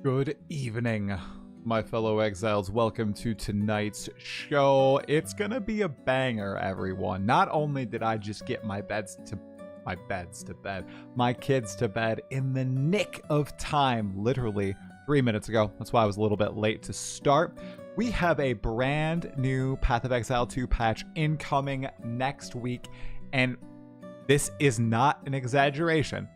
Good evening, my fellow exiles. Welcome to tonight's show. It's gonna be a banger, everyone. Not only did I just get my kids to bed in the nick of time, literally 3 minutes ago. That's why I was a little bit late to start. We have a brand new Path of Exile 2 patch incoming next week, and this is not an exaggeration.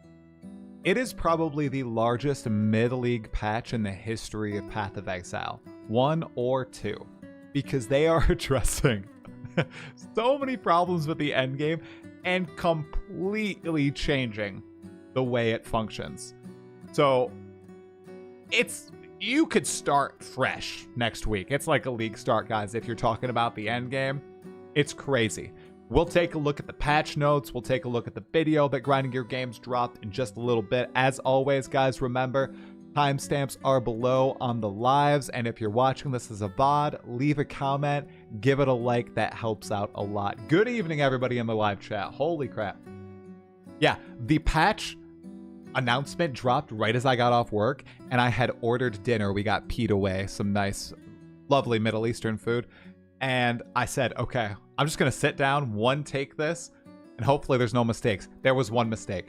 It is probably the largest mid-league patch in the history of Path of Exile. 1 or 2. Because they are addressing so many problems with the endgame and completely changing the way it functions. So, you could start fresh next week. It's like a league start, guys, if you're talking about the endgame. It's crazy. We'll take a look at the patch notes. We'll take a look at the video that Grinding Gear Games dropped in just a little bit. As always, guys, remember, timestamps are below on the lives. And if you're watching this as a VOD, leave a comment, give it a like. That helps out a lot. Good evening, everybody in the live chat. Holy crap. Yeah, the patch announcement dropped right as I got off work, and I had ordered dinner. We got peed away, some nice, lovely Middle Eastern food. And I said, okay, I'm just going to sit down, take this, and hopefully there's no mistakes. There was one mistake.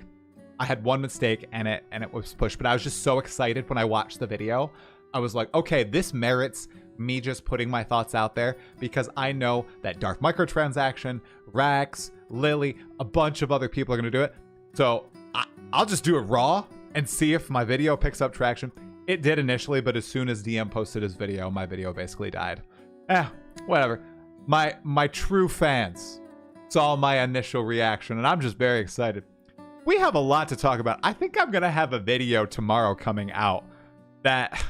I had one mistake, and it was pushed. But I was just so excited when I watched the video. I was like, okay, this merits me just putting my thoughts out there, because I know that Darth Microtransaction, Rax, Lily, a bunch of other people are going to do it. So I'll just do it raw and see if my video picks up traction. It did initially, but as soon as DM posted his video, my video basically died. Whatever. My true fans saw my initial reaction, and I'm just very excited. We have a lot to talk about. I think I'm going to have a video tomorrow coming out that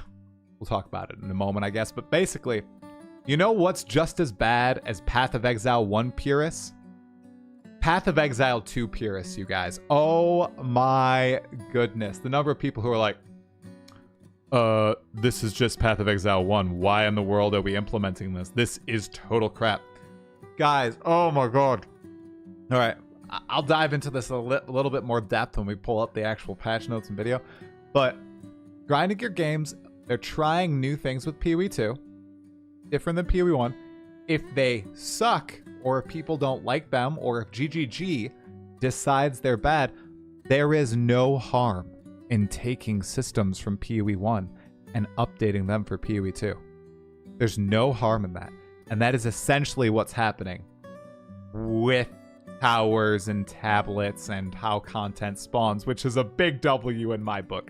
we'll talk about it in a moment, I guess. But basically, you know what's just as bad as Path of Exile 1 purists? Path of Exile 2 purists, you guys. Oh my goodness. The number of people who are like, this is just Path of Exile 1. Why in the world are we implementing this? This is total crap. Guys, oh my god. All right, I'll dive into this a little bit more depth when we pull up the actual patch notes and video. But Grinding Gear Games, they're trying new things with PoE 2. Different than PoE 1. If they suck, or if people don't like them, or if GGG decides they're bad, there is no harm in taking systems from PoE 1 and updating them for PoE 2. There's no harm in that. And that is essentially what's happening with towers and tablets and how content spawns, which is a big W in my book.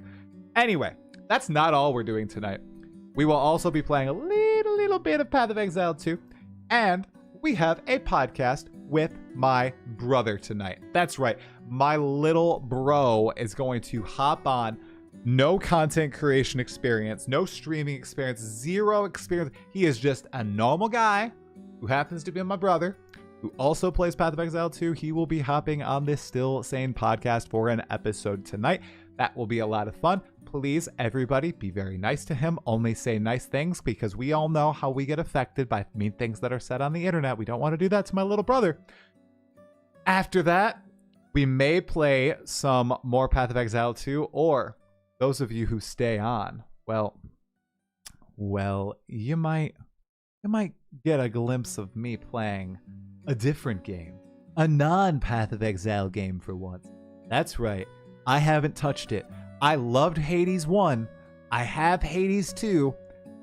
Anyway, that's not all we're doing tonight. We will also be playing a little bit of Path of Exile 2, and we have a podcast with my brother tonight. That's right. My little bro is going to hop on. No content creation experience, no streaming experience, zero experience. He is just a normal guy who happens to be my brother, who also plays Path of Exile 2. He will be hopping on this Still Sane podcast for an episode tonight. That will be a lot of fun. Please, everybody, be very nice to him. Only say nice things, because we all know how we get affected by mean things that are said on the internet. We don't want to do that to my little brother. After that, we may play some more Path of Exile 2, or those of you who stay on, well, you might get a glimpse of me playing a different game, a non-Path of Exile game for once. That's right, I haven't touched it. I loved Hades 1. I have Hades 2.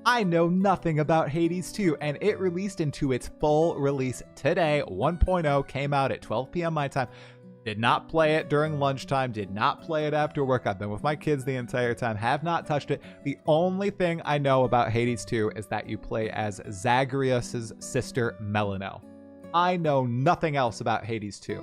I know nothing about Hades 2, and it released into its full release today. 1.0 came out at 12 p.m. my time. Did not play it during lunchtime. Did not play it after work. I've been with my kids the entire time. Have not touched it. The only thing I know about Hades 2 is that you play as Zagreus' sister, Melino. I know nothing else about Hades 2.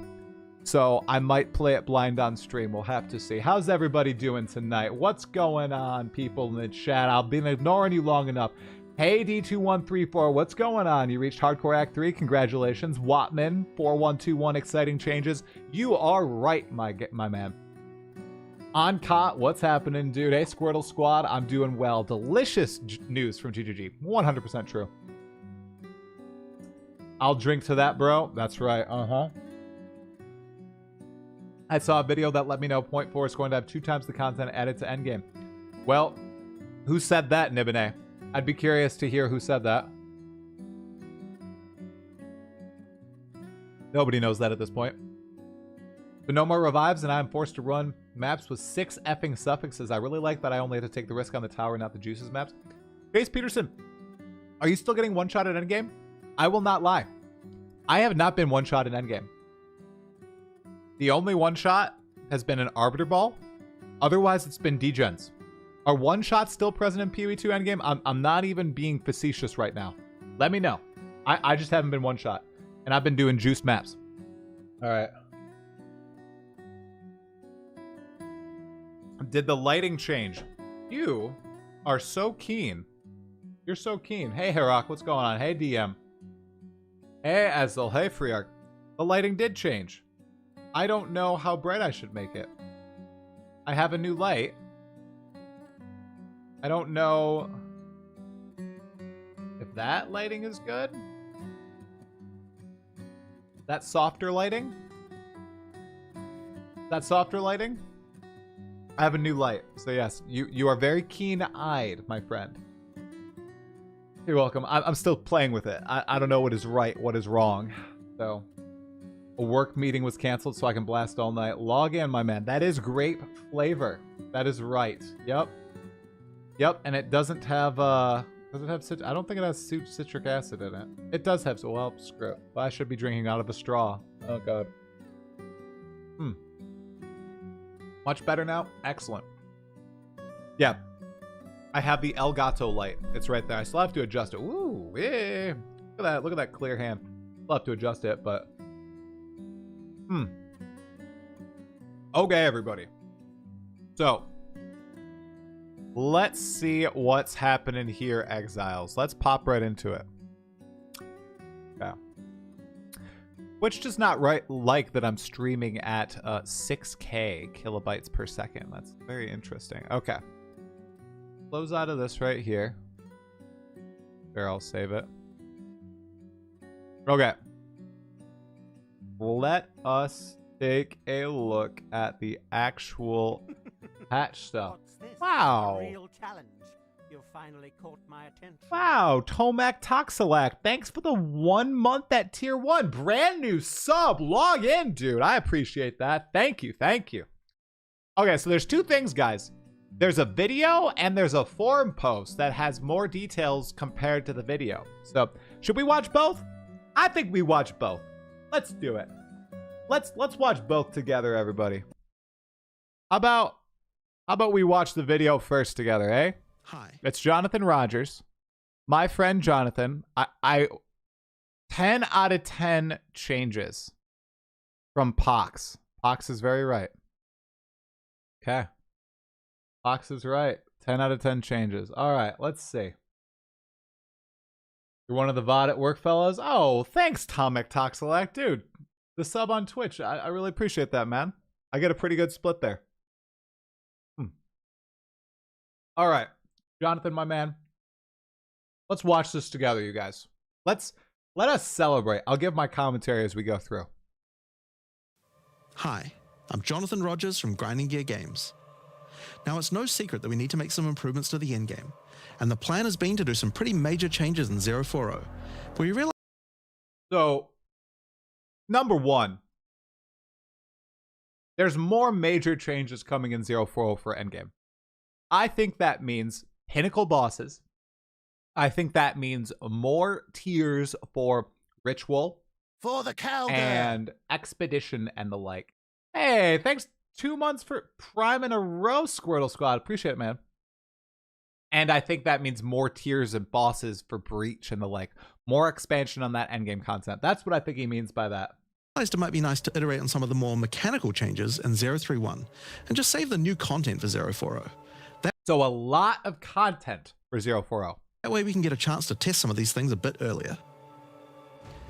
So I might play it blind on stream. We'll have to see. How's everybody doing tonight? What's going on, people in the chat? I've been ignoring you long enough. Hey, D2134, what's going on? You reached Hardcore Act 3. Congratulations. Watman, 4121, exciting changes. You are right, my man. Uncut, what's happening, dude? Hey, Squirtle Squad, I'm doing well. Delicious news from GGG. 100% true. I'll drink to that, bro. That's right. I saw a video that let me know Point 4 is going to have 2 times the content added to Endgame. Well, Who said that, Nibine? I'd be curious to hear who said that. Nobody knows that at this point. But no more revives, and I'm forced to run maps with 6 effing suffixes. I really like that I only have to take the risk on the tower, not the juices maps. Chase Peterson, are you still getting one-shot at endgame? I will not lie. I have not been one-shot in endgame. The only one-shot has been an Arbiter Ball. Otherwise, it's been degens. Are one-shots still present in PoE 2 endgame? I'm not even being facetious right now. Let me know. I just haven't been one-shot. And I've been doing juice maps. All right. Did the lighting change? You are so keen. You're so keen. Hey, Heroc, what's going on? Hey, DM. Hey, Azel. Hey, Frearch. The lighting did change. I don't know how bright I should make it. I have a new light. I don't know if that lighting is good. That softer lighting? That softer lighting? I have a new light. So yes, you are very keen-eyed, my friend. You're welcome. I'm still playing with it. I don't know what is right, what is wrong. So, a work meeting was canceled so I can blast all night. Log in, my man. That is grape flavor. That is right. Yep. Yep, and it doesn't have, does it have I don't think it has citric acid in it. It does have, so well, screw it. But I should be drinking out of a straw. Oh, God. Much better now? Excellent. Yeah. I have the El Gato light. It's right there. I still have to adjust it. Ooh, yeah. Look at that. Look at that clear hand. Still have to adjust it, but... Okay, everybody. So... let's see what's happening here, Exiles. Let's pop right into it. Yeah. Which does not like that I'm streaming at 6K kilobytes per second. That's very interesting. Okay. Close out of this right here. There, I'll save it. Okay. Let us take a look at the actual patch stuff. Wow. Real challenge. You finally caught my attention. Wow, Tomac Toxilac. Thanks for the 1 month at tier 1. Brand new sub. Log in, dude. I appreciate that. Thank you. Thank you. Okay, so there's 2 things, guys. There's a video and there's a forum post that has more details compared to the video. So, should we watch both? I think we watch both. Let's do it. Let's watch both together, everybody. How about we watch the video first together, eh? Hi. It's Jonathan Rogers. My friend Jonathan. I 10 out of 10 changes from Pox. Pox is very right. Okay. Pox is right. 10 out of 10 changes. All right, let's see. You're one of the VOD at work fellows? Oh, thanks, Tomic Toxilac. Dude, the sub on Twitch. I really appreciate that, man. I get a pretty good split there. All right, Jonathan, my man. Let's watch this together, you guys. Let us celebrate. I'll give my commentary as we go through. Hi, I'm Jonathan Rogers from Grinding Gear Games. Now, it's no secret that we need to make some improvements to the endgame, and the plan has been to do some pretty major changes in 040. But we realize... So, number 1, there's more major changes coming in 040 for endgame. I think that means pinnacle bosses. I think that means more tiers for ritual. For the cow and expedition and the like. Hey, thanks 2 months for Prime in a row, Squirtle Squad. Appreciate it, man. And I think that means more tiers and bosses for Breach and the like. More expansion on that endgame content. That's what I think he means by that. It might be nice to iterate on some of the more mechanical changes in 031 and just save the new content for 040. So a lot of content for 040. That way we can get a chance to test some of these things a bit earlier.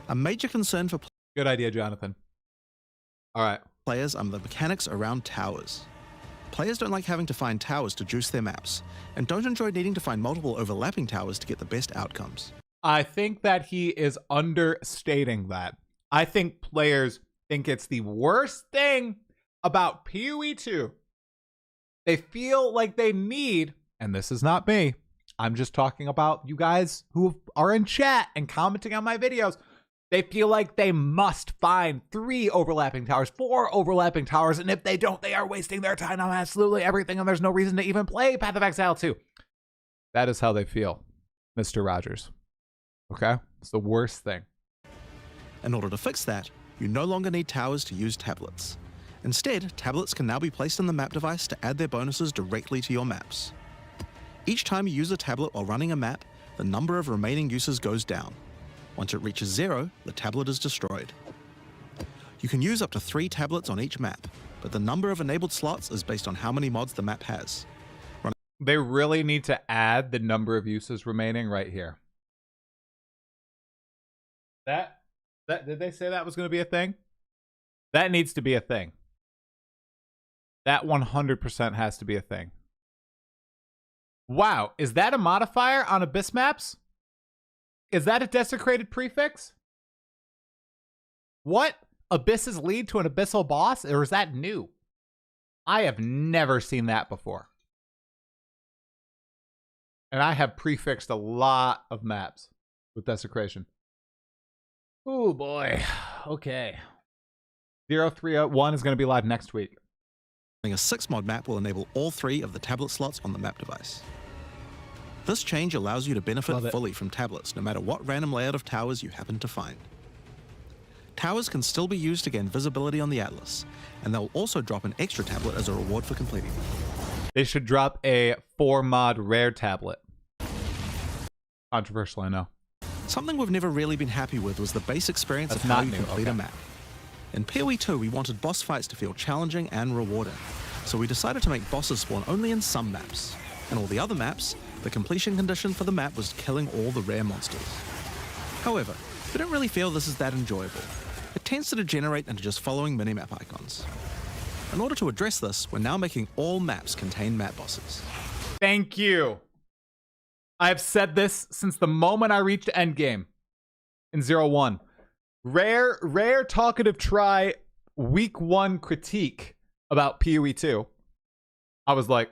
A major concern for Good idea, Jonathan. All right. players are the mechanics around towers. Players don't like having to find towers to juice their maps, and don't enjoy needing to find multiple overlapping towers to get the best outcomes. I think that he is understating that. I think players think it's the worst thing about PoE 2. They feel like they need and this is not me, I'm just talking about you guys who are in chat and commenting on my videos. They feel like they must find 3 overlapping towers, 4 overlapping towers, and if they don't, they are wasting their time on absolutely everything, and there's no reason to even play Path of Exile 2. That is how they feel, Mr. Rogers. Okay? It's the worst thing. In order to fix that, you no longer need towers to use tablets. Instead, tablets can now be placed in the map device to add their bonuses directly to your maps. Each time you use a tablet while running a map, the number of remaining uses goes down. Once it reaches 0, the tablet is destroyed. You can use up to 3 tablets on each map, but the number of enabled slots is based on how many mods the map has. They really need to add the number of uses remaining right here. That did they say that was going to be a thing? That needs to be a thing. That 100% has to be a thing. Wow, is that a modifier on Abyss maps? Is that a desecrated prefix? What? Abysses lead to an abyssal boss? Or is that new? I have never seen that before. And I have prefixed a lot of maps with desecration. Oh boy. Okay. 031 is going to be live next week. A 6-mod map will enable all 3 of the tablet slots on the map device. This change allows you to benefit fully from tablets, no matter what random layout of towers you happen to find. Towers can still be used to gain visibility on the Atlas, and they'll also drop an extra tablet as a reward for completing them. They should drop a 4-mod rare tablet. Controversial, I know. Something we've never really been happy with was the base experience of how you complete a map. In PoE 2, we wanted boss fights to feel challenging and rewarding, so we decided to make bosses spawn only in some maps. In all the other maps, the completion condition for the map was killing all the rare monsters. However, we don't really feel this is that enjoyable. It tends to degenerate into just following minimap icons. In order to address this, we're now making all maps contain map bosses. Thank you. I've said this since the moment I reached endgame in 01. Rare Talkative try week 1 critique about PoE 2. I was like,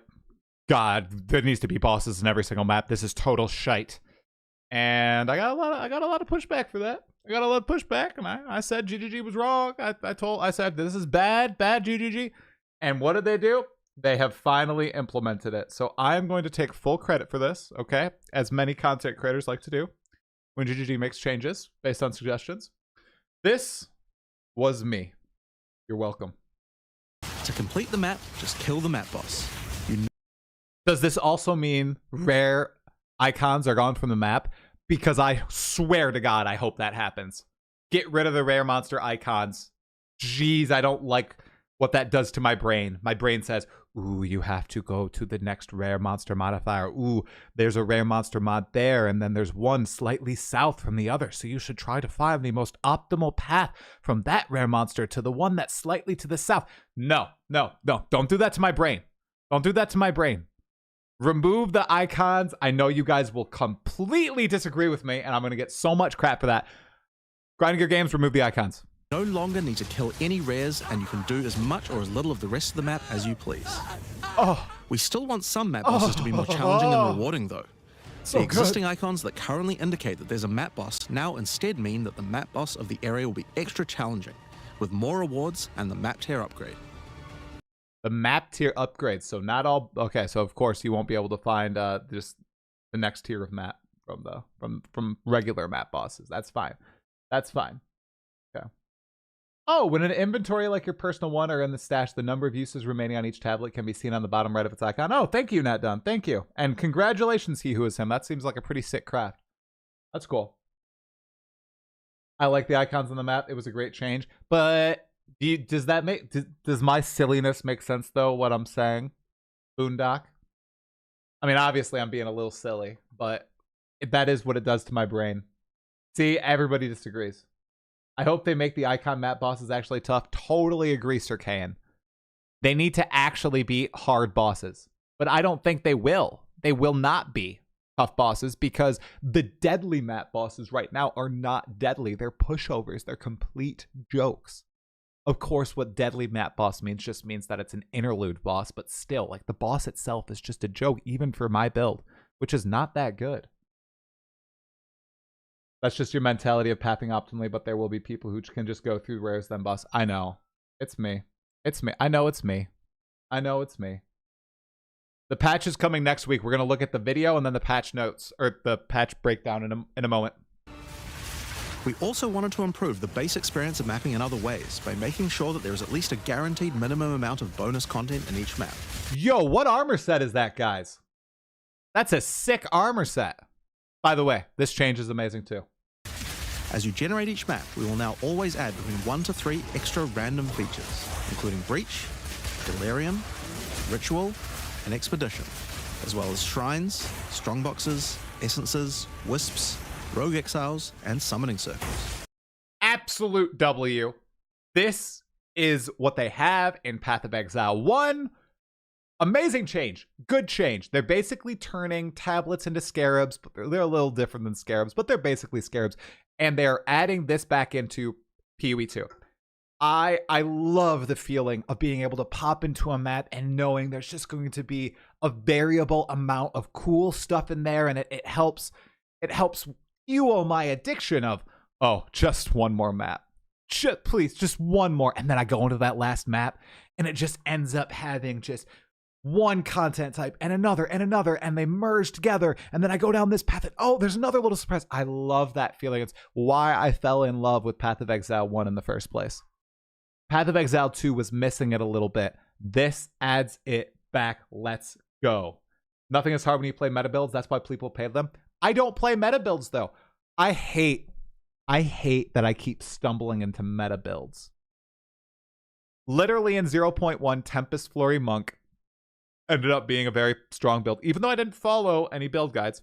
God, there needs to be bosses in every single map. This is total shite. And I got a lot of pushback for that. I got a lot of pushback, and I said GGG was wrong. I said this is bad GGG. And what did they do? They have finally implemented it. So I'm going to take full credit for this, okay? As many content creators like to do when GGG makes changes based on suggestions. This was me. You're welcome. To complete the map, just kill the map boss. Does this also mean rare icons are gone from the map? Because I swear to God, I hope that happens. Get rid of the rare monster icons. Jeez, I don't like what that does to my brain. My brain says, ooh, you have to go to the next rare monster modifier. Ooh, there's a rare monster mod there, and then there's one slightly south from the other. So you should try to find the most optimal path from that rare monster to the one that's slightly to the south. No. Don't do that to my brain. Don't do that to my brain. Remove the icons. I know you guys will completely disagree with me, and I'm going to get so much crap for that. Grinding Gear Games, remove the icons. No longer need to kill any rares, and you can do as much or as little of the rest of the map as you please. Oh, We still want some map bosses to be more challenging and rewarding, though. so The existing good. icons that currently indicate that there's a map boss now instead mean that the map boss of the area will be extra challenging, with more rewards and the map tier upgrade. The map tier upgrades. So not all. Okay, so of course you won't be able to find just the next tier of map from regular map bosses. That's fine. That's fine. Okay. Oh, when an inventory like your personal one or in the stash, the number of uses remaining on each tablet can be seen on the bottom right of its icon. Oh, thank you, Nat Dunn. Thank you. And congratulations, he who is him. That seems like a pretty sick craft. That's cool. I like the icons on the map. It was a great change. But does my silliness make sense, though, what I'm saying? Boondock? I mean, obviously I'm being a little silly, but that is what it does to my brain. See, everybody disagrees. I hope they make the icon map bosses actually tough. Totally agree, Sir Kayan. They need to actually be hard bosses. But I don't think they will. They will not be tough bosses because the deadly map bosses right now are not deadly. They're pushovers. They're complete jokes. Of course, what deadly map boss means just means that it's an interlude boss, but still, like, the boss itself is just a joke, even for my build, which is not that good. That's just your mentality of pathing optimally, but there will be people who can just go through rares then boss. I know. It's me. It's me. I know it's me. I know it's me. The patch is coming next week. We're going to look at the video and then the patch notes, or the patch breakdown in a moment. We also wanted to improve the base experience of mapping in other ways by making sure that there is at least a guaranteed minimum amount of bonus content in each map. Yo, what armor set is that, guys? That's a sick armor set. By the way, this change is amazing too. As you generate each map, we will now always add between 1 to 3 extra random features, including Breach, Delirium, Ritual, and Expedition, as well as Shrines, Strongboxes, Essences, Wisps, Rogue Exiles, and Summoning Circles. Absolute W. This is what they have in Path of Exile 1. Amazing change. Good change. They're basically turning tablets into scarabs, but they're a little different than scarabs, but they're basically scarabs. And they're adding this back into PoE 2. I love the feeling of being able to pop into a map and knowing there's just going to be a variable amount of cool stuff in there, and it helps fuel my addiction of, oh, just one more map. Please, just one more. And then I go into that last map, and it just ends up having just one content type and another, and they merge together, and then I go down this path and, oh, there's another little surprise. I love that feeling. It's why I fell in love with Path of Exile 1 in the first place. Path of Exile 2 was missing it a little bit. This adds it back. Let's go. Nothing is hard when you play meta builds. That's why people pay them. I don't play meta builds, though. I hate that I keep stumbling into meta builds. Literally in 0.1, Tempest Flurry Monk ended up being a very strong build, even though I didn't follow any build guides.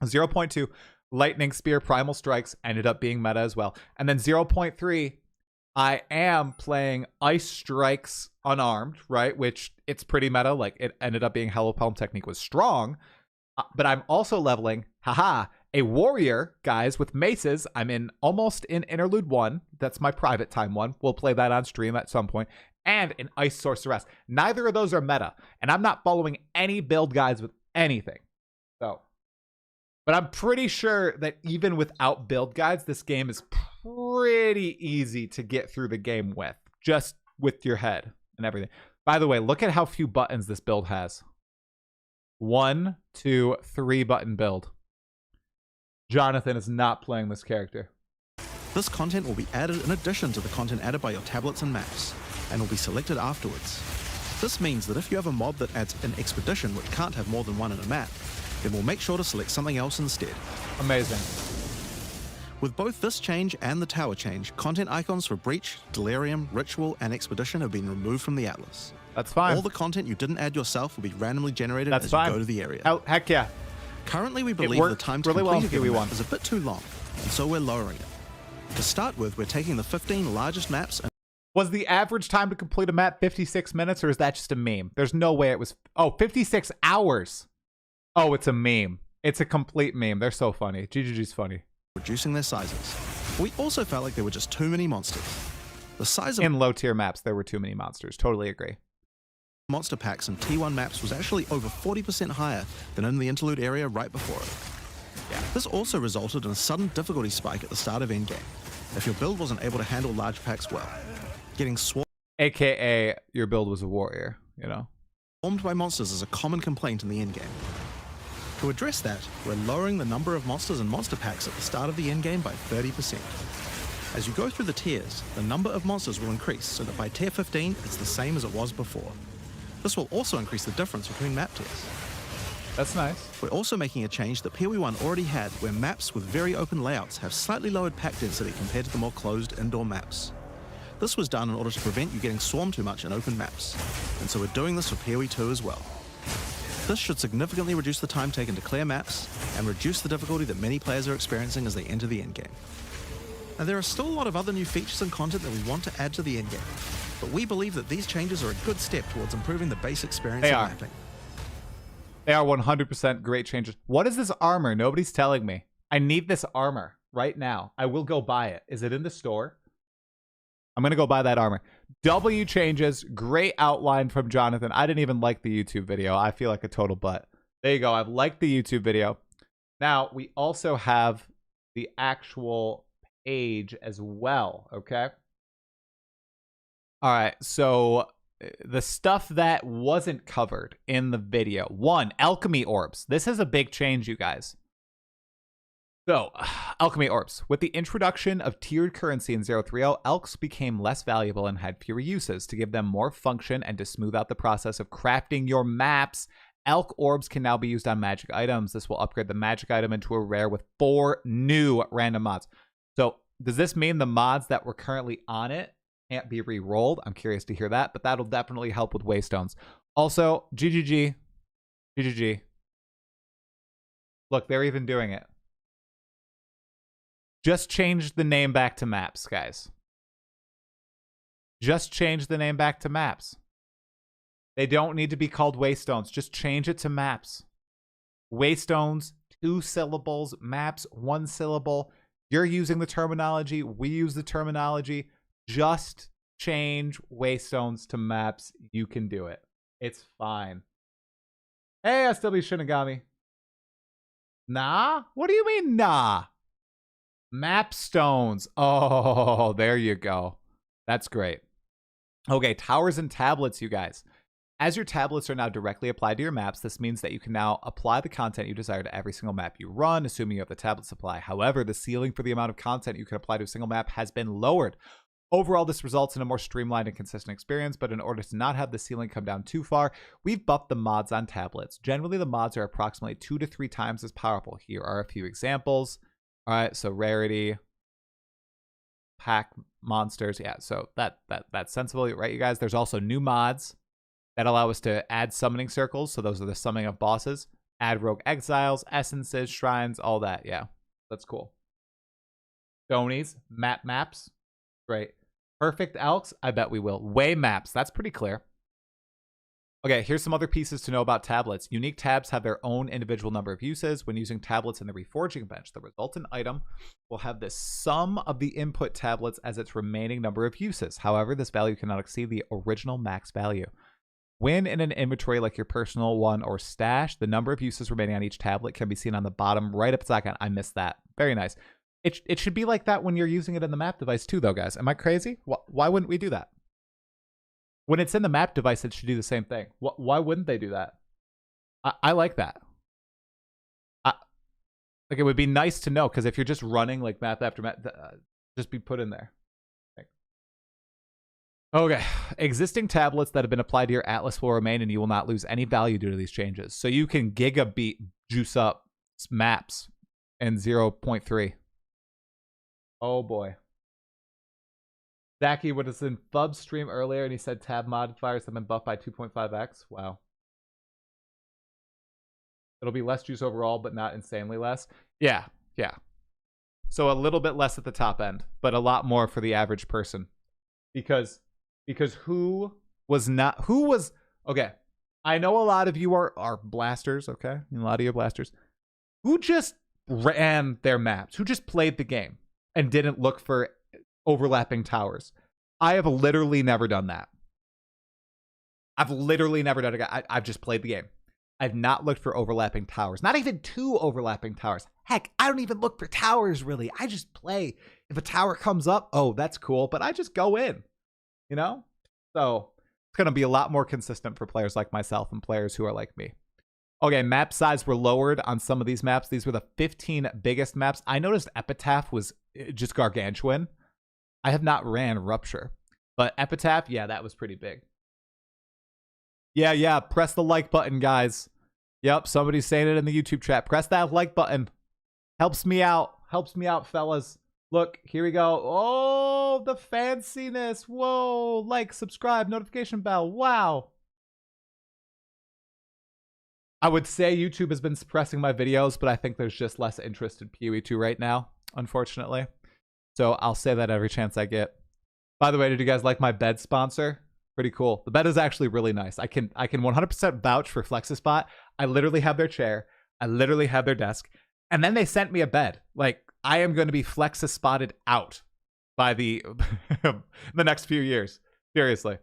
0.2, Lightning Spear Primal Strikes ended up being meta as well. And then 0.3, I am playing Ice Strikes Unarmed, right? Which it's pretty meta. Like, it ended up being Hello Palm Technique was strong. But I'm also leveling, a warrior, guys, with maces. I'm almost in Interlude 1. That's my private time one. We'll play that on stream at some point. And an Ice Sorceress. Neither of those are meta. And I'm not following any build guides with anything. So, but I'm pretty sure that even without build guides, this game is pretty easy to get through the game with. Just with your head and everything. By the way, look at how few buttons this build has. 1, 2, 3 button build. Jonathan is not playing this character. This content will be added in addition to the content added by your tablets and maps, and will be selected afterwards. This means that if you have a mob that adds an expedition which can't have more than one in a map, then we'll make sure to select something else instead. Amazing. With both this change and the tower change, content icons for Breach, Delirium, Ritual, and Expedition have been removed from the Atlas. That's fine. All the content you didn't add yourself will be randomly generated as fine. you go to the area. Oh, heck yeah. Currently, we believe the time to complete a given map is a bit too long, and so we're lowering it. To start with, we're taking the 15 largest maps and Was the average time to complete a map 56 minutes, or is that just a meme? There's no way it was... Oh, 56 hours. Oh, it's a meme. It's a complete meme. They're so funny. GGG's funny. Reducing their sizes. We also felt like there were just too many monsters. The size of... In low-tier maps, there were too many monsters. Totally agree. Monster packs in T1 maps was actually over 40% higher than in the interlude area right before it. Yeah. This also resulted in a sudden difficulty spike at the start of endgame, if your build wasn't able to handle large packs well. Getting swarmed, AKA, your build was a warrior, you know? swarmed by monsters is a common complaint in the endgame. To address that, we're lowering the number of monsters and monster packs at the start of the endgame by 30%. As you go through the tiers, the number of monsters will increase so that by tier 15, it's the same as it was before. This will also increase the difference between map tiers. That's nice. We're also making a change that PoE1 already had, where maps with very open layouts have slightly lowered pack density compared to the more closed indoor maps. This was done in order to prevent you getting swarmed too much in open maps, and so we're doing this for PoE2 as well. This should significantly reduce the time taken to clear maps, and reduce the difficulty that many players are experiencing as they enter the endgame. Now, there are still a lot of other new features and content that we want to add to the endgame, but we believe that these changes are a good step towards improving the base experience of mapping. They are 100% great changes. What is this armor? Nobody's telling me. I need this armor right now. I will go buy it. Is it in the store? I'm going to go buy that armor. W changes. Great outline from Jonathan. I didn't even like the YouTube video. I feel like a total butt. There you go. I've liked the YouTube video. Now, we also have the actual page as well, okay? All right, so the stuff that wasn't covered in the video. 1, alchemy orbs. This is a big change, you guys. So, alchemy orbs. With the introduction of tiered currency in 030, elks became less valuable and had fewer uses. To give them more function and to smooth out the process of crafting your maps, elk orbs can now be used on magic items. This will upgrade the magic item into a rare with 4 new random mods. So, does this mean the mods that were currently on it can't be re-rolled? I'm curious to hear that, but that'll definitely help with waystones. Also, GGG. GGG. Look, they're even doing it. Just change the name back to maps, guys. Just change the name back to maps. They don't need to be called waystones. Just change it to maps. Waystones, 2 syllables. Maps, 1 syllable. You're using the terminology. We use the terminology. Just change waystones to maps. You can do it. It's fine. Hey, SW Shinigami. Nah? What do you mean, nah? Map stones. Oh, there you go. That's great. Okay, towers and tablets, you guys. As your tablets are now directly applied to your maps, this means that you can now apply the content you desire to every single map you run, assuming you have the tablet supply. However, the ceiling for the amount of content you can apply to a single map has been lowered. Overall, this results in a more streamlined and consistent experience, but in order to not have the ceiling come down too far, we've buffed the mods on tablets. Generally, the mods are approximately 2 to 3 times as powerful. Here are a few examples. All right, so rarity, pack monsters. Yeah, so that's sensible, right, you guys? There's also new mods that allow us to add summoning circles. So those are the summoning of bosses. Add rogue exiles, essences, shrines, all that. Yeah, that's cool. Stonies, maps. Great. Perfect elks, I bet we will. Way maps, that's pretty clear. Okay, here's some other pieces to know about tablets. Unique tabs have their own individual number of uses. When using tablets in the reforging bench, the resultant item will have the sum of the input tablets as its remaining number of uses. However, this value cannot exceed the original max value. When in an inventory like your personal one or stash, the number of uses remaining on each tablet can be seen on the bottom right up second. I missed that. Very nice. It should be like that when you're using it in the map device too, though, guys. Am I crazy? Why wouldn't we do that? When it's in the map device, it should do the same thing. Why wouldn't they do that? I like that. Like, it would be nice to know, because if you're just running like map after map, just be put in there. Okay, existing tablets that have been applied to your atlas will remain, and you will not lose any value due to these changes. So you can gigabit juice up maps in 0.3. Oh boy. Zaki was in Fub's stream earlier, and he said tab modifiers have been buffed by 2.5x. Wow. It'll be less juice overall, but not insanely less. Yeah. So a little bit less at the top end, but a lot more for the average person. Because okay, I know a lot of you are blasters, okay? A lot of you are blasters. Who just ran their maps? Who just played the game and didn't look for overlapping towers? I have literally never done that. I've literally never done it. I've just played the game. I've not looked for overlapping towers. Not even 2 overlapping towers. Heck, I don't even look for towers, really. I just play. If a tower comes up, oh, that's cool. But I just go in, you know? So it's going to be a lot more consistent for players like myself and players who are like me. Okay, map size were lowered on some of these maps. These were the 15 biggest maps. I noticed Epitaph was just gargantuan. I have not ran Rupture. But Epitaph, yeah, that was pretty big. Yeah, press the like button, guys. Yep, somebody's saying it in the YouTube chat. Press that like button. Helps me out, fellas. Look, here we go. Oh, the fanciness. Whoa, like, subscribe, notification bell. Wow. I would say YouTube has been suppressing my videos, but I think there's just less interest in PoE2 right now, unfortunately. So I'll say that every chance I get. By the way, did you guys like my bed sponsor? Pretty cool. The bed is actually really nice. I can 100% vouch for FlexiSpot. I literally have their chair. I literally have their desk. And then they sent me a bed. Like, I am going to be FlexiSpotted out. by the the next few years. Seriously.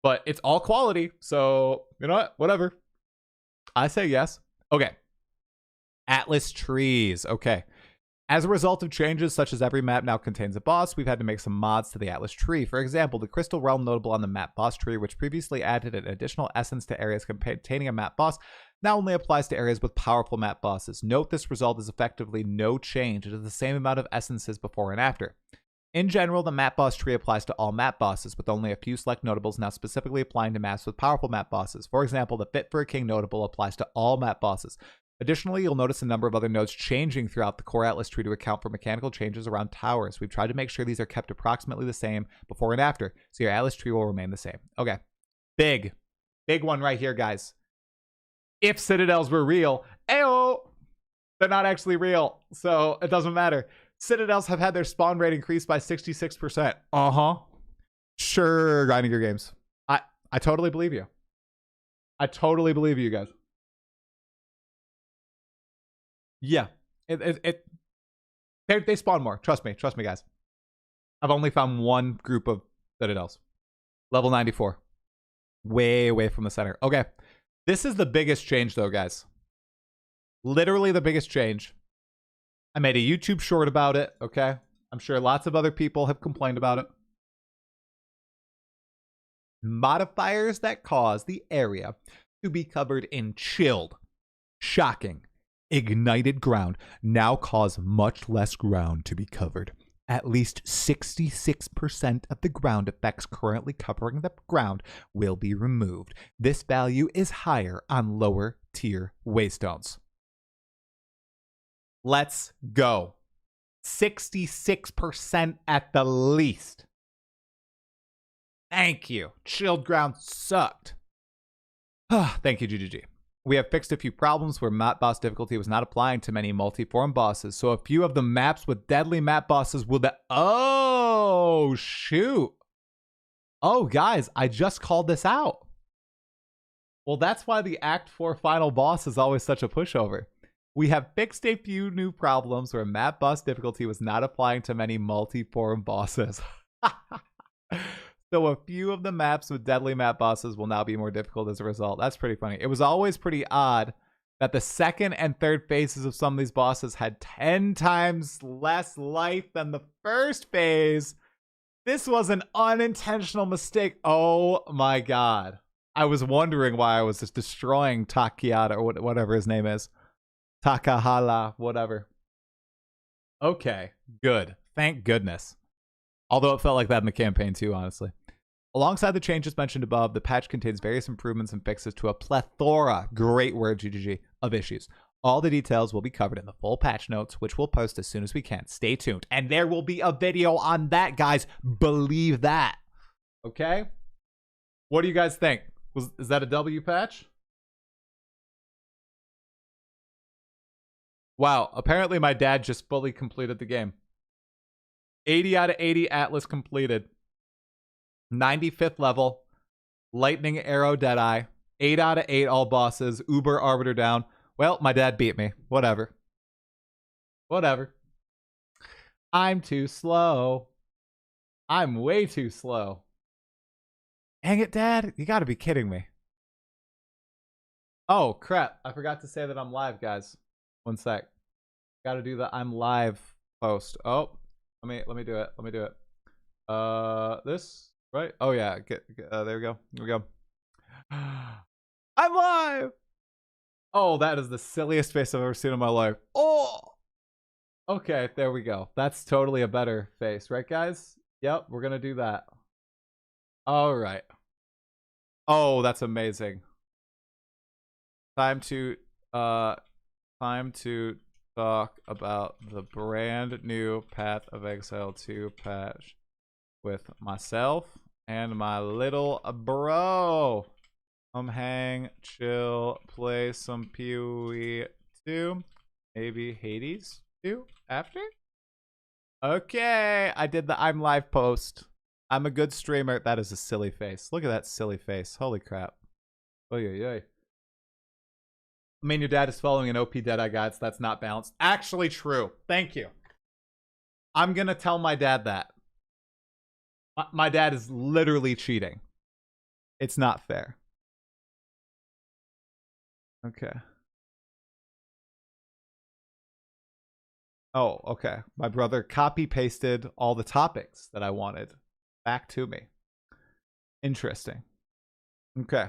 But it's all quality, so you know what? Whatever. I say yes. Okay. Atlas trees. Okay. As a result of changes such as every map now contains a boss, we've had to make some mods to the Atlas tree. For example, the Crystal Realm notable on the map boss tree, which previously added an additional essence to areas containing a map boss, now only applies to areas with powerful map bosses. Note this result is effectively no change. It is the same amount of essences before and after. In general, the map boss tree applies to all map bosses, with only a few select notables now specifically applying to maps with powerful map bosses. For example, the Fit for a King notable applies to all map bosses. Additionally, you'll notice a number of other nodes changing throughout the core Atlas tree to account for mechanical changes around towers. We've tried to make sure these are kept approximately the same before and after, so your Atlas tree will remain the same. Okay. Big one right here, guys. If Citadels were real, ayo, they're not actually real, so it doesn't matter. Citadels have had their spawn rate increased by 66%. Sure, grinding your games. I totally believe you. I totally believe you guys. Yeah, they spawn more. Trust me, guys. I've only found one group of Citadels. Level 94. Way away from the center. Okay, this is the biggest change though, guys. Literally the biggest change. I made a YouTube short about it, okay? I'm sure lots of other people have complained about it. Modifiers that cause the area to be covered in chilled, shocking, ignited ground now cause much less ground to be covered. At least 66% of the ground effects currently covering the ground will be removed. This value is higher on lower tier waystones. Let's go. 66% at the least. Thank you. Chilled ground sucked. Thank you, GGG. We have fixed a few problems where map boss difficulty was not applying to many multi-form bosses. So a few of the maps with deadly map bosses will... Oh, shoot. Oh, guys, I just called this out. Well, that's why the Act 4 final boss is always such a pushover. We have fixed a few new problems where map boss difficulty was not applying to many multi-form bosses. So a few of the maps with deadly map bosses will now be more difficult as a result. That's pretty funny. It was always pretty odd that the second and third phases of some of these bosses had 10 times less life than the first phase. This was an unintentional mistake. Oh my god. I was wondering why I was just destroying Takiata or whatever his name is. Takahala, whatever. Okay, good. Thank goodness. Although it felt like that in the campaign too, honestly. Alongside the changes mentioned above, the patch contains various improvements and fixes to a plethora, great word GGG, of issues. All the details will be covered in the full patch notes, which we'll post as soon as we can. Stay tuned. And there will be a video on that, guys. Believe that. Okay? What do you guys think? Is that a W patch? Wow, apparently my dad just fully completed the game. 80 out of 80 Atlas completed. 95th level. Lightning Arrow Deadeye. 8 out of 8 all bosses. Uber Arbiter down. Well, my dad beat me. Whatever. Whatever. I'm too slow. I'm way too slow. Dang it, Dad. You gotta be kidding me. Oh, crap. I forgot to say that I'm live, guys. One sec. Gotta do the I'm live post. Oh. Let me do it. Let me do it. This, right? Oh yeah. There we go. Here we go. I'm live. Oh, that is the silliest face I've ever seen in my life. Oh. Okay, there we go. That's totally a better face, right, guys? Yep, we're gonna do that. All right. Oh, that's amazing. Time to talk about the brand new Path of Exile 2 patch with myself and my little bro. Come hang, chill, play some PoE 2, maybe Hades 2 after? Okay, I did the I'm live post. I'm a good streamer. That is a silly face. Look at that silly face. Holy crap. Oy, oy, oy. I mean, your dad is following an OP Deadeye guide, so that's not balanced. Actually true. Thank you. I'm going to tell my dad that. My dad is literally cheating. It's not fair. Okay. Oh, okay. My brother copy-pasted all the topics that I wanted back to me. Interesting. Okay.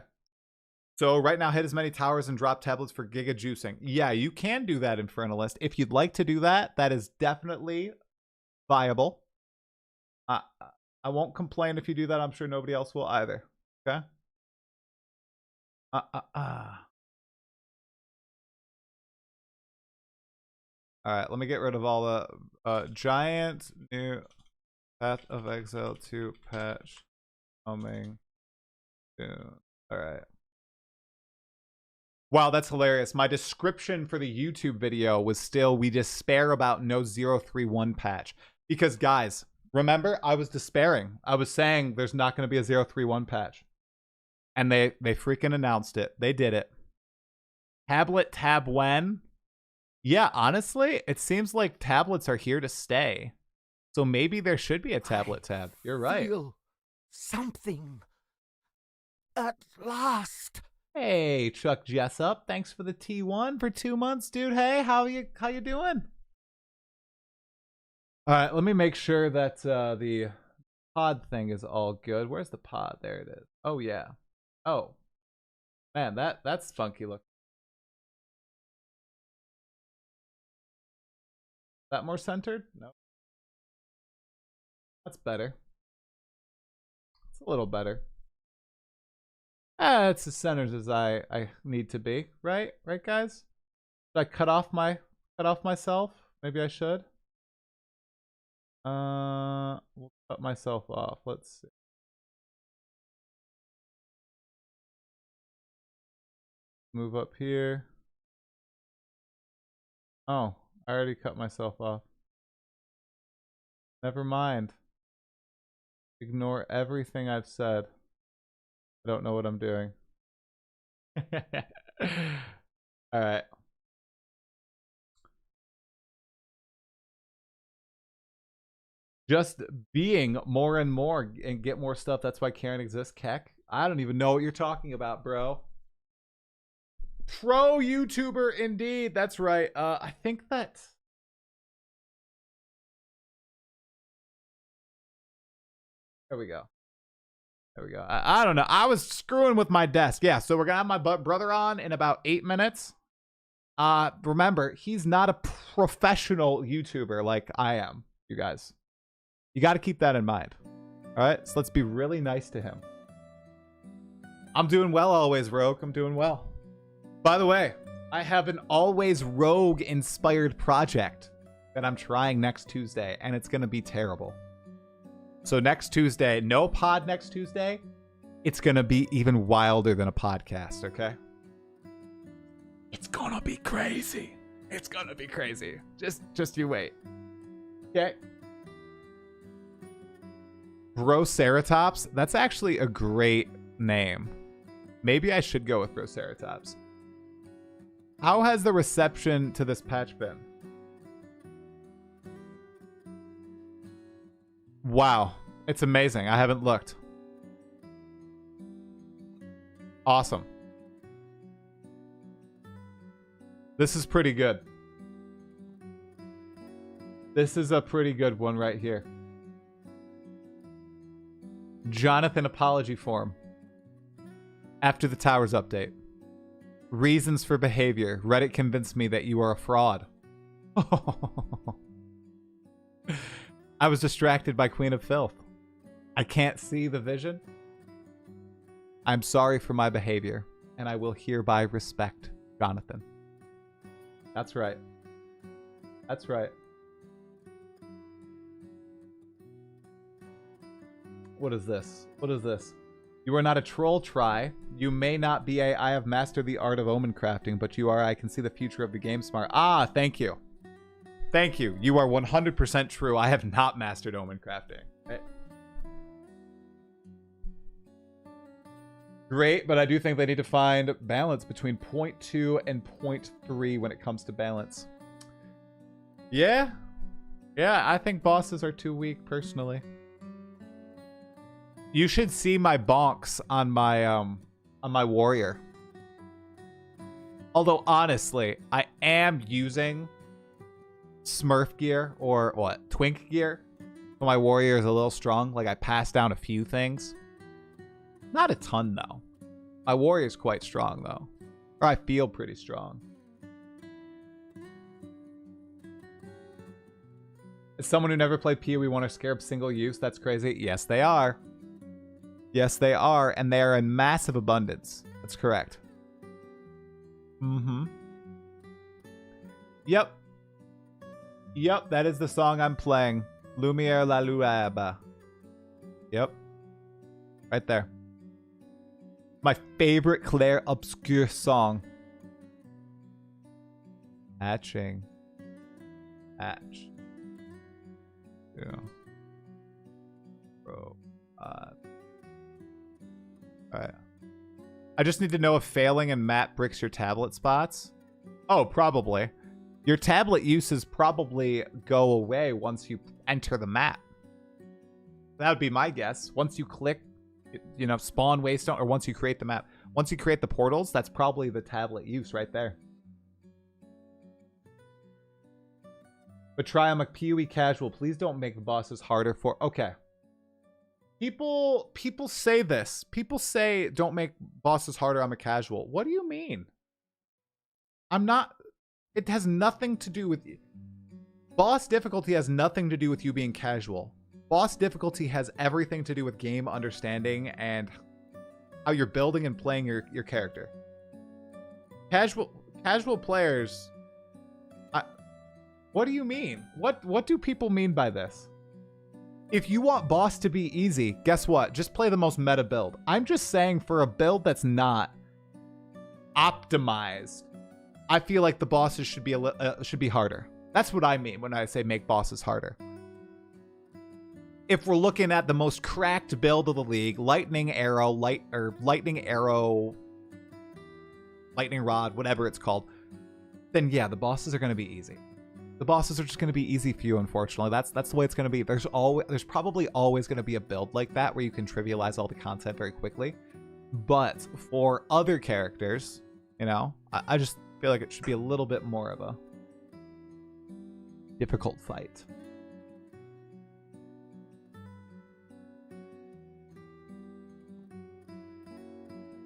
So right now, hit as many towers and drop tablets for giga juicing. Yeah, you can do that, Infernalist. If you'd like to do that, that is definitely viable. I won't complain if you do that. I'm sure nobody else will either. Okay? Alright, let me get rid of all the giant new Path of Exile 2 patch coming soon. Alright. Wow, that's hilarious. My description for the YouTube video was still, we despair about no 031 patch. Because, guys, remember, I was despairing. I was saying there's not going to be a 031 patch. And they freaking announced it. They did it. Tablet tab when? Yeah, honestly, it seems like tablets are here to stay. So maybe there should be a tablet tab. You're right. Feel something. At last. Hey, Chuck Jessup, thanks for the T1 for 2 months, dude. Hey, how you doing? All right, let me make sure that the pod thing is all good. Where's the pod? There it is. Oh yeah. Oh, man, that's funky look. That more centered? No. That's better. It's a little better. It's as centered as I need to be, right? Right, guys? Did I cut off myself? Maybe I should. We'll cut myself off. Let's see. Move up here. Oh, I already cut myself off. Never mind. Ignore everything I've said. I don't know what I'm doing. All right. Just being more and more and get more stuff. That's why Karen exists. Keck. I don't even know what you're talking about, bro. Pro YouTuber indeed. That's right. I think that... There we go. There we go. I don't know. I was screwing with my desk. Yeah, so we're going to have my brother on in about 8 minutes. Remember, he's not a professional YouTuber like I am, you guys. You got to keep that in mind. All right? So let's be really nice to him. I'm doing well always, Rogue. I'm doing well. By the way, I have an always Rogue-inspired project that I'm trying next Tuesday, and it's going to be terrible. So next Tuesday, no pod next Tuesday. It's going to be even wilder than a podcast, okay? It's going to be crazy. It's going to be crazy. Just you wait. Okay? Broceratops? That's actually a great name. Maybe I should go with Broceratops. How has the reception to this patch been? Wow. It's amazing. I haven't looked. Awesome. This is pretty good. This is a pretty good one right here. Jonathan apology form. After the Towers update. Reasons for behavior. Reddit convinced me that you are a fraud. I was distracted by Queen of Filth. I can't see the vision. I'm sorry for my behavior, and I will hereby respect Jonathan. That's right. That's right. What is this? What is this? You are not a troll, try. You may not be a I have mastered the art of omen crafting, but you are I can see the future of the game smart. Ah, thank you. Thank you. You are 100% true. I have not mastered omen crafting. Okay. Great, but I do think they need to find balance between 0.2 and 0.3 when it comes to balance. Yeah. Yeah, I think bosses are too weak, personally. You should see my bonks on my warrior. Although, honestly, I am using Smurf gear, or what, Twink gear. So my warrior is a little strong. Like, I passed down a few things. Not a ton, though. My warrior is quite strong, though. Or I feel pretty strong. As someone who never played PoE, want to scarab single use? That's crazy. Yes, they are. Yes, they are. And they are in massive abundance. That's correct. Mm-hmm. Yep. Yep, that is the song I'm playing. Lumiere la Luaba. Yep. Right there. My favorite Claire Obscure song. Hatching. Hatch. Yeah. Bro. Alright. I just need to know if failing in map bricks your tablet spots. Oh, probably. Your tablet uses probably go away once you enter the map. That would be my guess. Once you click, you know, spawn waystone, or once you create the map. Once you create the portals, that's probably the tablet use right there. But try on a PoE casual. Please don't make the bosses harder for... Okay. People say this. People say don't make bosses harder on a casual. What do you mean? I'm not... It has nothing to do with... Boss difficulty has nothing to do with you being casual. Boss difficulty has everything to do with game understanding and how you're building and playing your character. Casual players... What do you mean? What do people mean by this? If you want boss to be easy, guess what? Just play the most meta build. I'm just saying for a build that's not optimized, I feel like the bosses should be harder. That's what I mean when I say make bosses harder. If we're looking at the most cracked build of the league, lightning arrow, lightning rod, whatever it's called, then yeah, the bosses are going to be easy. The bosses are just going to be easy for you, unfortunately. That's the way it's going to be. There's probably always going to be a build like that where you can trivialize all the content very quickly. But for other characters, you know, I just feel like it should be a little bit more of a difficult fight.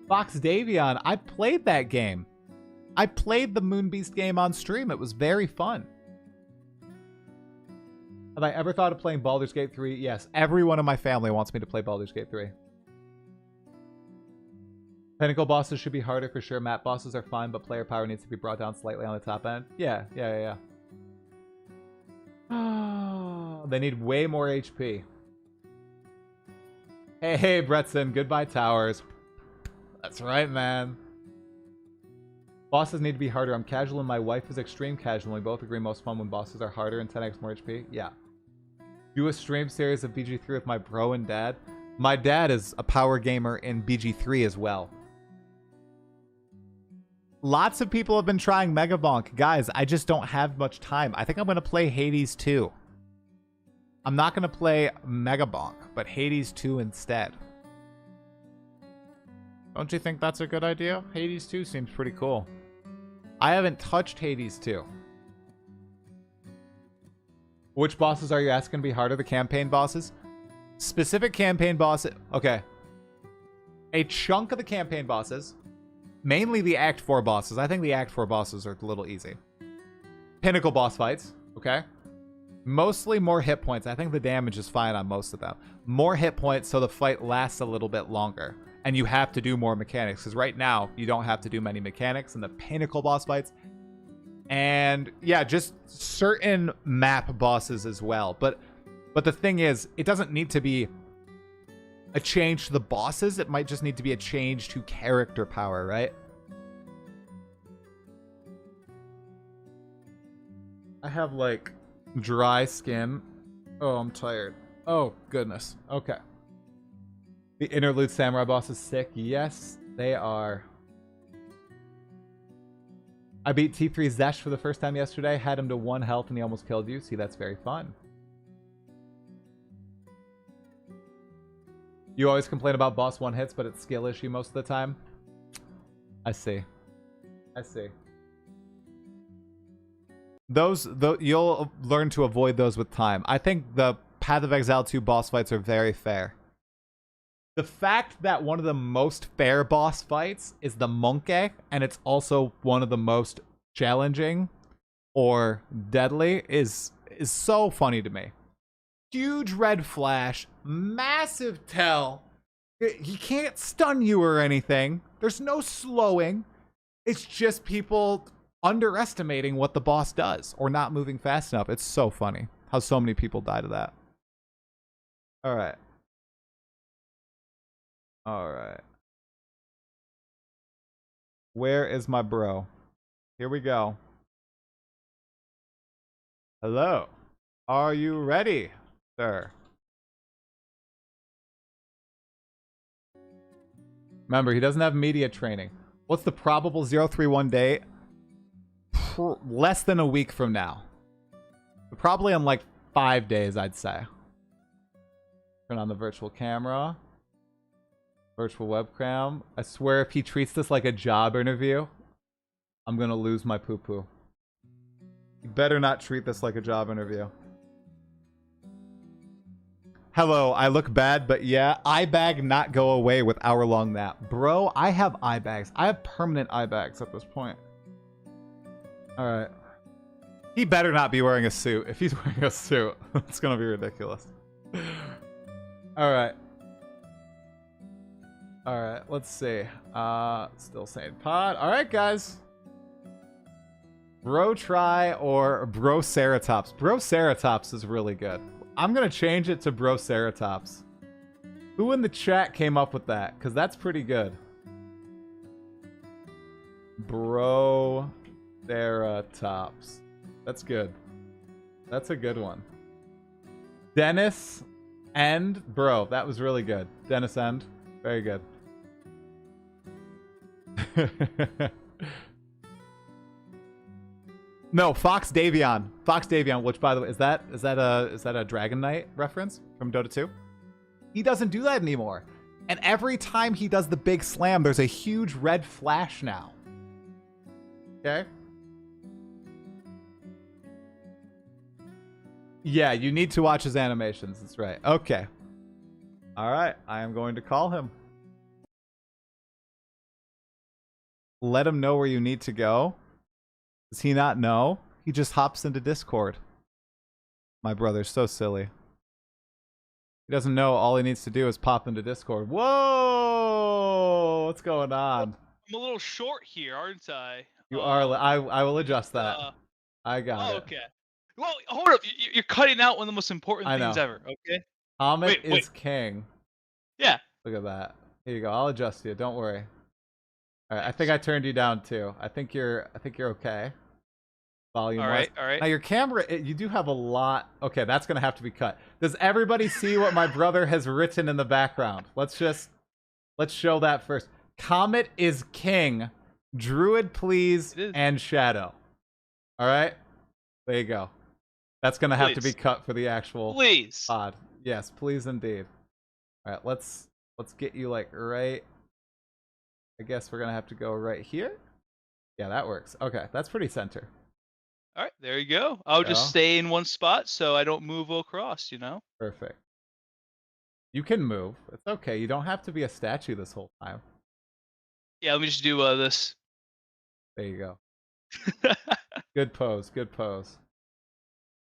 Fox Davion, I played that game. I played the Moonbeast game on stream. It was very fun. Have I ever thought of playing Baldur's Gate 3? Yes. Everyone in my family wants me to play Baldur's Gate 3. Pinnacle bosses should be harder for sure. Map bosses are fine, but player power needs to be brought down slightly on the top end. Yeah. They need way more HP. Hey, Bretson. Goodbye, towers. That's right, man. Bosses need to be harder. I'm casual and my wife is extreme casual. We both agree most fun when bosses are harder and 10x more HP. Yeah. Do a stream series of BG3 with my bro and dad. My dad is a power gamer in BG3 as well. Lots of people have been trying Megabonk. Guys, I just don't have much time. I think I'm going to play Hades 2. I'm not going to play Megabonk, but Hades 2 instead. Don't you think that's a good idea? Hades 2 seems pretty cool. I haven't touched Hades 2. Which bosses are you asking to be harder? The campaign bosses? Specific campaign bosses. Okay. A chunk of the campaign bosses. Mainly the Act 4 bosses. I think the Act 4 bosses are a little easy. Pinnacle boss fights. Okay. Mostly more hit points. I think the damage is fine on most of them. More hit points so the fight lasts a little bit longer. And you have to do more mechanics. Because right now, you don't have to do many mechanics in the Pinnacle boss fights. And yeah, just certain map bosses as well. But the thing is, it doesn't need to be a change to the bosses. It might just need to be a change to character power, right? I have like dry skin. Oh, I'm tired. Oh, goodness. Okay. The Interlude Samurai boss is sick. Yes, they are. I beat T3 Zesh for the first time yesterday. Had him to 1 health and he almost killed you. See, that's very fun. You always complain about boss 1 hits, but it's skill issue most of the time. I see. I see. You'll learn to avoid those with time. I think the Path of Exile 2 boss fights are very fair. The fact that one of the most fair boss fights is the Monkey, and it's also one of the most challenging or deadly, is so funny to me. Huge red flash, massive tell. He can't stun you or anything. There's no slowing. It's just people underestimating what the boss does or not moving fast enough. It's so funny how so many people die to that. All right. All right. Where is my bro? Here we go. Hello. Are you ready, sir? Remember, he doesn't have media training. What's the probable 031 date? Less than a week from now. Probably in like 5 days, I'd say. Turn on the virtual camera. Virtual webcam. I swear if he treats this like a job interview, I'm gonna lose my poo-poo. You better not treat this like a job interview. Hello, I look bad, but yeah, eye bag not go away with hour-long nap. Bro, I have eye bags. I have permanent eye bags at this point. Alright. He better not be wearing a suit. If he's wearing a suit, it's gonna be ridiculous. Alright. Alright, let's see. Still saying pod. Alright, guys. Bro Try or Bro Ceratops. Bro Ceratops is really good. I'm gonna change it to Bro Ceratops. Who in the chat came up with that? Because that's pretty good. Bro Ceratops. That's good. That's a good one. Dennis End. Bro, that was really good. Dennis End. Very good. No, Fox Davion. Fox Davion, which by the way, is that a Dragon Knight reference from Dota 2? He doesn't do that anymore. And every time he does the big slam, there's a huge red flash now. Okay? Yeah, you need to watch his animations. That's right. Okay. All right, I am going to call him. Let him know where you need to go. Does he not know? He just hops into Discord. My brother's so silly. He doesn't know all he needs to do is pop into Discord. Whoa! What's going on? I'm a little short here, aren't I? You are. I will adjust that. I got it. Okay. Well, hold up. You're cutting out one of the most important things ever, okay? Comet is king. Yeah. Look at that. Here you go. I'll adjust you. Don't worry. All right. I think I turned you down too. I think you're okay. Volume wise. All right. Now your camera, you do have a lot. Okay, that's gonna have to be cut. Does everybody see what my brother has written in the background? Let's show that first. Comet is king. Druid, please, and Shadow. All right. There you go. That's gonna have to be cut for the actual pod. Yes, please indeed. All right, let's get you like right. I guess we're gonna have to go right here. Yeah, that works. Okay, that's pretty center. All right, there you go. I'll just stay in one spot so I don't move across, you know? Perfect. You can move. It's okay. You don't have to be a statue this whole time. Yeah, let me just do this. There you go. Good pose. Good pose.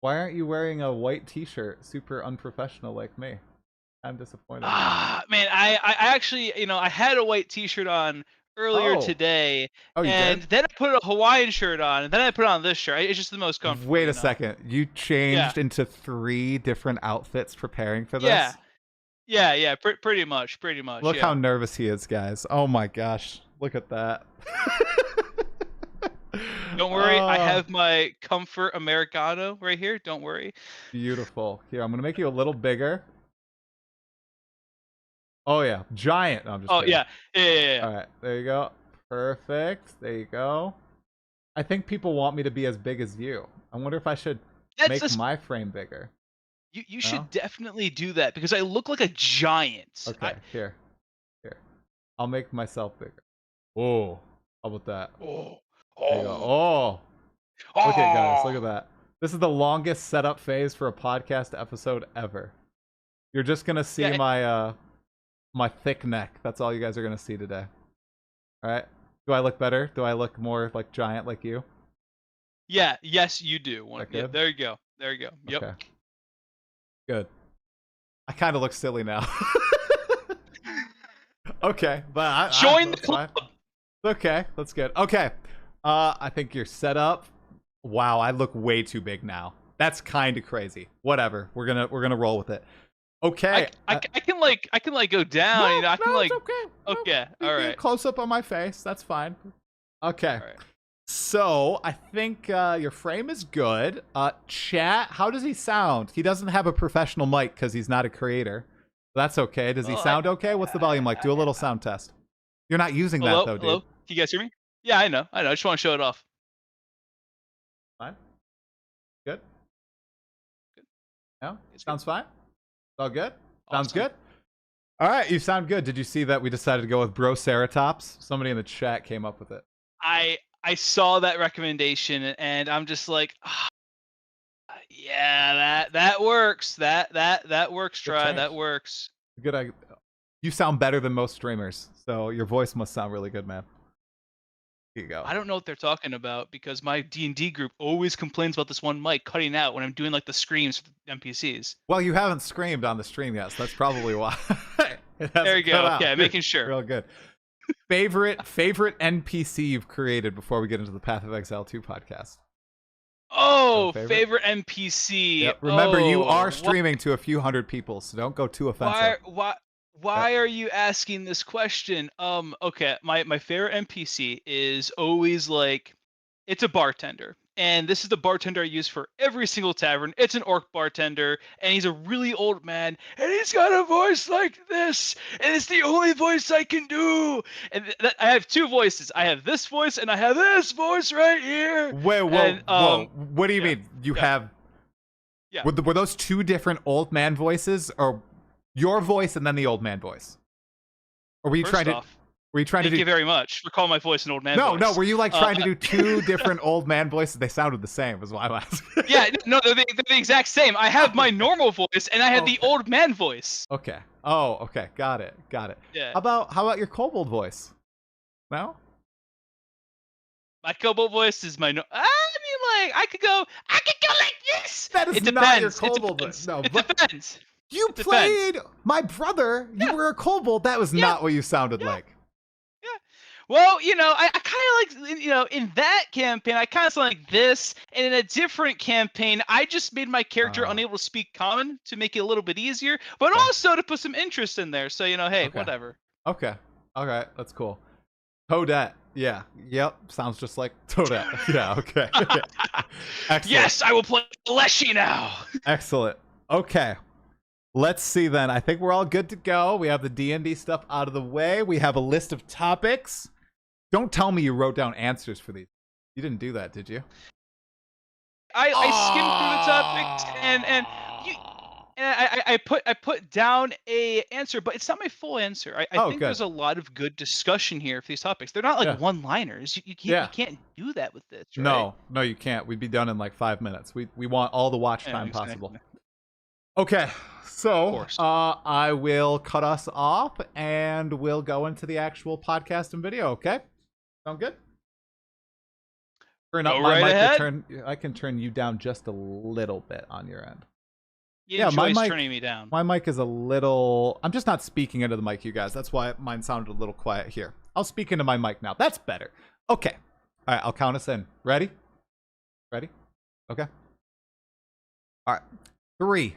Why aren't you wearing a white t-shirt? Super unprofessional like me. I'm disappointed. Man, I actually, I had a white t-shirt on earlier today, and then I put a Hawaiian shirt on, and then I put on this shirt. It's just the most comfortable. Wait a second. You changed into 3 different outfits preparing for this? Yeah. Pretty much. Look how nervous he is, guys. Oh my gosh. Look at that. Don't worry, I have my Comfort Americano right here. Don't worry. Beautiful. Here, I'm gonna make you a little bigger. Oh yeah, giant. No, I'm just kidding. Yeah. All right, there you go. Perfect. There you go. I think people want me to be as big as you. I wonder if I should make my frame bigger. You should definitely do that because I look like a giant. Okay, here. I'll make myself bigger. Oh, how about that? Oh. There you go. Oh. Okay, guys, look at that. This is the longest setup phase for a podcast episode ever. You're just gonna see my my thick neck. That's all you guys are gonna see today. All right. Do I look better? Do I look more like giant like you? Yeah. Yes, you do. Yeah, there you go. There you go. Yep. Okay. Good. I kind of look silly now. Okay, but join the club. Okay, that's good. Okay, I think you're set up. Wow, I look way too big now. That's kind of crazy. Whatever, we're gonna roll with it. Okay, I can like go down. No, you know, I can like. it's okay. Okay, all right. Close up on my face. That's fine. Okay. All right. So I think your frame is good. Chat, how does he sound? He doesn't have a professional mic because he's not a creator. That's okay. Does he sound okay? What's the volume like? Do a little sound test. You're not using that though, dude. Hello? Can you guys hear me? Yeah, I know. I just want to show it off. Fine. Good. Good. No? It's Sounds fine? All good? Awesome. Sounds good? All right, you sound good. Did you see that we decided to go with Broceratops? Somebody in the chat came up with it. I saw that recommendation and I'm just like, yeah, that works. That works, Try. That works. Good. You sound better than most streamers, so your voice must sound really good, man. Here you go. I don't know what they're talking about because my D&D group always complains about this one mic cutting out when I'm doing like the screams for the NPCs. Well, you haven't screamed on the stream yet, so that's probably why. There you go. Okay, making sure. Real good. Favorite NPC you've created before we get into the Path of Exile 2 podcast? Oh, favorite NPC. Yep. Remember, you are streaming to a few hundred people, so don't go too offensive. Why are you asking this question? Okay, my favorite NPC is always like, it's a bartender. And this is the bartender I use for every single tavern. It's an orc bartender, and he's a really old man, and he's got a voice like this, and it's the only voice I can do. And I have two voices. I have this voice, and I have this voice right here. Whoa. What do you mean? You have... Yeah. Were those two different old man voices, or your voice and then the old man voice? Or were you trying to... Were you trying to do... Thank you very much for calling my voice an old man voice. No, were you like trying to do two different old man voices? They sounded the same, is why I'm asking. Yeah, no, they're the exact same. I have my normal voice, and I have the old man voice. Okay. Oh, okay. Got it. Yeah. How about your kobold voice? No? My kobold voice is my... I mean, like, I could go like this! That is not your kobold voice. No, it depends. You played my brother. You were a kobold. That was not what you sounded like. Well, I kind of like, in that campaign, I kind of sound like this. And in a different campaign, I just made my character unable to speak common to make it a little bit easier, but also to put some interest in there. So, hey, whatever. Okay. All right. That's cool. Toadette. Yeah. Yep. Sounds just like Toadette. Yeah. Okay. Excellent. Yes, I will play Leshy now. Excellent. Okay. Let's see then. I think we're all good to go. We have the D&D stuff out of the way. We have a list of topics. Don't tell me you wrote down answers for these. You didn't do that, did you? I skimmed through the topics and I put down a answer, but it's not my full answer. I think there's a lot of good discussion here for these topics. They're not like one-liners. You can't do that with this, right? No, you can't. We'd be done in like 5 minutes. We want all the watch time possible. Okay, so I will cut us off and we'll go into the actual podcast and video, okay? Sound good? Turn up my mic. I can turn you down just a little bit on your end. My mic turning me down. My mic is a little... I'm just not speaking into the mic, you guys. That's why mine sounded a little quiet here. I'll speak into my mic now. That's better. Okay. All right, I'll count us in. Ready? Ready? Okay. All right. 3,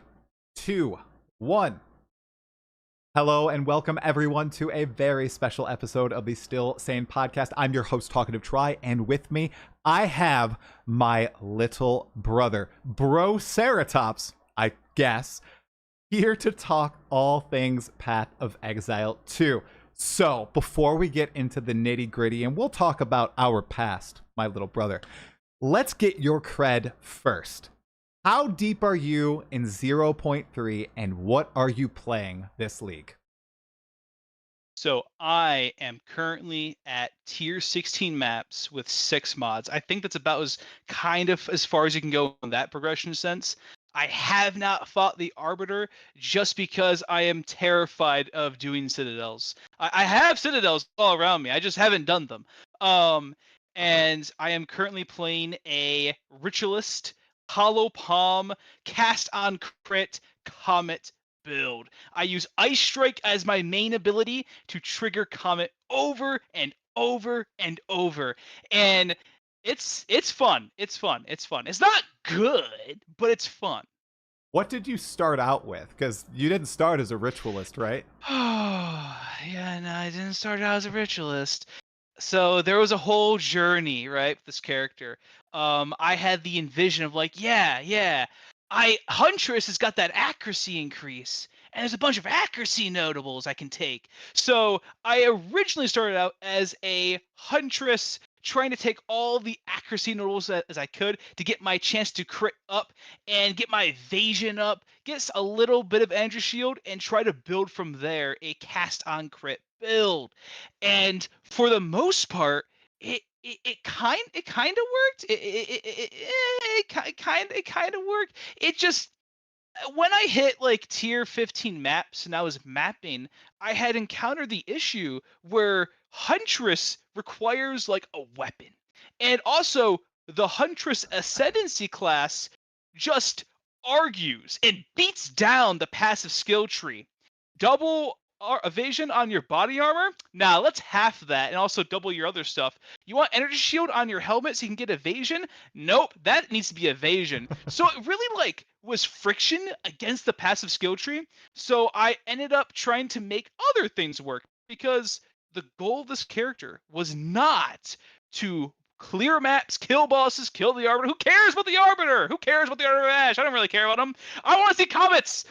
2, 1. Hello and welcome everyone to a very special episode of the Still Sane podcast. I'm your host, Talkative Try, and with me, I have my little brother, Broceratops, I guess, here to talk all things Path of Exile 2. So, before we get into the nitty gritty, and we'll talk about our past, my little brother, let's get your cred first. How deep are you in 0.3, and what are you playing this league? So I am currently at tier 16 maps with 6 mods. I think that's about as far as you can go in that progression sense. I have not fought the Arbiter just because I am terrified of doing Citadels. I have Citadels all around me. I just haven't done them. And I am currently playing a Ritualist, Hollow Palm, Cast on Crit, Comet build. I use Ice Strike as my main ability to trigger Comet over and over and over. And it's fun. It's fun. It's fun. It's not good, but it's fun. What did you start out with? Because you didn't start as a ritualist, right? Yeah, no, I didn't start out as a ritualist. So there was a whole journey, right, with this character. I had the envision of like, yeah, Huntress has got that accuracy increase, and there's a bunch of accuracy notables I can take. So I originally started out as a Huntress, trying to take all the accuracy notables as I could to get my chance to crit up and get my evasion up, get a little bit of energy shield, and try to build from there a cast on crit build. And for the most part, it kind of worked. It kind of worked. It just, when I hit like tier 15 maps and I was mapping, I had encountered the issue where Huntress requires like a weapon. And also the Huntress Ascendancy class just argues and beats down the passive skill tree. Double evasion on your body armor? Nah, let's half that and also double your other stuff. You want energy shield on your helmet so you can get evasion? Nope, that needs to be evasion. So it really like was friction against the passive skill tree. So I ended up trying to make other things work because the goal of this character was not to clear maps, kill bosses, kill the Arbiter. Who cares about the Arbiter? Who cares about the Arbiter of Ash? I don't really care about him. I want to see comets.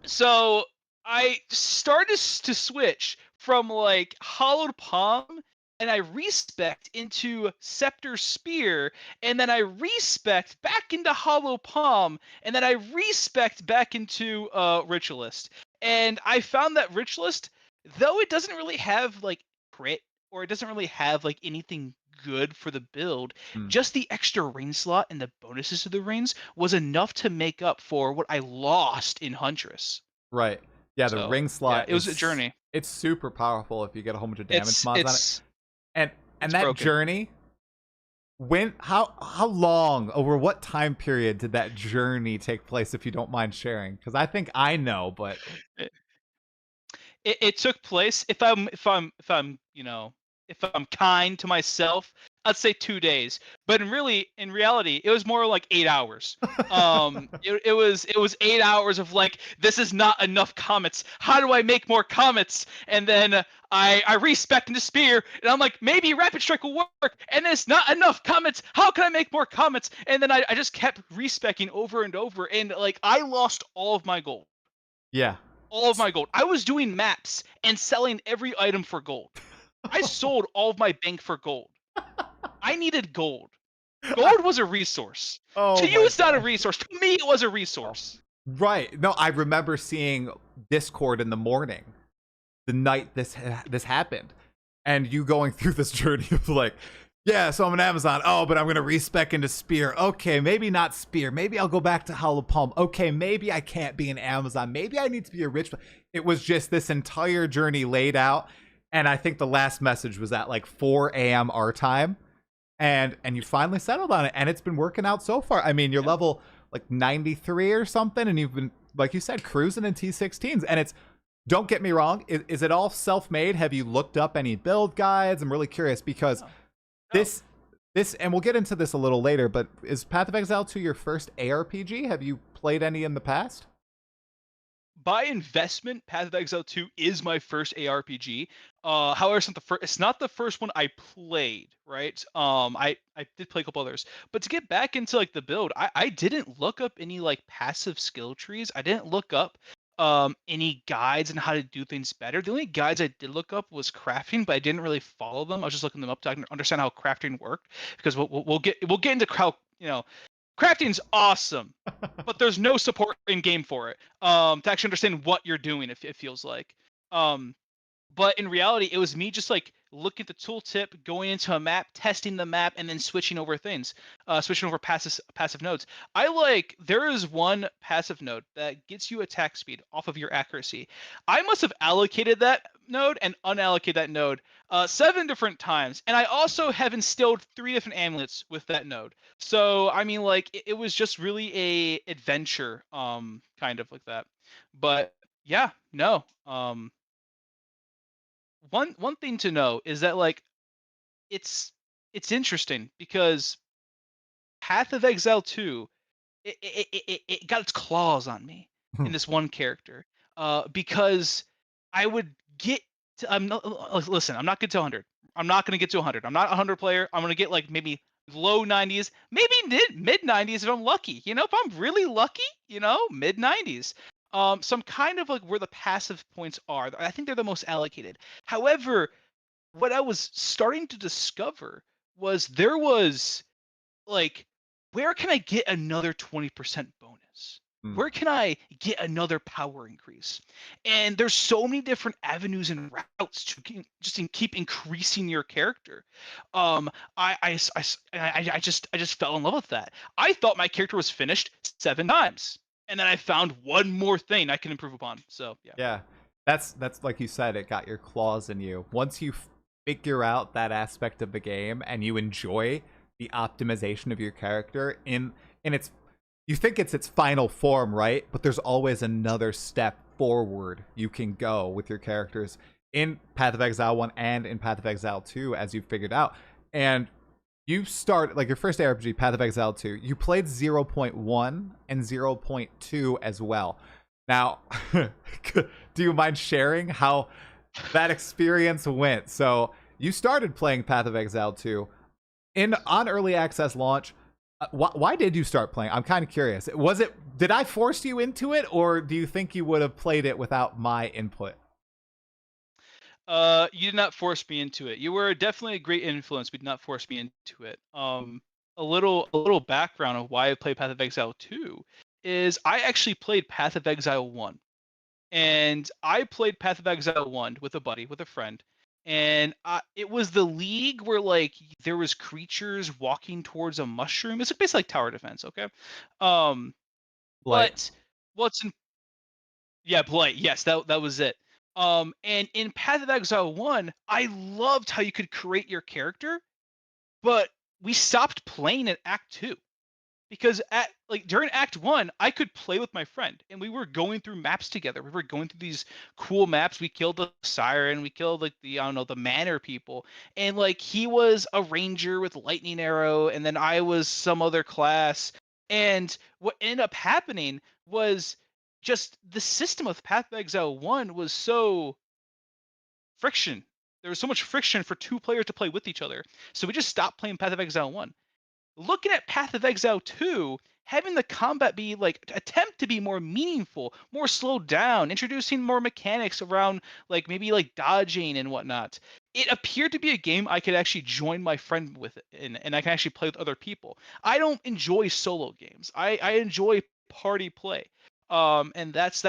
So I started to switch from like Hollowed Palm, and I respect into Scepter Spear, and then I respect back into Hollow Palm, and then I respect back into Ritualist. And I found that Ritualist, though it doesn't really have like crit, or it doesn't really have like anything good for the build, just the extra ring slot and the bonuses to the rings was enough to make up for what I lost in Huntress. Right. Yeah, the ring slot. Yeah, it was a journey. It's super powerful if you get a whole bunch of damage mods on it. And that broken. journey, how long, over what time period did that journey take place, if you don't mind sharing? Because I think I know, but it took place, if I'm kind to myself, I'd say 2 days. But in reality, it was more like 8 hours. It was 8 hours of like, this is not enough comets. How do I make more comets? And then I respec into Spear, and I'm like, maybe Rapid Strike will work. And then it's not enough comets. How can I make more comets? And then I just kept respecking over and over, and like I lost all of my gold. yeah. All of my gold. I was doing maps and selling every item for gold. I sold all of my bank for gold. I needed gold. Gold was a resource. Oh, to you, it's not a resource. To me, it was a resource. Right. No, I remember seeing Discord in the morning, the night this happened, and you going through this journey of like, yeah, so I'm an Amazon. Oh, but I'm going to respec into Spear. Okay, maybe not Spear. Maybe I'll go back to Hollow Palm. Okay, maybe I can't be an Amazon. Maybe I need to be a rich. It was just this entire journey laid out. And I think the last message was at like 4 a.m. our time. And you finally settled on it. And it's been working out so far. I mean, you're level like 93 or something. And you've been, like you said, cruising in T16s. And it's, don't get me wrong, is it all self-made? Have you looked up any build guides? I'm really curious because this, and we'll get into this a little later, but is Path of Exile 2 your first ARPG? Have you played any in the past? By investment, Path of Exile 2 is my first ARPG. However, it's not the first one I played, right? I did play a couple others. But to get back into like the build, I didn't look up any like passive skill trees. I didn't look up any guides on how to do things better. The only guides I did look up was crafting, but I didn't really follow them. I was just looking them up to understand how crafting worked, because we'll get into how, crafting's awesome, but there's no support in game for it. To actually understand what you're doing, it feels like. But in reality, it was me just like looking at the tooltip, going into a map, testing the map, and then switching over things, switching over passive nodes. There is one passive node that gets you attack speed off of your accuracy. I must have allocated that node and unallocated that node 7 different times, and I also have instilled 3 different amulets with that node. So I mean, like it was just really a adventure, kind of like that. But yeah, no. One thing to know is that like it's interesting because Path of Exile 2, it got its claws on me in this one character, because I would get to, I'm not listen, I'm not get to 100. I'm not gonna get to 100. I'm not a 100 player. I'm gonna get like maybe low 90s, maybe mid 90s if I'm lucky. If I'm really lucky, mid 90s. So I'm kind of like where the passive points are. I think they're the most allocated. However, what I was starting to discover was there was like, where can I get another 20% bonus? Where can I get another power increase? And there's so many different avenues and routes to keep increasing your character. I just fell in love with that. I thought my character was finished 7 times, and then I found one more thing I can improve upon. So yeah. Yeah, that's like you said, it got your claws in you. Once you figure out that aspect of the game and you enjoy the optimization of your character in its, you think it's its final form, right? But there's always another step forward you can go with your characters in Path of Exile 1 and in Path of Exile 2, as you figured out. And you start, like, your first ARPG, Path of Exile 2, you played 0.1 and 0.2 as well. Now, do you mind sharing how that experience went? So you started playing Path of Exile 2 on early access launch. Why did you start playing? I'm kind of curious. Did I force you into it, or do you think you would have played it without my input? You did not force me into it. You were definitely a great influence, but did not force me into it. A little background of why I played Path of Exile 2 is I actually played Path of Exile 1. And I played Path of Exile 1 with a buddy, with a friend. And it was the league where like there was creatures walking towards a mushroom. It's basically like tower defense, okay? But what's in yeah, Blight. Yes, that was it. And in Path of Exile 1, I loved how you could create your character, but we stopped playing at Act 2. Because during Act 1, I could play with my friend, and we were going through maps together. We were going through these cool maps. We killed the siren, we killed like the manor people, and like he was a ranger with lightning arrow, and then I was some other class. And what ended up happening was just the system of Path of Exile 1 was so friction. There was so much friction for 2 players to play with each other. So we just stopped playing Path of Exile 1. Looking at Path of Exile 2, having the combat be like attempt to be more meaningful, more slowed down, introducing more mechanics around like maybe like dodging and whatnot. It appeared to be a game I could actually join my friend with and I can actually play with other people. I don't enjoy solo games. I enjoy party play. And that's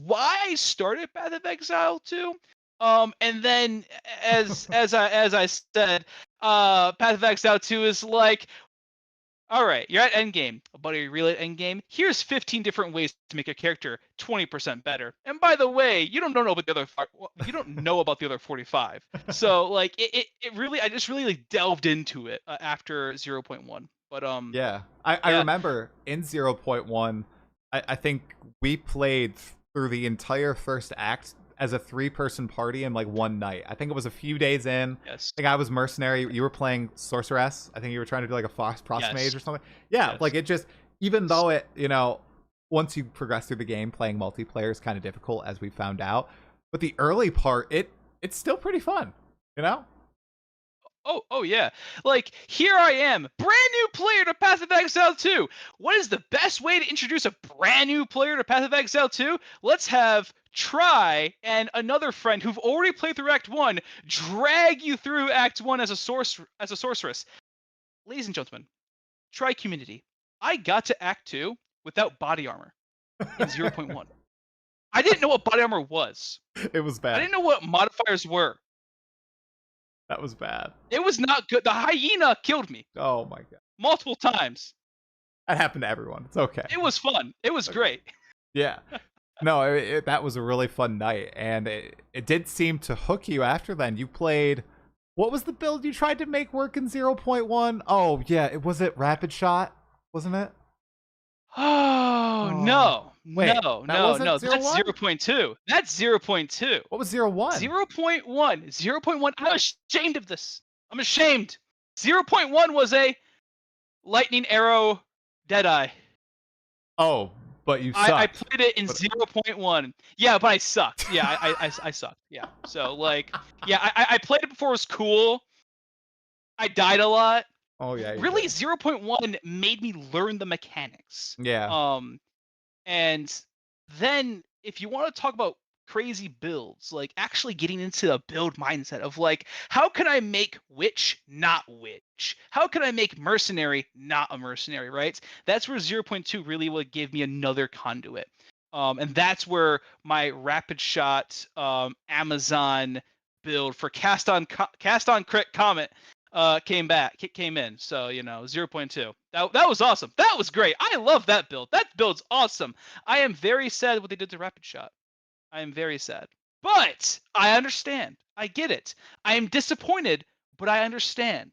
why I started Path of Exile 2. And then as I said, Path of Exile 2 is like, all right, you're at endgame. Buddy, you're really at endgame. Here's 15 different ways to make your character 20% better. And by the way, you don't know about the other. You don't know about the other 45. So like it really, I just really like delved into it after 0.1. But yeah, I remember in 0.1, I think we played through the entire first act as a 3-person party in like one night. I think it was a few days in. Yes. I think I was mercenary. You were playing sorceress. I think you were trying to do like a frost mage or something. Yeah, yes. Like it just, even though it, once you progress through the game, playing multiplayer is kind of difficult, as we found out. But the early part, it's still pretty fun, Oh yeah. Like, here I am, brand new player to Path of Exile 2. What is the best way to introduce a brand new player to Path of Exile 2? Let's have Try and another friend who've already played through Act 1 drag you through Act 1 as a sorceress. Ladies and gentlemen, Try community. I got to Act 2 without body armor in 0.1. I didn't know what body armor was. It was bad. I didn't know what modifiers were. That was bad. It was not good. The hyena killed me Oh my god. multiple times. That happened to everyone. It's okay. It was fun. It was great. Yeah. No, that was a really fun night, and it did seem to hook you after then. You played... What was the build you tried to make work in 0.1? Oh, yeah. Was it Rapid Shot? Wasn't it? Oh, no. Wait, no. that That's wasn't 0.2. That's 0.2. What was 0.1? 0.1. 0.1. I'm ashamed of this. I'm ashamed. 0.1 was a lightning arrow Deadeye. Oh, but you sucked. I played it in 0.1. Yeah, but I sucked. Yeah, I sucked. Yeah. So, like, yeah, I played it before it was cool. I died a lot. Oh, yeah. Really, did. 0.1 made me learn the mechanics. Yeah. And then if you want to talk about crazy builds, like actually getting into a build mindset of like, how can I make witch not witch? How can I make mercenary not a mercenary, right? That's where 0.2 really would give me another conduit. And that's where my rapid shot Amazon build for cast on crit comet came in. So, 0.2. That was awesome. That was great. I love that build. That build's awesome. I am very sad what they did to rapid shot. I am very sad. But I understand. I get it. I am disappointed, but I understand.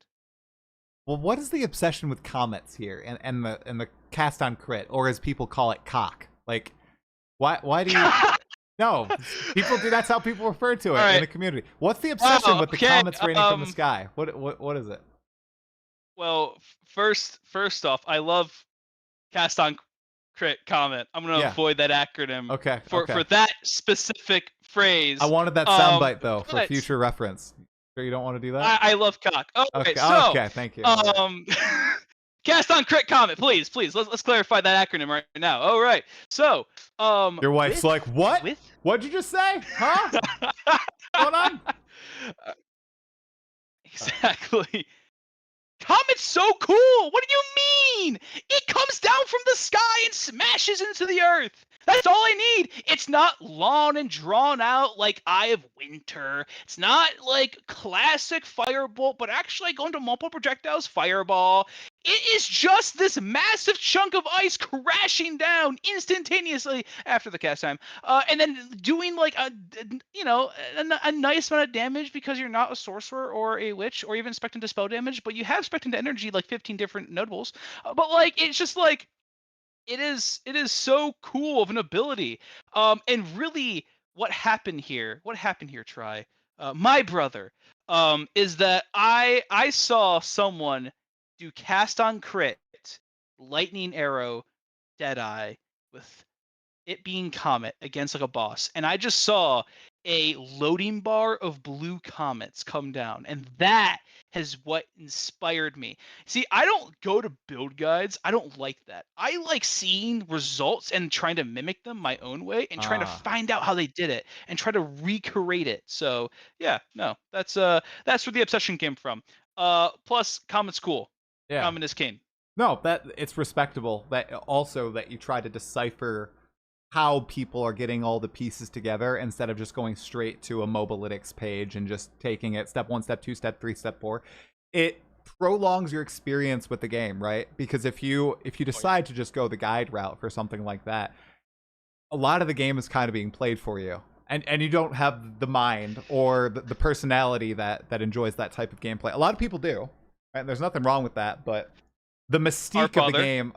Well, what is the obsession with comets here and the cast on crit, or as people call it, cock? Like, why do you? No, people do. That's how people refer to it in the community. What's the obsession with the comets raining from the sky? What is it? Well, first off, I love cast on crit comment. I'm gonna avoid that acronym. Okay. For that specific phrase. I wanted that soundbite though for future reference. Sure, you don't want to do that? I love cock. Okay. Okay. Thank you. Cast on crit comment, please. Let's clarify that acronym right now. All right. So, your wife's like, what? What'd you just say? Huh? What's going on? Exactly. Comet's so cool. What do you mean? It comes down from the sky and smashes into the earth. That's all I need. It's not long and drawn out like Eye of Winter. It's not like classic Firebolt, but actually going to multiple projectiles Fireball. It is just this massive chunk of ice crashing down instantaneously after the cast time, and then doing like a nice amount of damage because you're not a sorcerer or a witch or even Spectrum Dispel damage, but you have Spectrum to Energy, like 15 different notables. But like it's just like it is so cool of an ability. And really, what happened here? Try, my brother, is that I saw someone do cast on crit, lightning arrow, Deadeye, with it being comet against like a boss, and I just saw a loading bar of blue comets come down, and that has what inspired me. See, I don't go to build guides. I don't like that. I like seeing results and trying to mimic them my own way and trying to find out how they did it and try to recreate it. So yeah, no, that's where the obsession came from. Plus comet's cool. Yeah. Comet is king. No, that it's respectable. That also that you try to decipher how people are getting all the pieces together instead of just going straight to a Mobalytics page and just taking it step 1, step 2, step 3, step 4. It prolongs your experience with the game, right? Because if you decide to just go the guide route for something like that, a lot of the game is kind of being played for you. And you don't have the mind or the personality that enjoys that type of gameplay. A lot of people do. Right? There's nothing wrong with that, but the mystique of the game...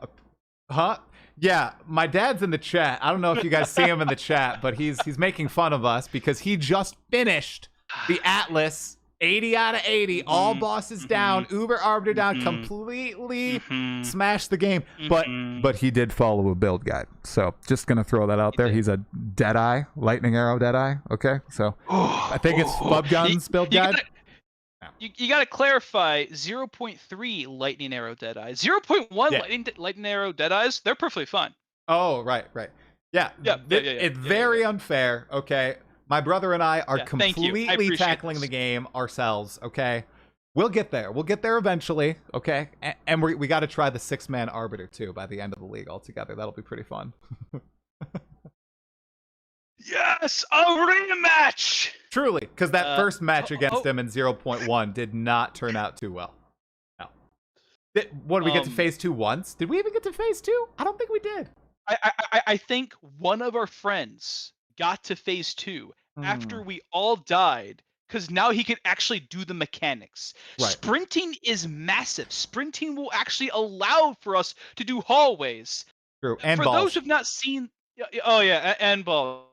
Huh? Yeah, my dad's in the chat. I don't know if you guys see him in the chat, but he's making fun of us because he just finished the Atlas 80 out of 80, all bosses down, Uber Arbiter down, completely smashed the game. But he did follow a build guide. So just gonna throw that out there. He's a Deadeye, lightning arrow Deadeye. Okay, so I think it's Flub Guns build guide. You got to clarify 0.3 lightning arrow dead eyes. 0.1 lightning arrow dead eyes, they're perfectly fine. Oh, right. Yeah. It's very unfair, okay? My brother and I are completely tackling the game ourselves, okay? We'll get there. We'll get there eventually, okay? And we got to try the 6-man Arbiter, too, by the end of the league altogether. That'll be pretty fun. Yes! A rematch! Truly, because that first match against him in 0.1 did not turn out too well. No. What, did we get to phase 2 once? Did we even get to phase 2? I don't think we did. I think one of our friends got to phase 2 after we all died, because now he can actually do the mechanics. Right. Sprinting is massive. Sprinting will actually allow for us to do hallways. True. And for balls. Those who've not seen, and balls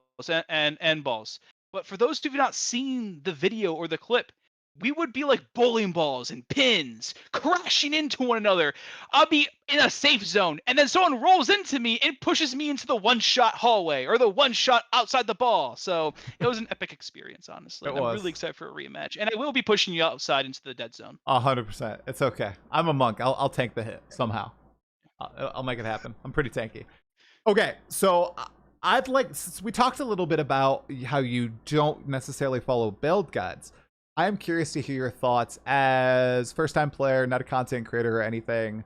and balls. But for those who've not seen the video or the clip, we would be like bowling balls and pins crashing into one another. I'll be in a safe zone, and then someone rolls into me and pushes me into the one-shot hallway or the one-shot outside the ball. So it was an epic experience, honestly. I'm really excited for a rematch, and I will be pushing you outside into the dead zone. 100%. It's okay. I'm a monk. I'll tank the hit somehow. I'll make it happen. I'm pretty tanky. Okay, so since we talked a little bit about how you don't necessarily follow build guides, I'm curious to hear your thoughts as first-time player, not a content creator or anything.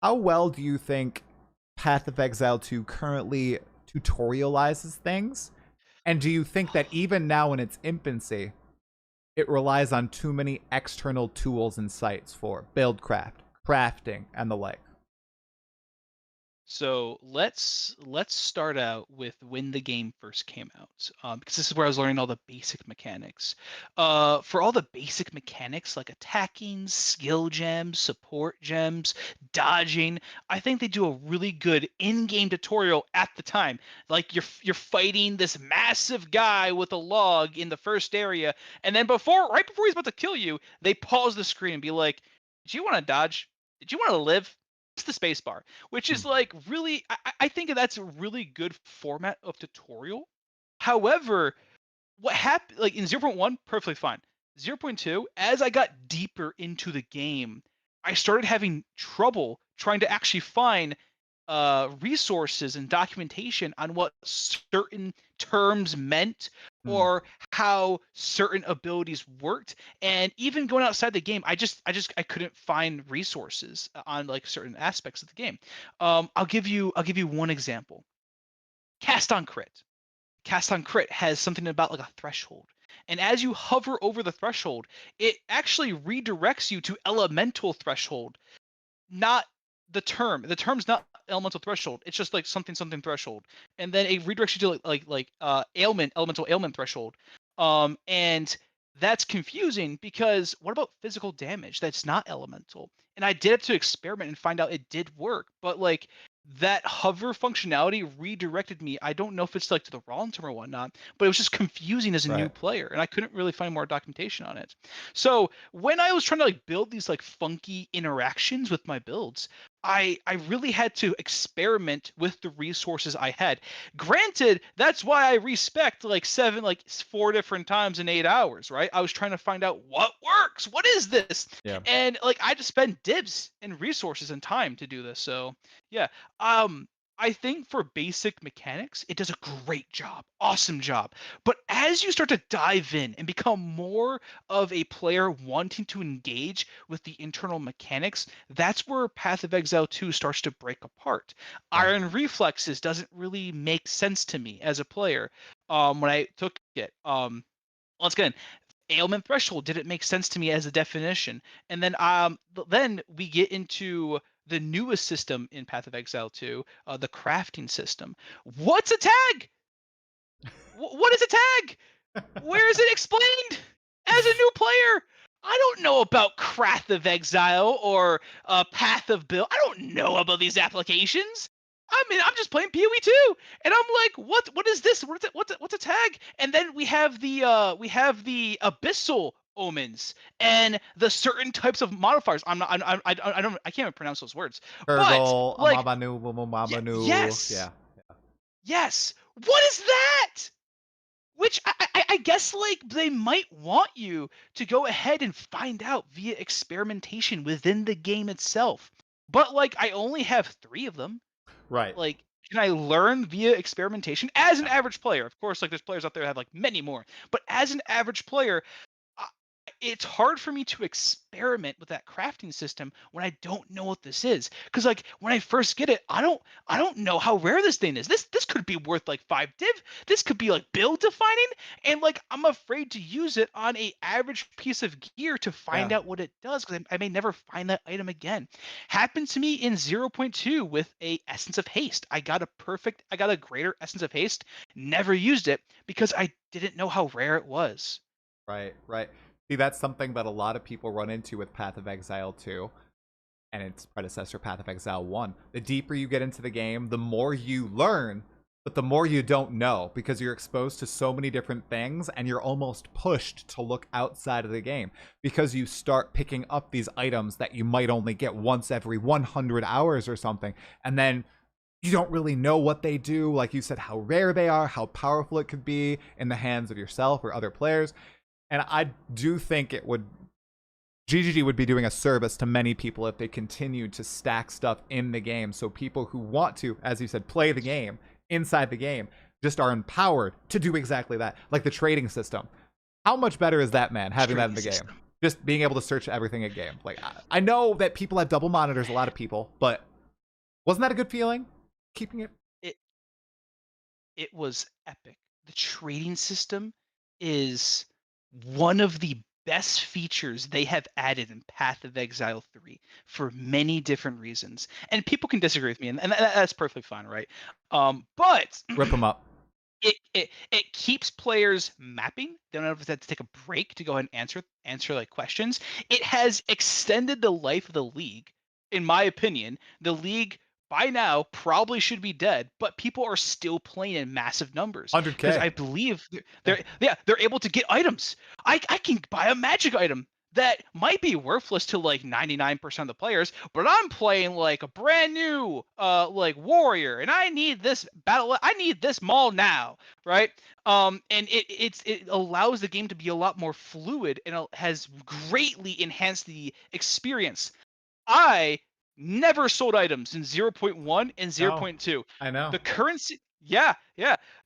How well do you think Path of Exile 2 currently tutorializes things? And do you think that even now in its infancy, it relies on too many external tools and sites for buildcraft, crafting, and the like? So let's start out with when the game first came out, because this is where I was learning all the basic mechanics. For all the basic mechanics like attacking, skill gems, support gems, dodging, I think they do a really good in-game tutorial at the time. Like you're fighting this massive guy with a log in the first area, and then right before he's about to kill you, they pause the screen and be like, "Did you want to dodge? Did you want to live?" It's the space bar, which is like really, I think that's a really good format of tutorial. However, what happened, like in 0.1, perfectly fine. 0.2, as I got deeper into the game, I started having trouble trying to actually find resources and documentation on what certain terms meant or how certain abilities worked. And even going outside the game, I couldn't find resources on like certain aspects of the game. I'll give you one example. Cast on Crit. Cast on Crit has something about like a threshold. And as you hover over the threshold, it actually redirects you to elemental threshold, not the term. The term's not elemental threshold. It's just like something threshold, and then it redirects you to elemental ailment threshold. And that's confusing because what about physical damage? That's not elemental. And I did have to experiment and find out it did work, but like that hover functionality redirected me. I don't know if it's like to the wrong term or whatnot, but it was just confusing as a new player, and I couldn't really find more documentation on it. So when I was trying to like build these like funky interactions with my builds, I really had to experiment with the resources I had. Granted, that's why I respect like 4 different times in 8 hours, right? I was trying to find out what works. What is this? Yeah. And like I just spend dibs and resources and time to do this. So yeah. I think for basic mechanics, it does a great job, awesome job. But as you start to dive in and become more of a player wanting to engage with the internal mechanics, that's where Path of Exile 2 starts to break apart. Iron Reflexes doesn't really make sense to me as a player when I took it. Once again, ailment threshold didn't make sense to me as a definition. And then we get into the newest system in Path of Exile 2, the crafting system. What's a tag? What is a tag? Where is it explained? As a new player, I don't know about Path of Exile or Path of Bill. I don't know about these applications. I mean, I'm just playing PoE 2, and I'm like, what is this? What's a tag? And then we have the abyssal omens and the certain types of modifiers. I can't even pronounce those words. Urgle, but like, Amabanu, yes, yeah. Yes. What is that? Which I I guess like they might want you to go ahead and find out via experimentation within the game itself. But like I only have 3 of them. Right. Like, can I learn via experimentation as an average player? Of course, like there's players out there that have like many more. But as an average player, I- it's hard for me to experiment with that crafting system when I don't know what this is. Because like when I first get it, I don't know how rare this thing is. This could be worth like 5 div. This could be like build defining, and like I'm afraid to use it on a average piece of gear to find Yeah. out what it does, because I may never find that item again. Happened to me in 0.2 with a essence of haste. I got a greater essence of haste. Never used it because I didn't know how rare it was. Right, right. See, that's something that a lot of people run into with Path of Exile 2 and its predecessor, Path of Exile 1. The deeper you get into the game, the more you learn, but the more you don't know, because you're exposed to so many different things and you're almost pushed to look outside of the game because you start picking up these items that you might only get once every 100 hours or something. And then you don't really know what they do. Like you said, how rare they are, how powerful it could be in the hands of yourself or other players. And I do think GGG would be doing a service to many people if they continued to stack stuff in the game. So people who want to, as you said, play the game inside the game just are empowered to do exactly that. Like the trading system. How much better is that, man, having that in the game? Just being able to search everything in game. Like, I know that people have double monitors, a lot of people, but wasn't that a good feeling? Keeping it? It was epic. The trading system is one of the best features they have added in Path of Exile 3 for many different reasons. And people can disagree with me, and that's perfectly fine, right? But Rip them up. it keeps players mapping. They don't have to take a break to go ahead and answer like questions. It has extended the life of the league, in my opinion. The league by now probably should be dead, but people are still playing in massive numbers 100K. because I believe they're able to get items. I can buy a magic item that might be worthless to like 99% of the players, but I'm playing like a brand new like warrior, and I need this maul now, right? And it allows the game to be a lot more fluid, and it has greatly enhanced the experience. I never sold items in 0.1 and 0.2. I know. The currency, yeah.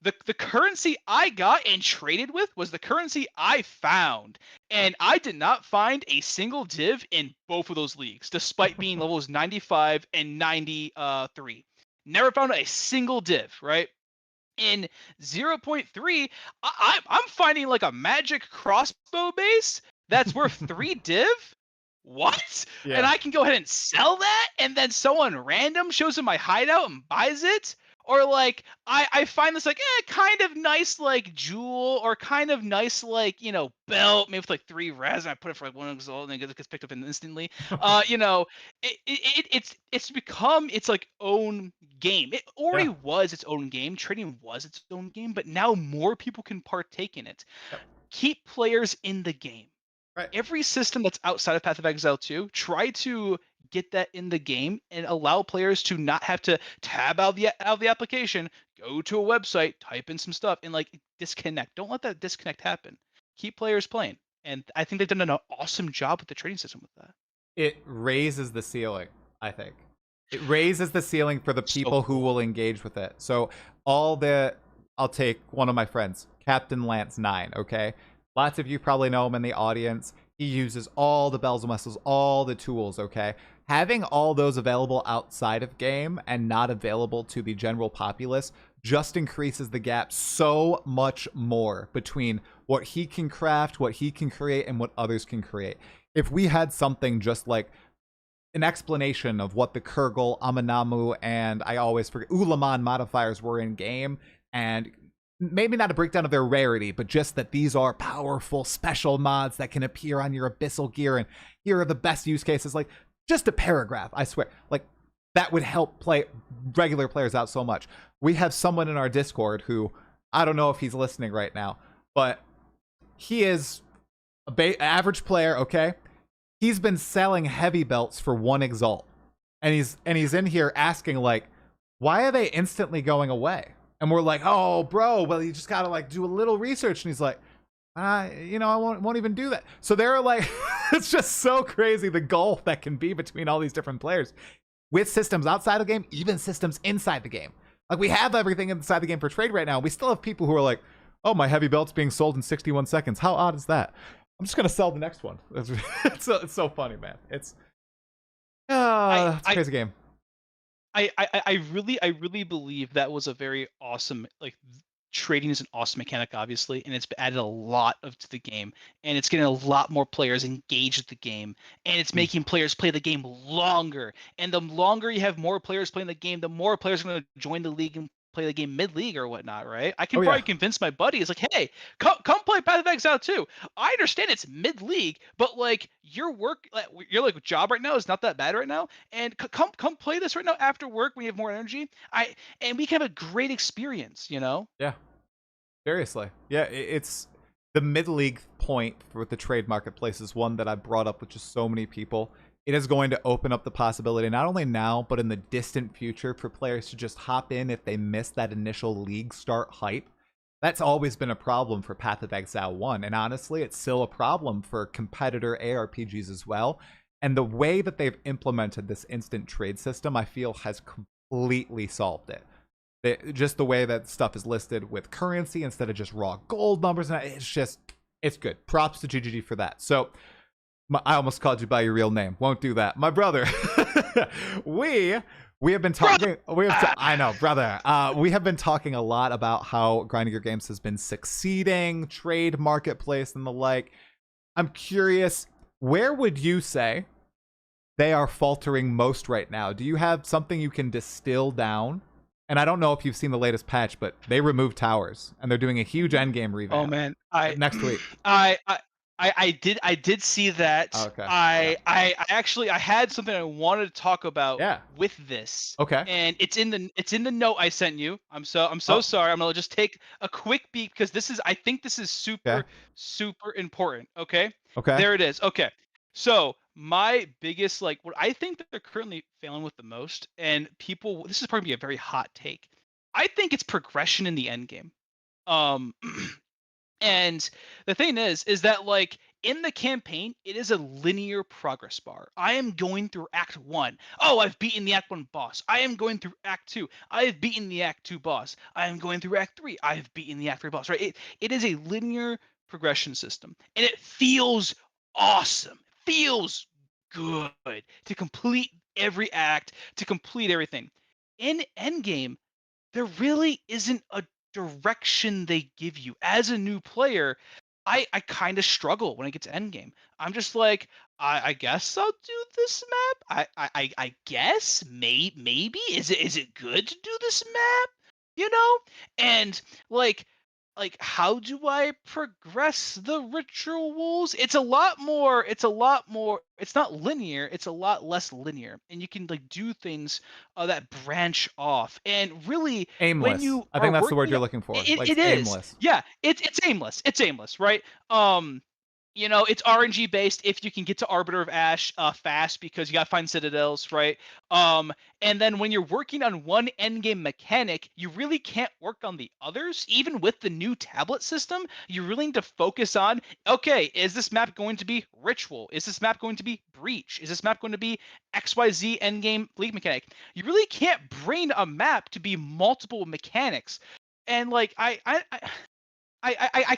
The currency I got and traded with was the currency I found. And I did not find a single div in both of those leagues, despite being levels 95 and 93. Never found a single div, right? In 0.3, I'm finding like a magic crossbow base that's worth 3 div. What? Yeah. And I can go ahead and sell that, and then someone random shows up my hideout and buys it? Or like I find this like kind of nice like jewel, or kind of nice like, belt, maybe with like 3 res, and I put it for like 1 exalt, and it gets picked up instantly. It's become its like own game. It already was its own game. Trading was its own game, but now more people can partake in it. Yep. Keep players in the game. Right. Every system that's outside of Path of Exile 2, try to get that in the game and allow players to not have to tab out the application, go to a website, type in some stuff, and like disconnect. Don't let that disconnect happen. Keep players playing. And I think they've done an awesome job with the trading system with that. It raises the ceiling, I think. It raises the ceiling for the people who will engage with it. So I'll take one of my friends, Captain Lance 9, okay? Lots of you probably know him in the audience. He uses all the bells and whistles, all the tools, okay? Having all those available outside of game and not available to the general populace just increases the gap so much more between what he can craft, what he can create, and what others can create. If we had something just like an explanation of what the Kurgle, Aminamu, and I always forget, Ulaman modifiers were in game, and maybe not a breakdown of their rarity, but just that these are powerful special mods that can appear on your abyssal gear, and here are the best use cases. Like, just a paragraph, I swear. Like, that would help regular players out so much. We have someone in our Discord who, I don't know if he's listening right now, but he is an average player, okay? He's been selling heavy belts for 1 exalt. And he's in here asking, like, why are they instantly going away? And we're like, oh, bro, well, you just gotta like do a little research. And he's like, I won't even do that. So they're like, it's just so crazy the gulf that can be between all these different players with systems outside of the game, even systems inside the game. Like, we have everything inside the game for trade right now. We still have people who are like, oh, my heavy belt's being sold in 61 seconds. How odd is that? I'm just going to sell the next one. It's so funny, man. It's a crazy game. I really believe that was a very awesome, like, trading is an awesome mechanic, obviously, and it's added a lot to the game, and it's getting a lot more players engaged with the game, and it's making players play the game longer. And the longer you have more players playing the game, the more players are going to join the league and play the game mid-league or whatnot, right? I can probably convince my buddies, like, hey, come play Path of Exile too. I understand it's mid-league, but like your job right now is not that bad right now, and come play this right now after work when you have more energy. And we can have a great experience, you know? Yeah. Seriously. Yeah, it's the mid-league point with the trade marketplace is one that I brought up with just so many people. It is going to open up the possibility, not only now, but in the distant future, for players to just hop in if they miss that initial league start hype. That's always been a problem for Path of Exile 1, and honestly, it's still a problem for competitor ARPGs as well. And the way that they've implemented this instant trade system, I feel, has completely solved it. Just the way that stuff is listed with currency instead of just raw gold numbers, and it's good. Props to GGG for that. So, I almost called you by your real name. Won't do that. My brother, we have been talking. I know, brother. We have been talking a lot about how Grinding Your Games has been succeeding, trade marketplace, and the like. I'm curious, where would you say they are faltering most right now? Do you have something you can distill down? And I don't know if you've seen the latest patch, but they removed towers, and they're doing a huge endgame revamp. Oh man, next week. I did see that. Oh, okay. I actually had something I wanted to talk about with this. Okay. And it's in the note I sent you. I'm so sorry. I'm gonna just take a quick beat because I think this is super important. Okay. Okay. There it is. Okay. So my biggest, like, what I think that they're currently failing with the most, and people, this is probably a very hot take. I think it's progression in the end game. And the thing is that, like, in the campaign, it is a linear progress bar. I am going through Act 1. Oh, I've beaten the Act 1 boss. I am going through Act 2. I have beaten the Act 2 boss. I am going through Act 3. I have beaten the Act 3 boss, right? It is a linear progression system, and it feels awesome. It feels good to complete every act, to complete everything. In Endgame, there really isn't a direction they give you. As a new player, I kind of struggle when I get to endgame. I'm just like, I guess I'll do this map. I guess maybe is it good to do this map? You know? And like how do I progress the rituals? It's a lot more, it's not linear, it's a lot less linear, and you can, like, do things that branch off, and really aimless. When you I think that's the word you're looking for. It is aimless. Yeah, it's aimless, right? You know, it's RNG based if you can get to Arbiter of Ash fast, because you gotta find citadels, right? And then when you're working on one endgame mechanic, you really can't work on the others. Even with the new tablet system, you really need to focus on, okay, is this map going to be Ritual? Is this map going to be Breach? Is this map going to be XYZ endgame league mechanic? You really can't bring a map to be multiple mechanics. And like I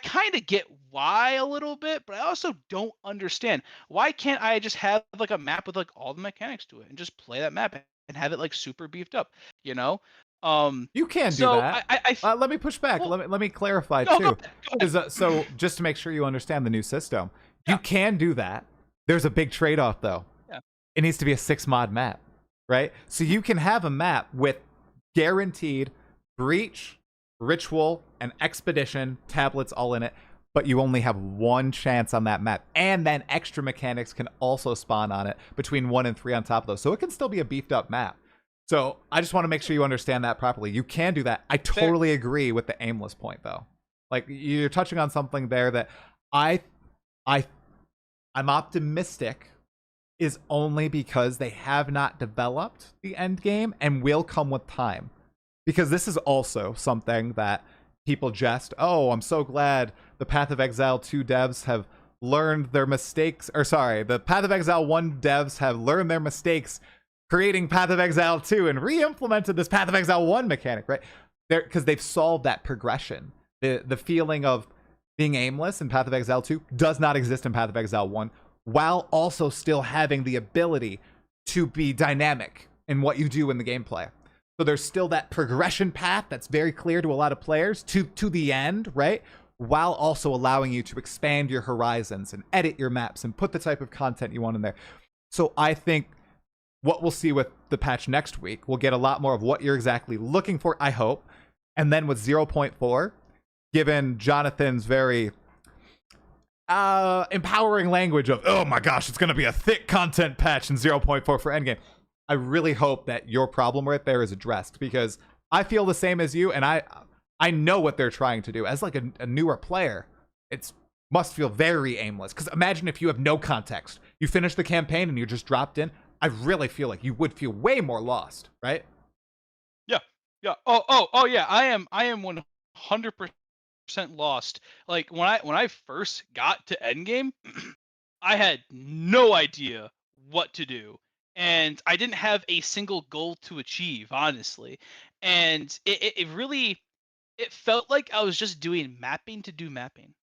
kind of get why a little bit, but I also don't understand why can't I just have like a map with like all the mechanics to it and just play that map and have it like super beefed up, you know? You can do that. Let me push back. Well, let me clarify too. So just to make sure you understand the new system, you can do that. There's a big trade-off though. Yeah. It needs to be a 6-mod map, right? So you can have a map with guaranteed Breach, Ritual, and Expedition tablets all in it, but you only have one chance on that map, and then extra mechanics can also spawn on it between 1 and 3 on top of those, so it can still be a beefed up map. So I just want to make sure you understand that properly. You can do that. I totally agree with the aimless point though. Like, you're touching on something there that I'm optimistic is only because they have not developed the end game and will come with time. Because this is also something that people jest, oh, I'm so glad the Path of Exile 2 devs have learned their mistakes, or sorry, the Path of Exile 1 devs have learned their mistakes creating Path of Exile 2 and re-implemented this Path of Exile 1 mechanic, right? Because they've solved that progression. The feeling of being aimless in Path of Exile 2 does not exist in Path of Exile 1, while also still having the ability to be dynamic in what you do in the gameplay. So there's still that progression path that's very clear to a lot of players to the end, right? While also allowing you to expand your horizons and edit your maps and put the type of content you want in there. So I think what we'll see with the patch next week, we'll get a lot more of what you're exactly looking for, I hope. And then with 0.4, given Jonathan's very empowering language of, oh my gosh, it's going to be a thick content patch in 0.4 for Endgame, I really hope that your problem right there is addressed, because I feel the same as you, and I know what they're trying to do. As like a newer player, it must feel very aimless, because imagine if you have no context. You finish the campaign and you're just dropped in. I really feel like you would feel way more lost, right? Yeah. Oh yeah. I am 100% lost. Like when I first got to Endgame, I had no idea what to do. And I didn't have a single goal to achieve, honestly. And it really it felt like I was just doing mapping to do mapping.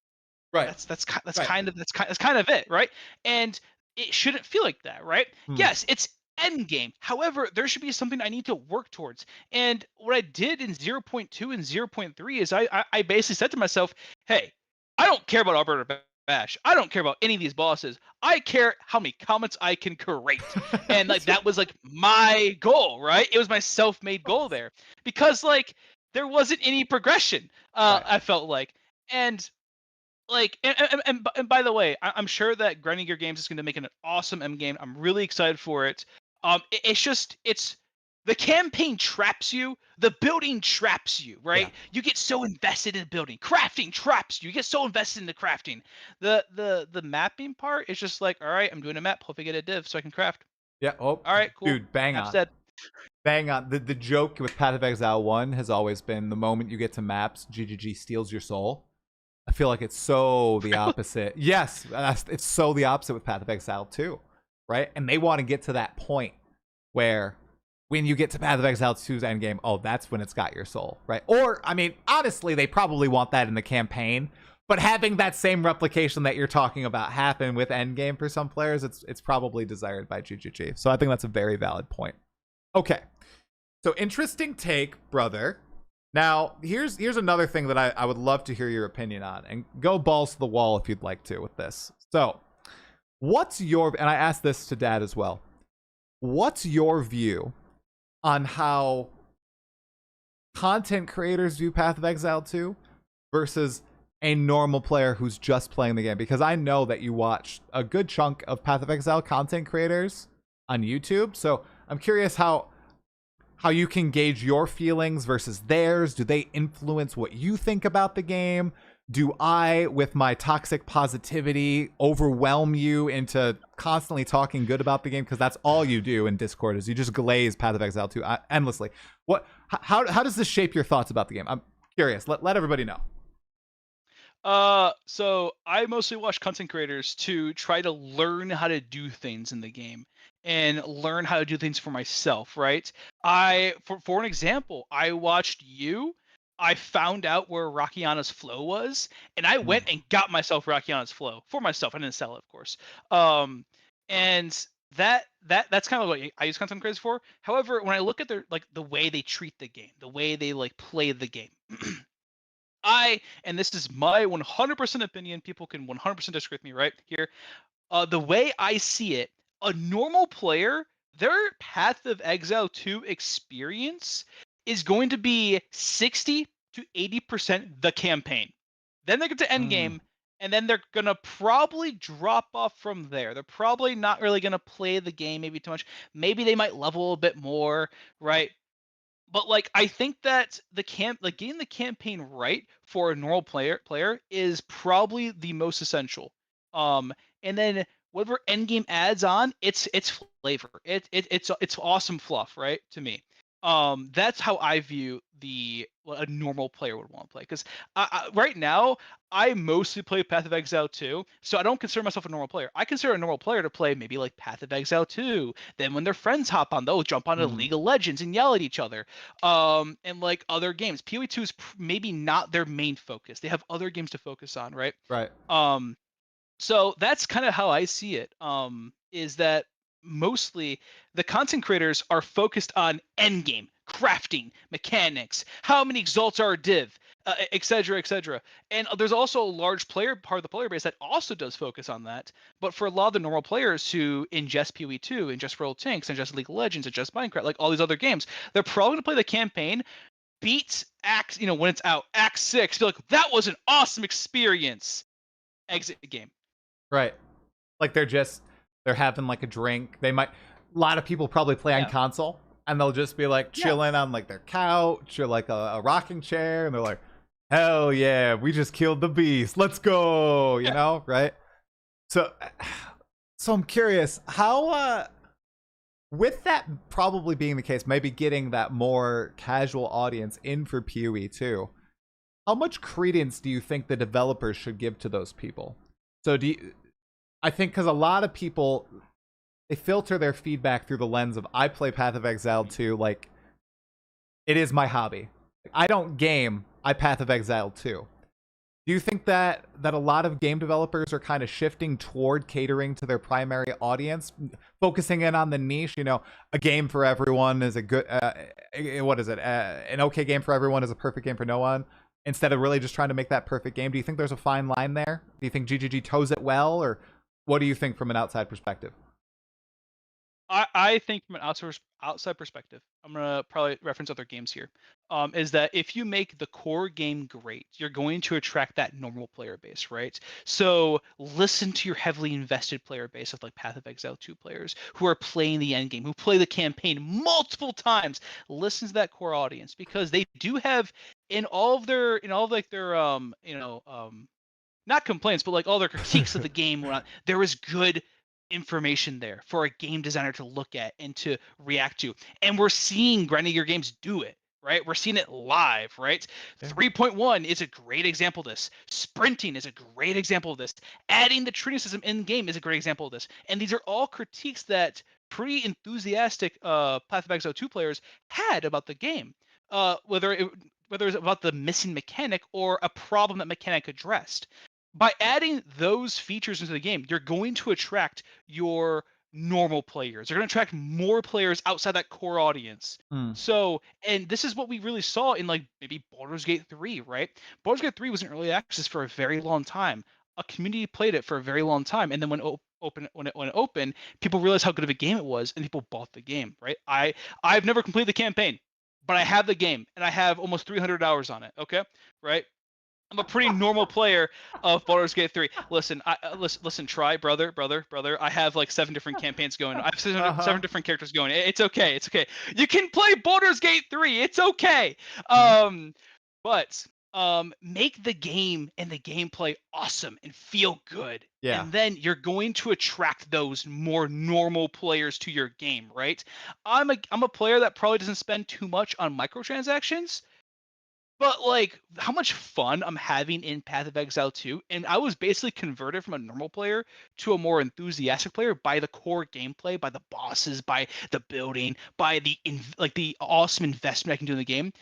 Right. That's Right. kind of it, right? And it shouldn't feel like that, right? Yes, it's end game. However, there should be something I need to work towards. And what I did in 0.2 and 0.3 is I basically said to myself, hey, I don't care about Alberta Bash. I don't care about any of these bosses. I care how many comments I can create. And like that was like my goal, right? It was my self-made goal there. Because like there wasn't any progression, Right. I felt like. And like and by the way, I'm sure that Grinding Gear Games is going to make an awesome M game. I'm really excited for it. It's the campaign traps you, the building traps you, right? Yeah. You get so invested in building. Crafting traps you. You get so invested in the crafting. The mapping part is just like, all right, I'm doing a map. Hope I get a div so I can craft. Yeah. Oh, All right, cool. dude, bang Map's on. dead. Bang on. The joke with Path of Exile 1 has always been the moment you get to maps, GGG steals your soul. I feel like it's so the opposite. Yes, it's so the opposite with Path of Exile 2, right? And they want to get to that point where when you get to Path of Exile 2's endgame, oh, that's when it's got your soul, right? Or, I mean, honestly, they probably want that in the campaign, but having that same replication that you're talking about happen with endgame for some players, it's probably desired by GGG. So I think that's a very valid point. Okay, so interesting take, brother. Now, here's another thing that I would love to hear your opinion on, and go balls to the wall if you'd like to with this. So, what's your, and I asked this to Dad as well, what's your view on how content creators view Path of Exile 2 versus a normal player who's just playing the game? Because I know that you watch a good chunk of Path of Exile content creators on YouTube, so I'm curious how you can gauge your feelings versus theirs. Do they influence what you think about the game? Do I, with my toxic positivity, overwhelm you into constantly talking good about the game? Because that's all you do in Discord, is you just glaze Path of Exile 2 endlessly. How does this shape your thoughts about the game? I'm curious. Let everybody know. So I mostly watch content creators to try to learn how to do things in the game and learn how to do things for myself, right? For an example, I watched you. I found out where Rakiana's flow was, and I went and got myself Rakiana's flow for myself. I didn't sell it, of course. And that's kind of what I use content creators for. However, when I look at their like the way they treat the game, the way they like play the game. And this is my 100% opinion, people can 100% disagree with me right here. The way I see it, a normal player, their Path of Exile 2 experience is going to be 60 to 80% the campaign. Then they get to endgame, and then they're going to probably drop off from there. They're probably not really going to play the game maybe too much. Maybe they might level a bit more, right? But like I think that getting the campaign right for a normal player is probably the most essential. And then whatever endgame adds on, it's flavor. It's awesome fluff, right? To me. That's how I view what a normal player would want to play. Because right now, I mostly play Path of Exile 2, so I don't consider myself a normal player. I consider a normal player to play maybe like Path of Exile 2. Then when their friends hop on, they'll jump onto Mhm. League of Legends and yell at each other. And like other games, PoE 2 is maybe not their main focus. They have other games to focus on, right? Right. So that's kind of how I see it. Is that mostly the content creators are focused on endgame, crafting, mechanics, how many exalts are a div, et cetera, et cetera. And there's also a large part of the player base that also does focus on that. But for a lot of the normal players who ingest PoE2, ingest World Tanks, ingest League of Legends, ingest Minecraft, like all these other games, they're probably going to play the campaign, beat Act, when it's out, Act 6, be like, that was an awesome experience. Exit the game. Right. Like they're having like a drink. A lot of people probably play on console, and they'll just be like chilling on like their couch or like a rocking chair, and they're like, hell yeah, we just killed the beast. Let's go, you know, right? So I'm curious, how with that probably being the case, maybe getting that more casual audience in for PoE too, how much credence do you think the developers should give to those people? So I think because a lot of people, they filter their feedback through the lens of, I play Path of Exile 2, like, it is my hobby. I don't game, I Path of Exile 2. Do you think that a lot of game developers are kind of shifting toward catering to their primary audience, focusing in on the niche? You know, a game for everyone is a good, what is it? An okay game for everyone is a perfect game for no one, instead of really just trying to make that perfect game. Do you think there's a fine line there? Do you think GGG toes it well, or what do you think from an outside perspective? I think from an outside perspective, I'm gonna probably reference other games here. Is that if you make the core game great, you're going to attract that normal player base, right? So listen to your heavily invested player base of like Path of Exile 2 players who are playing the end game, who play the campaign multiple times. Listen to that core audience, because they do have in all of their not complaints, but like all their critiques of the game, there is good information there for a game designer to look at and to react to. And we're seeing grinding your games do it, right? We're seeing it live, right? Yeah. 3.1 is a great example of this. Sprinting is a great example of this. Adding the training system in game is a great example of this. And these are all critiques that pretty enthusiastic Path of Exile 2 players had about the game. Whether it's about the missing mechanic or a problem that mechanic addressed. By adding those features into the game, you're going to attract your normal players. You're going to attract more players outside that core audience. So, and this is what we really saw in like maybe Baldur's Gate 3, right? Baldur's Gate 3 was in early access for a very long time. A community played it for a very long time, and then when it opened, people realized how good of a game it was, and people bought the game, right? I've never completed the campaign, but I have the game, and I have almost 300 hours on it. Okay, right? I'm a pretty normal player of Baldur's Gate 3. Listen, listen, try, brother. I have like 7 different campaigns going. I have 7 different characters going. It's okay. It's okay. You can play Baldur's Gate 3. It's okay. But make the game and the gameplay awesome and feel good. Yeah. And then you're going to attract those more normal players to your game, right? I'm a player that probably doesn't spend too much on microtransactions. But like how much fun I'm having in Path of Exile 2, and I was basically converted from a normal player to a more enthusiastic player by the core gameplay, by the bosses, by the building, by the the awesome investment I can do in the game.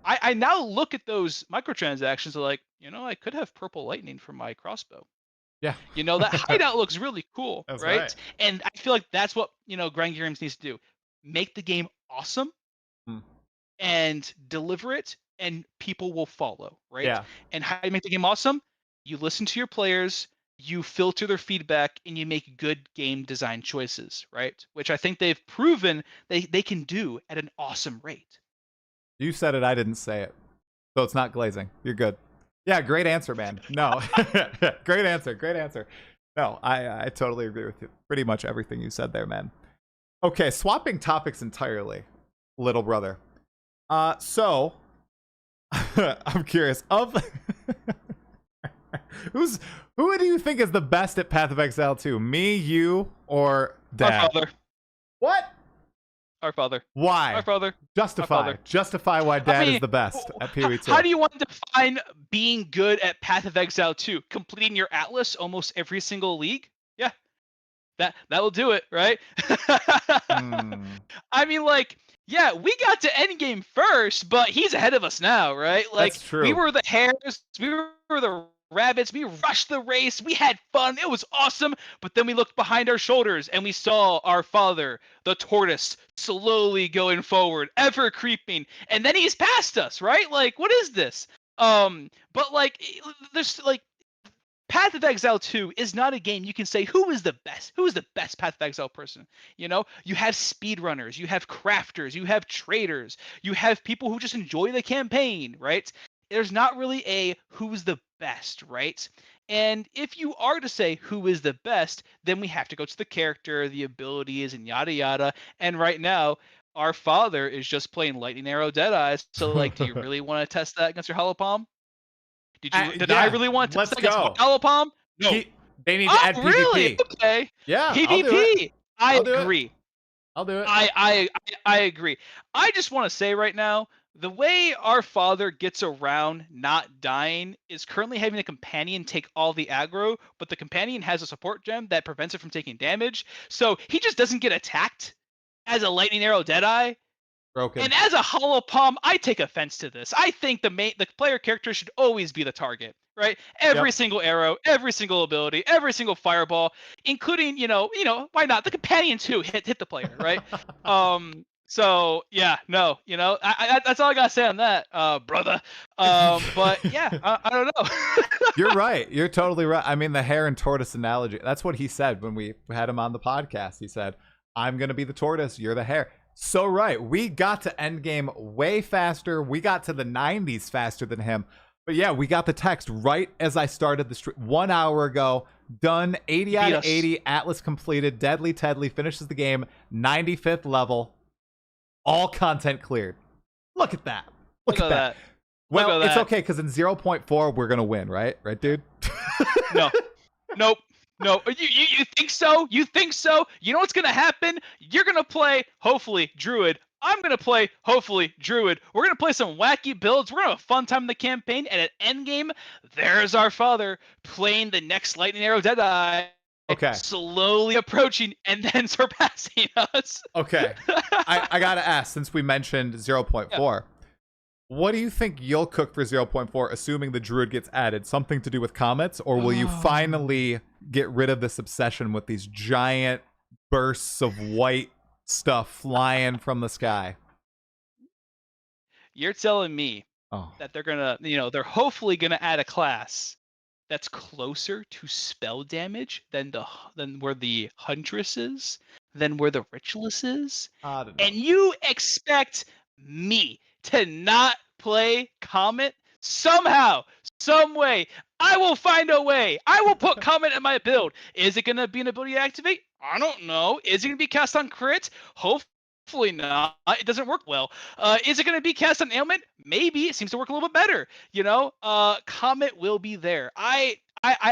I now look at those microtransactions like, I could have purple lightning for my crossbow. Yeah. That hideout looks really cool, That's right? And I feel like that's what, Grind Games needs to do. Make the game awesome and deliver it, and people will follow, right? Yeah. And how you make the game awesome? You listen to your players, you filter their feedback, and you make good game design choices, right? Which I think they've proven they can do at an awesome rate. You said it, I didn't say it. So it's not glazing. You're good. Yeah, great answer, man. No. Great answer. No, I totally agree with you. Pretty much everything you said there, man. Okay, swapping topics entirely, little brother. So I'm curious who do you think is the best at Path of Exile 2? Me, you, or Dad? Our father. What? Our Father. Why? Our Father. Justify why Dad is the best at PoE 2. How do you want to define being good at Path of Exile 2? Completing your Atlas almost every single league? Yeah. That will do it, right? I mean, like, yeah, we got to endgame first, but he's ahead of us now, right? Like, That's true. We were the hares, we were the rabbits, we rushed the race, we had fun, it was awesome, but then we looked behind our shoulders and we saw our father, the tortoise, slowly going forward, ever creeping, and then he's past us, right? Like, what is this? But like, there's like, Path of Exile 2 is not a game you can say who is the best. Who is the best Path of Exile person? You know, you have speedrunners, you have crafters, you have traders, you have people who just enjoy the campaign, right? There's not really a who's the best, right? And if you are to say who is the best, then we have to go to the character, the abilities, and yada yada. And right now, our father is just playing Lightning Arrow Deadeyes. So, like, do you really want to test that against your Hollow Palm? Did I really want to test that against my Hollow Palm? No. They need to add PvP. Really? Okay. Yeah, PvP. I I'll do agree. I'll do it. I agree. I just want to say right now, the way our father gets around not dying is currently having a companion take all the aggro, but the companion has a support gem that prevents it from taking damage. So he just doesn't get attacked as a Lightning Arrow Deadeye. Broken. And as a Hollow Palm, I take offense to this. I think the player character should always be the target, right? Every single arrow, every single ability, every single fireball, including, you know, why not? The companion too hit the player, right? So yeah, no, you know, I that's all I gotta say on that, brother. But yeah, I don't know. You're right. You're totally right. I mean, the hare and tortoise analogy. That's what he said when we had him on the podcast. He said, "I'm gonna be the tortoise. You're the hare." So right, we got to endgame way faster. We got to the 90s faster than him. But yeah, we got the text right as I started the stream 1 hour ago. Done, 80 out of 80, Atlas completed, Deadly Tedley finishes the game, 95th level, all content cleared. Look at that. Look at that. Well, it's okay, because in 0.4, we're going to win, right? Right, dude? No. Nope. No, you think so? You think so? You know what's gonna happen? You're gonna play, hopefully, Druid. I'm gonna play, hopefully, Druid. We're gonna play some wacky builds. We're gonna have a fun time in the campaign. And at endgame, there's our father playing the next Lightning Arrow Deadeye. Okay. Slowly approaching and then surpassing us. Okay. I gotta ask, since we mentioned 0.4. What do you think you'll cook for 0.4, assuming the Druid gets added? Something to do with comets? Or will you finally get rid of this obsession with these giant bursts of white stuff flying from the sky? You're telling me that they're gonna, they're hopefully gonna add a class that's closer to spell damage than where the Huntress is, than where the Ritualist is? And you expect me to not play Comet? Somehow, some way, I will find a way. I will put Comet in my build. Is it going to be an ability to activate? I don't know. Is it going to be cast on crit? Hopefully not. It doesn't work well. Is it going to be cast on ailment? Maybe. It seems to work a little bit better. Comet will be there. I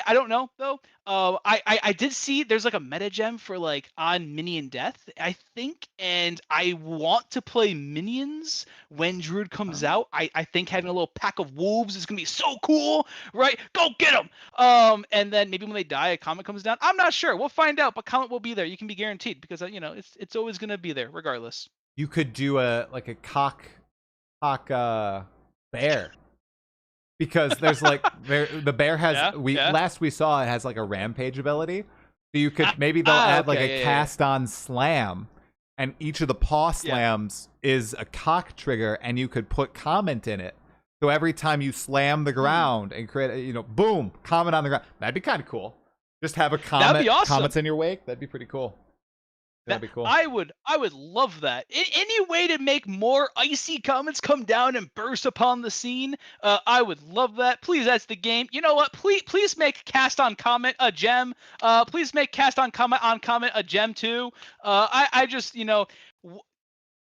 don't know though. I did see there's like a meta gem for like on minion death, I think, and I want to play minions when Druid comes out. I think having a little pack of wolves is gonna be so cool, right? Go get them. And then maybe when they die, a comet comes down. I'm not sure. We'll find out, but comet will be there. You can be guaranteed because it's always gonna be there regardless. You could do a cock bear. Because there's like the bear has last we saw it has like a rampage ability. So you could maybe they'll add like a cast on slam, and each of the paw slams is a cock trigger, and you could put comment in it. So every time you slam the ground and create boom, comment on the ground. That'd be kind of cool. Just have a comment. That'd be awesome. Comments in your wake. That'd be pretty cool. That'd be cool. I would love that. Any way to make more icy comets come down and burst upon the scene, I would love that. Please, that's the game. You know what? Please make cast on comet a gem. Please make cast on comet a gem too. I just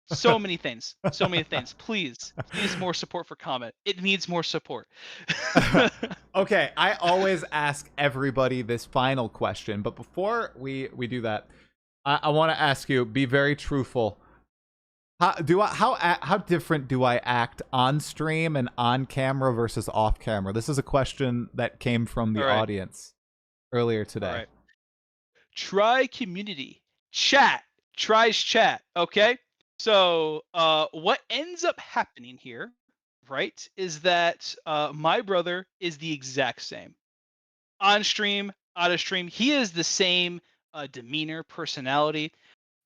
so many things. So many things. Please more support for Comet. It needs more support. Okay, I always ask everybody this final question, but before we do that, I want to ask you, be very truthful. How different do I act on stream and on camera versus off camera? This is a question that came from the audience earlier today. All right. Try community chat. Tries chat. Okay. So what ends up happening here, right, is that my brother is the exact same on stream, out of stream. He is the same demeanor, personality.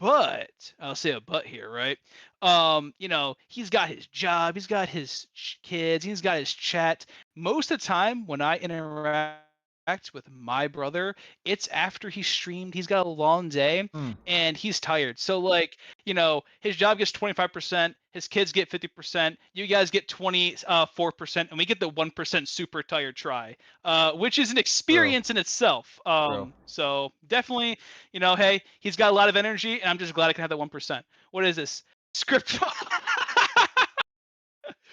But I'll say a but here, right? You know, he's got his job, he's got his kids, he's got his chat. Most of the time when I interact with my brother, it's after he streamed, he's got a long day and he's tired. So like, you know, his job gets 25%, his kids get 50%, you guys get 24%, and we get the 1% super tired try, which is an experience in itself. So definitely, you know, hey, he's got a lot of energy, and I'm just glad I can have that 1%. What is this? Script.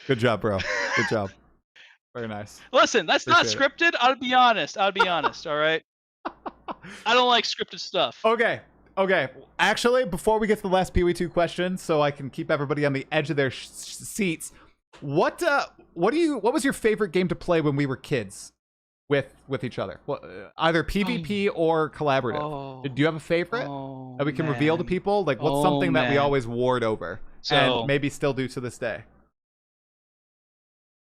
Good job, bro. Good job. Very nice. Listen, that's not scripted. I'll be honest. All right. I don't like scripted stuff. Okay. Actually, before we get to the last PW2 question, so I can keep everybody on the edge of their seats, what was your favorite game to play when we were kids with each other? Either PvP or collaborative. Do you have a favorite that we can reveal to people? Like, what's something that we always warred over and maybe still do to this day?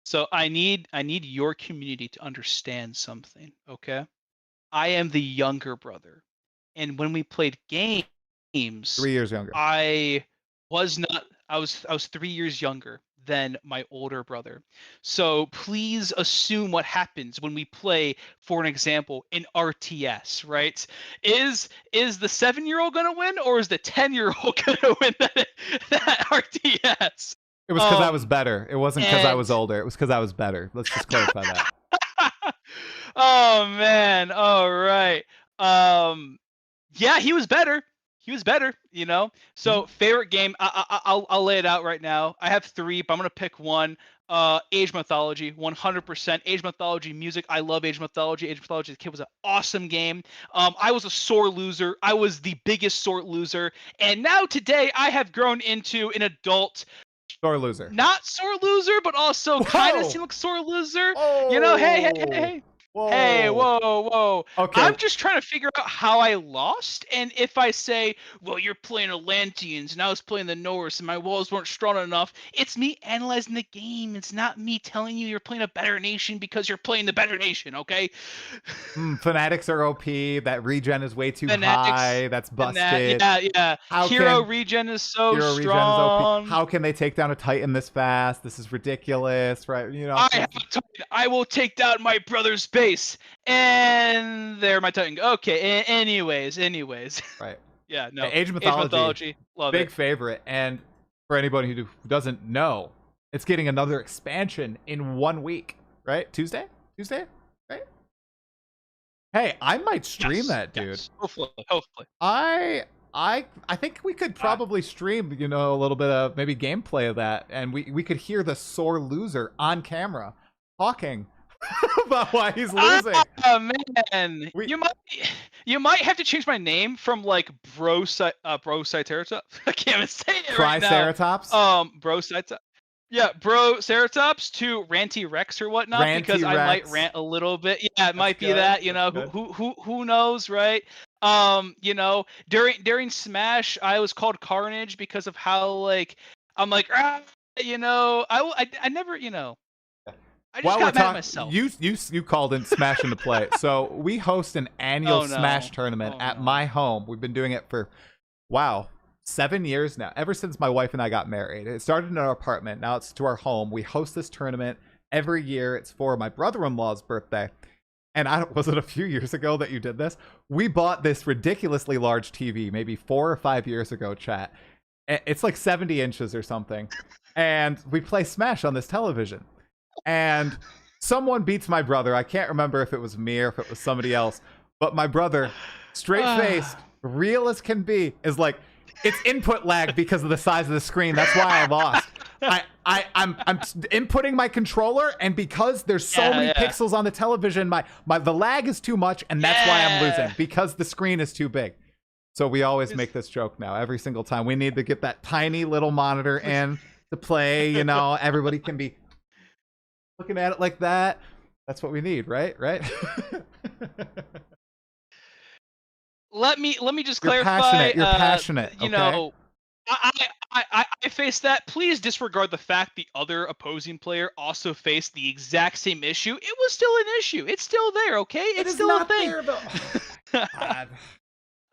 So I need your community to understand something, okay? I am the younger brother, and when we played games, 3 years younger. I was 3 years younger than my older brother. So please assume what happens when we play, for an example, an RTS, right? Is the 7-year-old gonna win, or is the 10-year-old gonna win that RTS? It was because I was better. It wasn't because I was older. It was because I was better. Let's just clarify that. Oh man. All right. Yeah, he was better. You know. So favorite game. I'll lay it out right now. I have 3, but I'm gonna pick one. Age Mythology, 100%. Age Mythology music. I love Age Mythology. Age Mythology as a kid was an awesome game. I was a sore loser. I was the biggest sore loser, and now today I have grown into an adult. Sore loser. Not sore loser, but also kind of seem like sore loser. You know, hey. Whoa. Hey, whoa. Okay. I'm just trying to figure out how I lost. And if I say, well, you're playing Atlanteans and I was playing the Norse and my walls weren't strong enough, it's me analyzing the game. It's not me telling you you're playing a better nation because you're playing the better nation, okay? Fanatics are OP. That regen is way too high. That's busted. Yeah. Hero regen is so strong. How can they take down a Titan this fast? This is ridiculous, right? You know. I have a Titan. I will take down my brother's base, and there my Titan. Okay. Anyways. Right. Yeah. No. Age Mythology. Love big it. favorite. And for anybody who doesn't know, it's getting another expansion in 1 week. Right? Tuesday. Right? Hey, I might stream that, dude. Yes. Hopefully. I think we could probably stream, you know, a little bit of maybe gameplay of that, and we could hear the sore loser on camera talking about why he's losing. Oh man, you might have to change my name from like Broceratops. I can't even say it right now. Triceratops. Broceratops. Yeah, Broceratops to Ranty Rex or whatnot, because I might rant a little bit. Yeah, it might be that. You know, who knows, right? You know, during Smash, I was called Carnage because of how like I'm like you know, I never, you know. I just got mad at myself. You called in Smash into play. So we host an annual Smash tournament at my home. We've been doing it for 7 years now, ever since my wife and I got married. It started in our apartment. Now it's to our home. We host this tournament every year. It's for my brother-in-law's birthday. And was it a few years ago that you did this? We bought this ridiculously large TV, maybe 4 or 5 years ago, chat. It's like 70 inches or something. And we play Smash on this television. And someone beats my brother. I can't remember if it was me or if it was somebody else. But my brother, straight-faced, real as can be, is like, it's input lag because of the size of the screen. That's why I lost. I'm inputting my controller, and because there's so many pixels on the television, the lag is too much, and that's why I'm losing, because the screen is too big. So we always make this joke now. Every single time we need to get that tiny little monitor in to play. You know, everybody can be looking at it like that. That's what we need, right? Right. Let me just You're clarify. passionate. You're passionate. You Okay? know, I face that. Please disregard the fact the other opposing player also faced the exact same issue. It was still an issue. It's still there, okay? It's still a thing. There, though. Oh, God.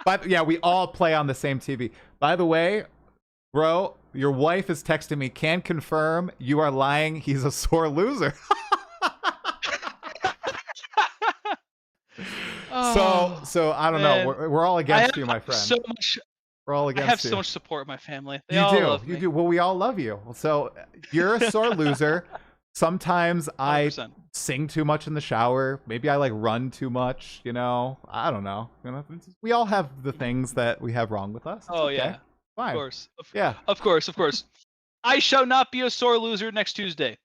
But yeah, we all play on the same TV. By the way, bro, your wife is texting me. Can confirm you are lying. He's a sore loser. So I don't know. We're all against you, my friend. So much. We're all against you. I have so much support in my family. They you all do. love me. You do. Well, we all love you. So you're a sore loser. Sometimes I 100%. sing too much in the shower. Maybe I like run too much. You know, I don't know. You know, we all have the things that we have wrong with us. It's okay. Yeah. Fine. Of course. Yeah. Of course. I shall not be a sore loser next Tuesday.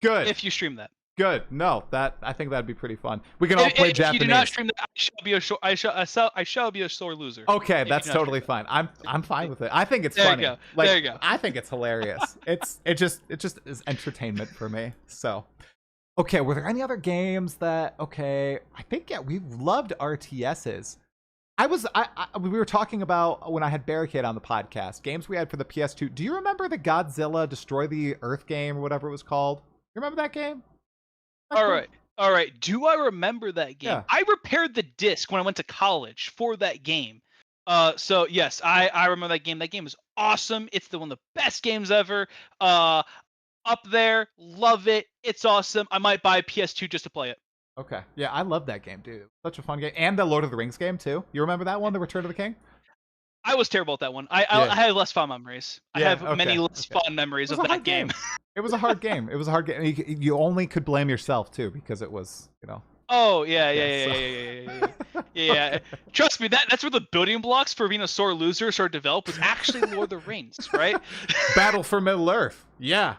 Good. If you stream that. Good. No, I think that'd be pretty fun. We can all play Japanese. If you do not stream that, I shall be a sore loser. Okay, that's totally fine. I'm fine with it. I think it's funny. There you go. Like, there you go. I think it's hilarious. it just is entertainment for me. So, okay, were there any other games that? Okay, I think we loved RTSs. We were talking about when I had Barricade on the podcast, games we had for the PS2. Do you remember the Godzilla Destroy the Earth game or whatever it was called? You remember that game? All right. Do I remember that game? Yeah. I repaired the disc when I went to college for that game. So yes, I remember that game. That game is awesome. It's one of the best games ever. Up there, love it. It's awesome. I might buy a PS2 just to play it. Okay. Yeah, I love that game, dude. Such a fun game. And the Lord of the Rings game too. You remember that one, The Return of the King? I was terrible at that one. I had less fun memories. I have many less fun memories of that game. It was a hard game. It was a hard game. You only could blame yourself too because it was, you know. Oh yeah. Trust me, that's where the building blocks for being a sore loser started to develop. Was actually Lord of the Rings, right? Battle for Middle Earth. Yeah.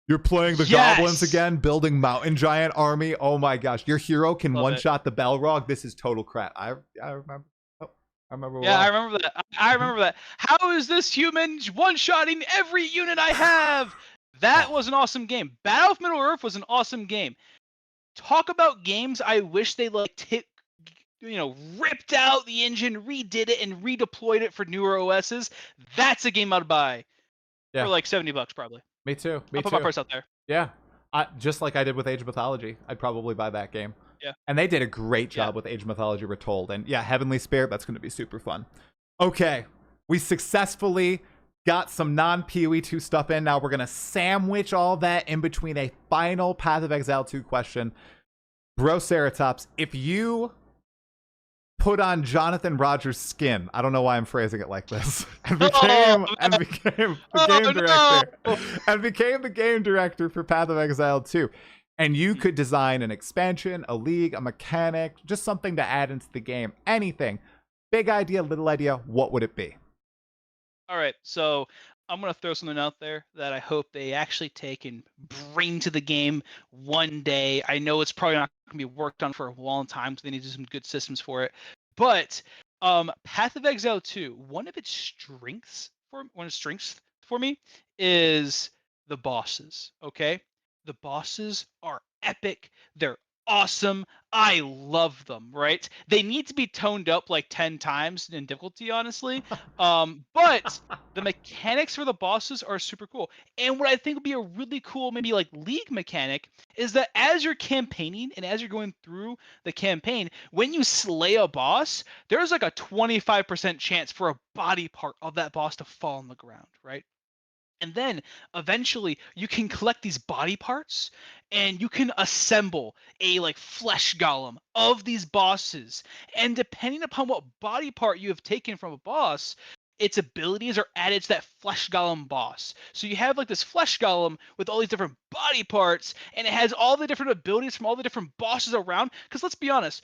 You're playing the goblins again, building mountain giant army. Oh my gosh, your hero can one-shot the Balrog. This is total crap. I remember. I remember. Yeah, I remember that. I remember that. How is this human one-shotting every unit I have? That was an awesome game. Battle of Middle Earth was an awesome game. Talk about games I wish they ripped out the engine, redid it, and redeployed it for newer OSs. That's a game I'd buy for like $70 probably. Me too. I'll put my price out there. Yeah, just like I did with Age of Mythology, I'd probably buy that game. Yeah. And they did a great job with Age of Mythology Retold. And yeah, Heavenly Spirit, that's going to be super fun. Okay, we successfully got some non-PoE 2 stuff in. Now we're going to sandwich all that in between a final Path of Exile 2 question. Bro Ceratops, if you put on Jonathan Rogers' skin, I don't know why I'm phrasing it like this, and became the game director for Path of Exile 2, and you could design an expansion, a league, a mechanic, just something to add into the game, anything, big idea, little idea, what would it be? All right, so I'm going to throw something out there that I hope they actually take and bring to the game one day. I know it's probably not going to be worked on for a long time because they need to do some good systems for it. But Path of Exile 2, one of its strengths for me is the bosses, okay? The bosses are epic. They're awesome. I love them, right? They need to be toned up like 10 times in difficulty, honestly. But the mechanics for the bosses are super cool. And what I think would be a really cool, maybe like league mechanic, is that as you're campaigning and as you're going through the campaign, when you slay a boss, there's like a 25% chance for a body part of that boss to fall on the ground, right? And then eventually you can collect these body parts and you can assemble a like flesh golem of these bosses. And depending upon what body part you have taken from a boss, its abilities are added to that flesh golem boss. So you have like this flesh golem with all these different body parts, and it has all the different abilities from all the different bosses around. Because let's be honest,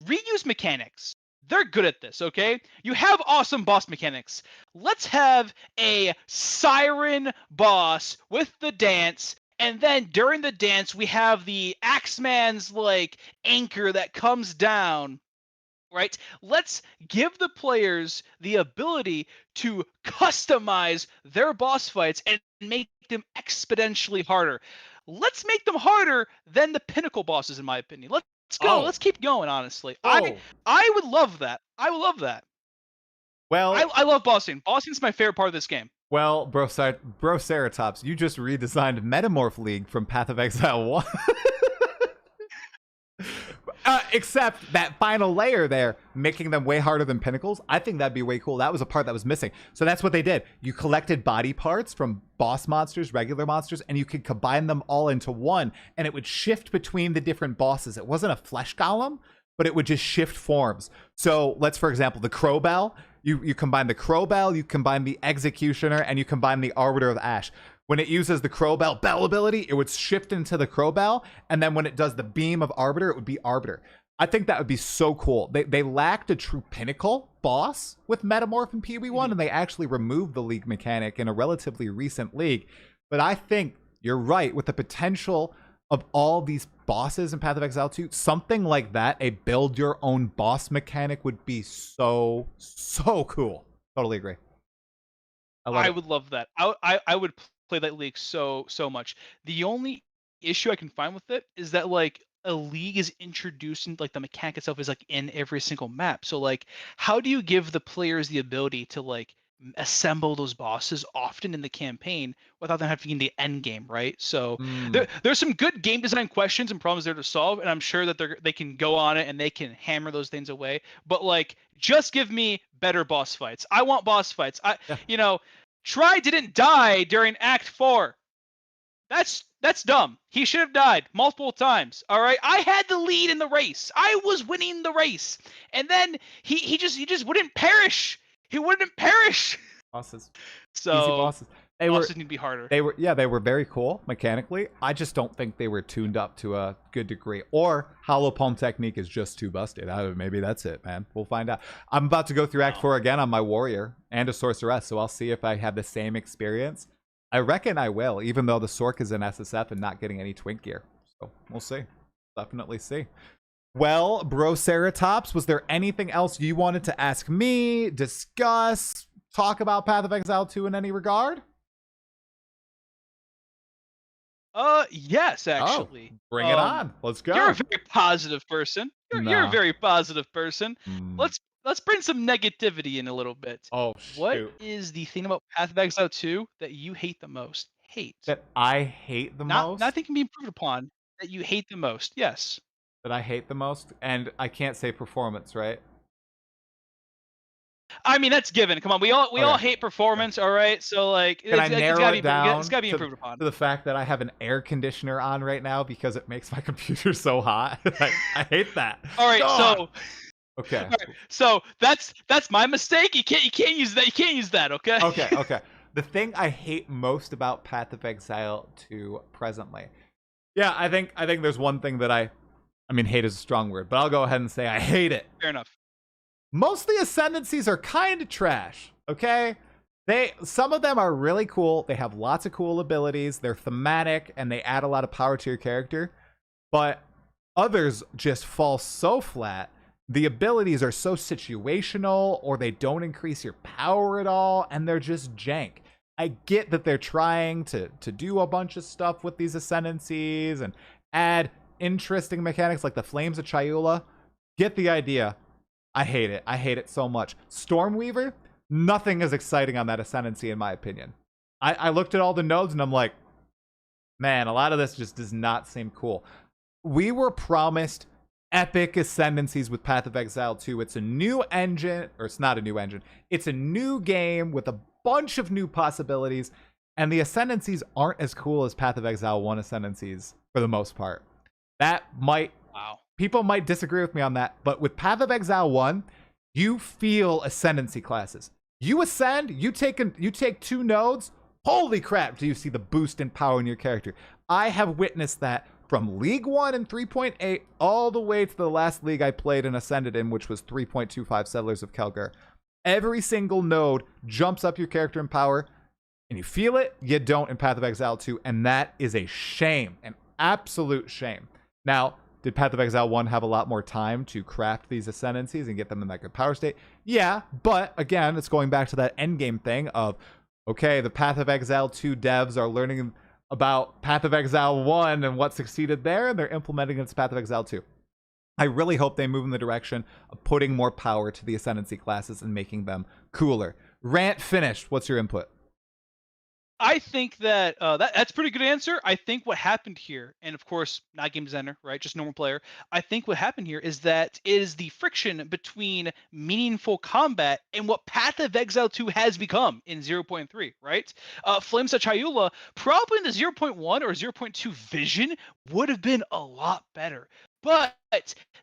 reuse mechanics, they're good at this, okay? You have awesome boss mechanics. Let's have a siren boss with the dance, and then during the dance, we have the Axeman's like anchor that comes down. right? Let's give the players the ability to customize their boss fights and make them exponentially harder. Let's make them harder than the pinnacle bosses, in my opinion. Let's go. Oh. Let's keep going. Honestly, Oh. I would love that. I would love that. Well, I love bossing. Bossing's my favorite part of this game. well, bro, Ceratops, you just redesigned Metamorph League from Path of Exile 1. Except that final layer there, making them way harder than pinnacles. I think that'd be way cool. That was a part that was missing. So that's what they did. You collected body parts from boss monsters, regular monsters, and you could combine them all into one, and it would shift between the different bosses. It wasn't a flesh golem, but it would just shift forms. So let's, for example, the Crowbell. You combine the Crowbell, you combine the Executioner, and you combine the Arbiter of Ash. When it uses the Crowbell Bell ability, it would shift into the Crowbell, and then when it does the Beam of Arbiter, it would be Arbiter. I think that would be so cool. They lacked a true pinnacle boss with Metamorph and PoE1, and they actually removed the League mechanic in a relatively recent League. But I think you're right, with the potential of all these bosses in Path of Exile 2, something like that, a build your own boss mechanic would be so cool. Totally agree. I would love that. I would play that League so much. The only issue I can find with it is that like a League is introducing, like the mechanic itself is like in every single map. So like, how do you give the players the ability to like assemble those bosses often in the campaign without them having the end game, right? So there's some good game design questions and problems there to solve, and I'm sure that they can go on it and they can hammer those things away. But like, just give me better boss fights. I want boss fights. You know, Try didn't die during Act 4. That's dumb. He should have died multiple times. All right, I had the lead in the race. I was winning the race, and then he just wouldn't perish. He wouldn't perish. Bosses. So easy bosses. Bosses need to be harder. They were very cool mechanically. I just don't think they were tuned up to a good degree. Or Hollow Palm technique is just too busted. Maybe that's it, man. We'll find out. I'm about to go through Act 4 again on my warrior and a sorceress, so I'll see if I have the same experience. I reckon I will, even though the Sork is in SSF and not getting any twink gear. So we'll see. Definitely see. Well, Bro Ceratops, was there anything else you wanted to ask me, discuss, talk about Path of Exile 2 in any regard? Yes, actually. Bring it on. Let's go. You're a very positive person. You're a very positive person. Let's bring some negativity in a little bit. Oh, shoot. What is the thing about Path of Exile 2 that you hate the most? That I hate the most? Nothing can be improved upon. That you hate the most. Yes. That I hate the most? And I can't say performance, right? I mean, that's given. Come on, we all hate performance, all right? So like, Can I narrow it down it's gotta be improved upon. To the fact that I have an air conditioner on right now because it makes my computer so hot. I hate that. All right, so okay. All right, so that's my mistake. You can't use that. You can't use that. Okay. Okay. The thing I hate most about Path of Exile 2 presently. Yeah, I think there's one thing that I mean, hate is a strong word, but I'll go ahead and say I hate it. Fair enough. Most of the ascendancies are kind of trash, okay? Some of them are really cool. They have lots of cool abilities. They're thematic, and they add a lot of power to your character. But others just fall so flat. The abilities are so situational, or they don't increase your power at all, and they're just jank. I get that they're trying to do a bunch of stuff with these ascendancies and add interesting mechanics like the Flames of Chayula. Get the idea. I hate it. I hate it so much. Stormweaver, nothing is exciting on that ascendancy in my opinion. I looked at all the nodes and I'm like, man, a lot of this just does not seem cool. We were promised epic ascendancies with Path of Exile 2. It's a new engine, or it's not a new engine. It's a new game with a bunch of new possibilities, and the ascendancies aren't as cool as Path of Exile 1 ascendancies for the most part. That might... Wow. People might disagree with me on that, but with Path of Exile 1, you feel ascendancy classes. You ascend, you take 2 nodes, holy crap, do you see the boost in power in your character. I have witnessed that from League 1 and 3.8 all the way to the last league I played and ascended in, which was 3.25 Settlers of Kelgar. Every single node jumps up your character in power, and you feel it, you don't in Path of Exile 2, and that is a shame, an absolute shame. Now, Did Path of Exile 1 have a lot more time to craft these ascendancies and get them in that good power state? Yeah, but again, it's going back to that endgame thing of, okay, the Path of Exile 2 devs are learning about Path of Exile 1 and what succeeded there, and they're implementing it as Path of Exile 2. I really hope they move in the direction of putting more power to the ascendancy classes and making them cooler. Rant finished. What's your input? I think that, that's a pretty good answer. I think what happened here, and of course, not game designer, right? Just normal player. I think what happened here is that is the friction between meaningful combat and what Path of Exile 2 has become in 0.3, right? Flames of Chayula, probably in the 0.1 or 0.2 vision, would have been a lot better. But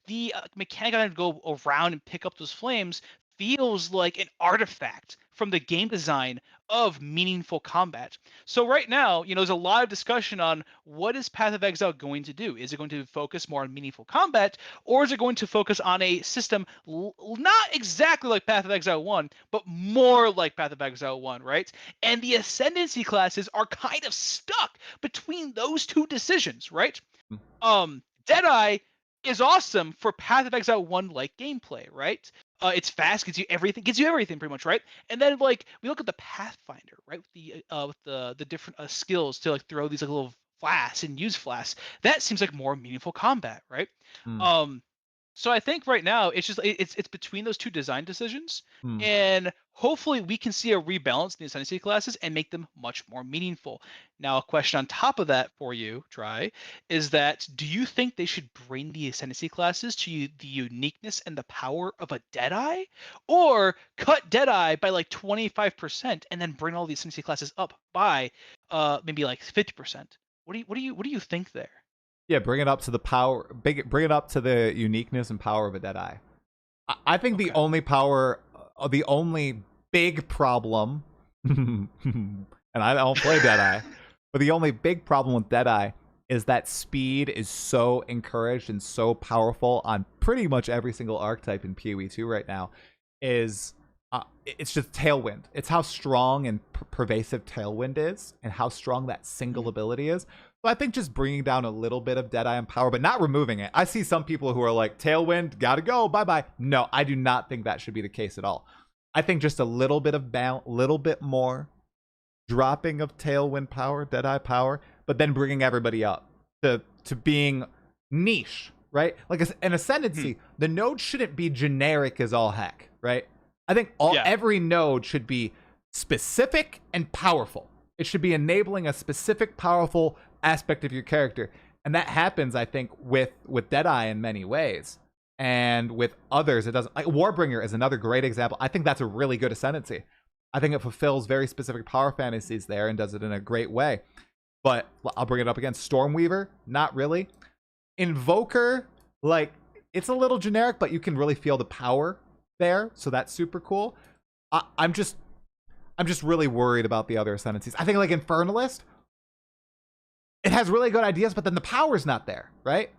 the mechanic I to go around and pick up those flames feels like an artifact from the game design of meaningful combat. So right now, there's a lot of discussion on what is Path of Exile going to do. Is it going to focus more on meaningful combat, or is it going to focus on a system not exactly like Path of Exile 1, but more like Path of Exile 1, right? And the Ascendancy classes are kind of stuck between those two decisions, right? Deadeye is awesome for Path of Exile 1 like gameplay, right? It's fast, gives you everything pretty much, right? And then like we look at the Pathfinder, right? With the different skills to like throw these like little flasks and use flasks. That seems like more meaningful combat, right? So I think right now it's just it's between those two design decisions, and hopefully we can see a rebalance in the ascendancy classes and make them much more meaningful. Now, a question on top of that for you, Try, is that do you think they should bring the ascendancy classes to the uniqueness and the power of a Deadeye, or cut Deadeye by like 25% and then bring all the ascendancy classes up by maybe like 50%? What do you think there? Yeah, bring it up to the power. Bring it up to the uniqueness and power of a Deadeye. I think the only the only big problem, and I don't play Deadeye, but the only big problem with Deadeye is that speed is so encouraged and so powerful on pretty much every single archetype in PoE 2 right now. It's just Tailwind. It's how strong and pervasive Tailwind is, and how strong that single ability is. So I think just bringing down a little bit of Deadeye and power, but not removing it. I see some people who are like, Tailwind, gotta go, bye-bye. No, I do not think that should be the case at all. I think just a little bit of little bit more dropping of Tailwind power, Deadeye power, but then bringing everybody up to being niche, right? Like an Ascendancy, the node shouldn't be generic as all heck, right? I think every node should be specific and powerful. It should be enabling a specific, powerful aspect of your character. And that happens, I think, with Deadeye in many ways. And with others, it doesn't. Like Warbringer is another great example. I think that's a really good Ascendancy. I think it fulfills very specific power fantasies there and does it in a great way. But I'll bring it up again. Stormweaver, not really. Invoker, like, it's a little generic, but you can really feel the power there. So that's super cool. I'm just really worried about the other Ascendancies. I think like Infernalist, it has really good ideas, but then the power's not there, right?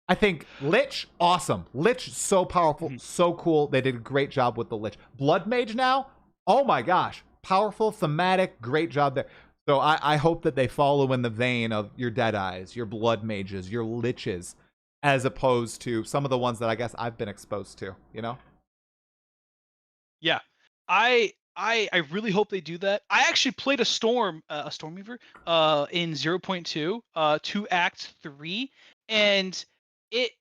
I think Lich, awesome. Lich, so powerful, so cool. They did a great job with the Lich. Blood Mage now, oh my gosh. Powerful, thematic, great job there. So I hope that they follow in the vein of your Deadeyes, your Blood Mages, your Liches, as opposed to some of the ones that I guess I've been exposed to, you know? Yeah. I really hope they do that. I actually played a Stormweaver, in 0.2, 2 Act 3, and it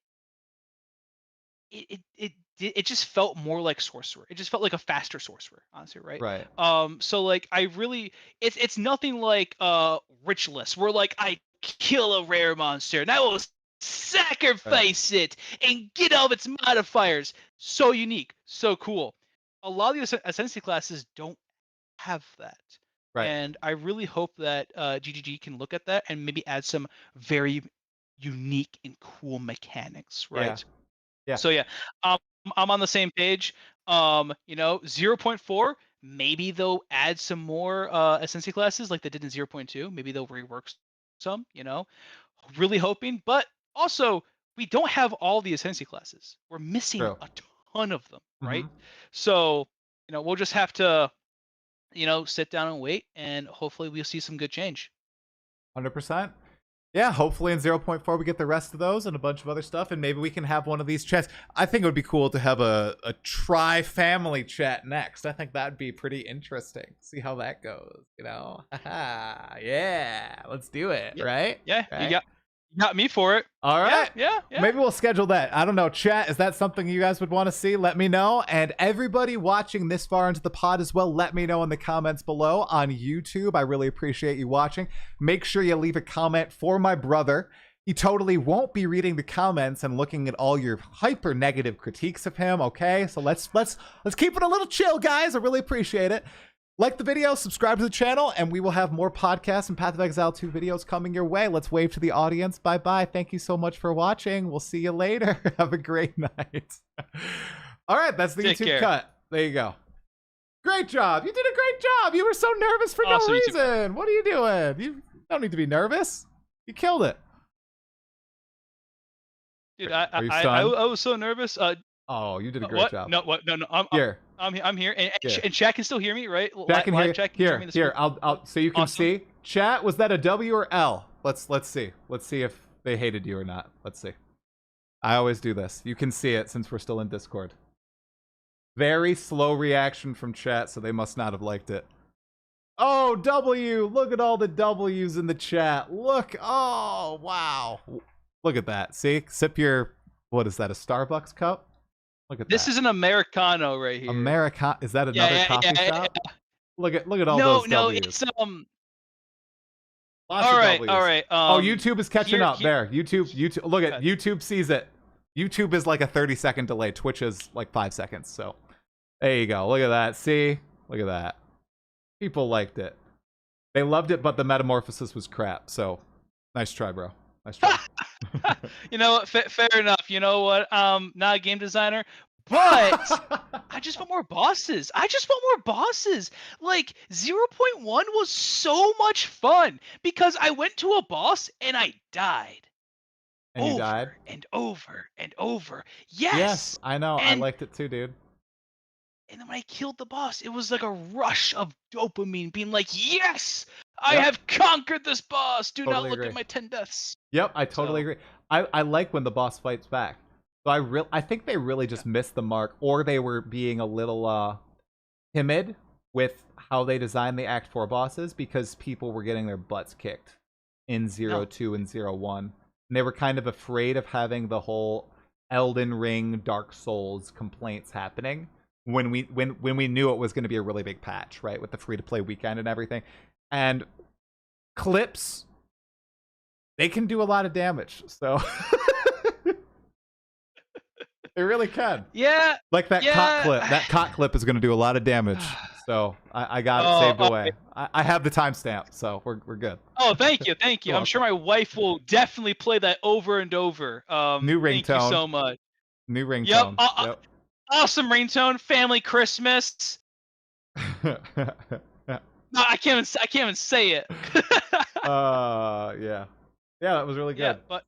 just felt more like Sorcerer. It just felt like a faster Sorcerer, honestly, right? Right. So like it's nothing like Richless, where like I kill a rare monster and I will sacrifice it and get all of its modifiers. So unique, so cool. A lot of the Ascendancy classes don't have that. Right. And I really hope that GGG can look at that and maybe add some very unique and cool mechanics, right? Yeah. So yeah, I'm on the same page. 0.4, maybe they'll add some more Ascendancy classes like they did in 0.2. Maybe they'll rework some, really hoping. But also, we don't have all the Ascendancy classes. We're missing a ton of them, right? So, we'll just have to, sit down and wait, and hopefully we'll see some good change. 100%. yeah, hopefully in 0.4 we get the rest of those and a bunch of other stuff, and maybe we can have one of these chats. I think it would be cool to have a tri-family chat next. I think that'd be pretty interesting. See how that goes, you know? Yeah, let's do it, Yep. right? Yeah, right? you got me for it. All right. Yeah. Maybe we'll schedule that. I don't know. Chat, is that something you guys would want to see? Let me know. And everybody watching this far into the pod as well, let me know in the comments below on YouTube. I really appreciate you watching. Make sure you leave a comment for my brother. He totally won't be reading the comments and looking at all your hyper negative critiques of him. Okay, so let's keep it a little chill, guys. I really appreciate it. Like the video, subscribe to the channel, and we will have more podcasts and Path of Exile 2 videos coming your way. Let's wave to the audience. Bye-bye. Thank you so much for watching. We'll see you later. Have a great night. All right, that's the YouTube cut. There you go. Great job. You did a great job. You were so nervous for no reason. What are you doing? You don't need to be nervous. You killed it. Dude, I was so nervous. Oh, you did a great job. No, I'm here, and chat can still hear me, right? Chat can hear. Here, I'll so you can see. Chat, was that a W or L? Let's see. Let's see if they hated you or not. Let's see. I always do this. You can see it since we're still in Discord. Very slow reaction from chat, so they must not have liked it. Oh, W! Look at all the W's in the chat. Look. Oh, wow. Look at that. See? Sip your, what is that, a Starbucks cup? Look at this. This is an Americano right here. Is that another coffee shop? Yeah. Look at all those W's. No, it's Lots all of right, W's. all right. Oh, YouTube is catching up. There, YouTube. Look at YouTube sees it. YouTube is like a 30-second delay. Twitch is like 5 seconds. So there you go. Look at that. See? Look at that. People liked it. They loved it, but the metamorphosis was crap. So nice try, bro. Nice try. You know what? Fair enough. You know what? Not a game designer, but I just want more bosses. Like 0.1 was so much fun because I went to a boss and I died. And you died? And over and over. Yes. Yes, I know. I liked it too, dude. And then when I killed the boss, it was like a rush of dopamine being like, yes, I have conquered this boss. Do not look at my 10 deaths. Yep, I totally agree. I like when the boss fights back. So I think they really just missed the mark, or they were being a little timid with how they designed the Act 4 bosses because people were getting their butts kicked in 0.2 and 0.1. And they were kind of afraid of having the whole Elden Ring, Dark Souls complaints happening when we knew it was going to be a really big patch, right? With the free-to-play weekend and everything. And clips, they can do a lot of damage, so they really can. Yeah. Like that cock clip. That cock clip is going to do a lot of damage. So I got it saved away. I have the timestamp, so we're good. Oh, thank you. I'm sure my wife will definitely play that over and over. New ringtone. Thank you so much. New ringtone. Yep. Awesome ringtone. Family Christmas. No, I can't even say it. Yeah, that was really good. Yeah, but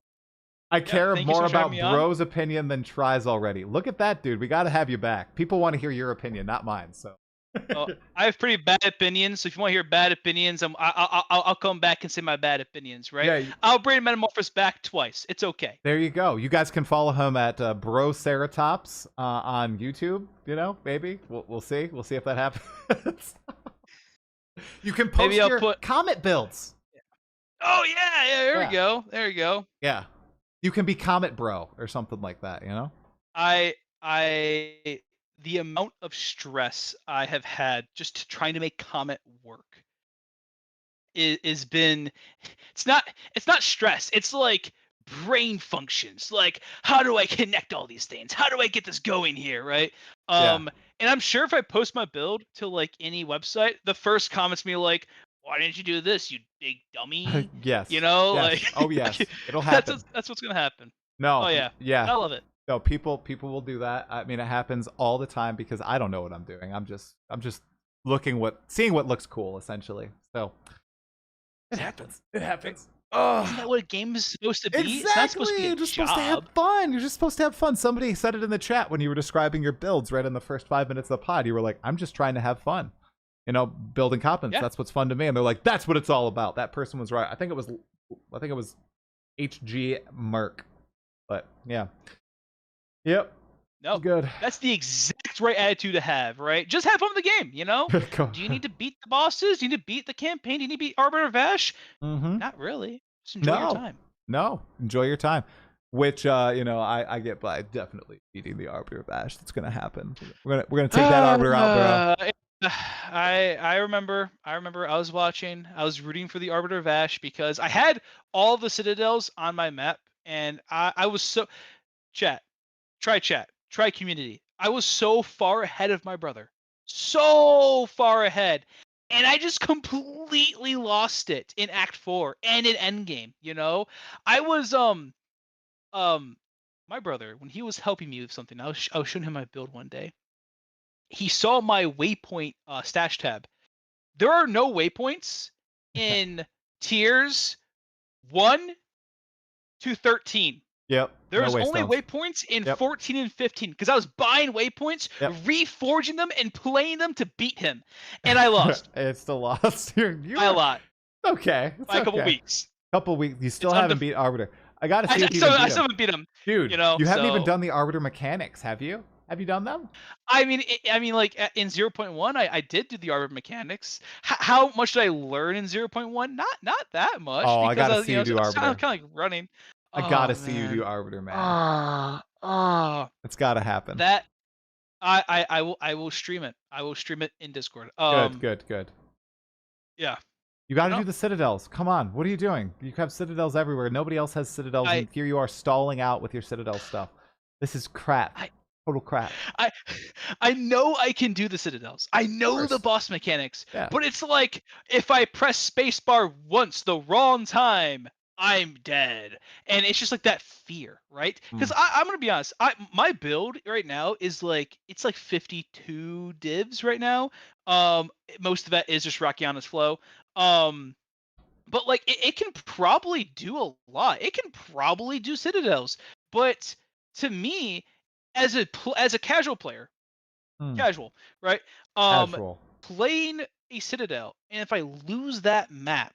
I care more about bro's opinion than tries already. Look at that, dude. We got to have you back. People want to hear your opinion, not mine. So. I have pretty bad opinions. So if you want to hear bad opinions, I'll come back and say my bad opinions, right? Yeah, I'll bring Metamorphosis back twice. It's okay. There you go. You guys can follow him at Broceratops on YouTube. You know, maybe we'll see. We'll see if that happens. You can post your comet builds. Oh yeah, there we go. There you go. Yeah, you can be Comet Bro or something like that. You know. The amount of stress I have had just trying to make Comet work is been. It's not stress. It's like brain functions. Like, how do I connect all these things? How do I get this going here, right? And I'm sure if I post my build to like any website, the first comment's me like, why didn't you do this, you big dummy? Yes. You know, yes. Like, oh yes, it'll happen. That's what's gonna happen. No. Oh yeah. Yeah. I love it. No, people will do that. I mean, it happens all the time because I don't know what I'm doing. I'm just seeing what looks cool, essentially. So it happens. It happens. Oh, isn't that what a game is supposed to be? Exactly. It's not supposed to be You're just supposed to have fun. You're just supposed to have fun. Somebody said it in the chat when you were describing your builds right in the first 5 minutes of the pod. You were like, I'm just trying to have fun. You know, building competence. Yeah. That's what's fun to me. And they're like, that's what it's all about. That person was right. I think it was HG Merc. But yeah. Yep. No, good. That's the exact right attitude to have, right? Just have fun with the game, you know? Do you need to beat the bosses? Do you need to beat the campaign? Do you need to beat Arbiter of Ash? Not really. Just enjoy your time. No, enjoy your time. Which you know, I get by definitely beating the Arbiter of Ash. That's gonna happen. We're gonna take that Arbiter out, bro. I remember I was watching, I was rooting for the Arbiter of Ash because I had all the citadels on my map, and I was so chat, try community. I was so far ahead of my brother. So far ahead. And I just completely lost it in Act 4 and in Endgame, you know? I was my brother, when he was helping me with something, I was showing him my build one day. He saw my waypoint stash tab. There are no waypoints in tiers 1 to 13. Yep. There's no only waystones. waypoints in 14 and 15 because I was buying waypoints, reforging them, and playing them to beat him, and I lost. It's still lost. By a lot. Okay. By a couple weeks. Couple weeks. You still haven't beat Arbiter. I gotta see if you I still haven't beat him. Dude, you know, you haven't even done the Arbiter mechanics, have you? Have you done them? I mean, like in 0.1, I did do the Arbiter mechanics. How much did I learn in 0.1? Not that much. Oh, I gotta see you do Arbiter. I'm kind of like running. I gotta see you do Arbiter, man. It's gotta happen. That I will stream it. I will stream it in Discord. Good. Yeah. You gotta do the citadels. Come on, what are you doing? You have citadels everywhere. Nobody else has citadels, and here you are stalling out with your citadel stuff. This is crap. Total crap. I know I can do the citadels. I know the boss mechanics. Yeah. But it's like if I press spacebar once the wrong time, I'm dead. And it's just like that fear, right? Because I'm gonna be honest, my build right now is like it's like 52 divs right now. Most of that is just Rakiana's flow. But like it can probably do a lot. It can probably do citadels. But to me, as a casual player, casual, right? Casual. Playing a citadel, and if I lose that map,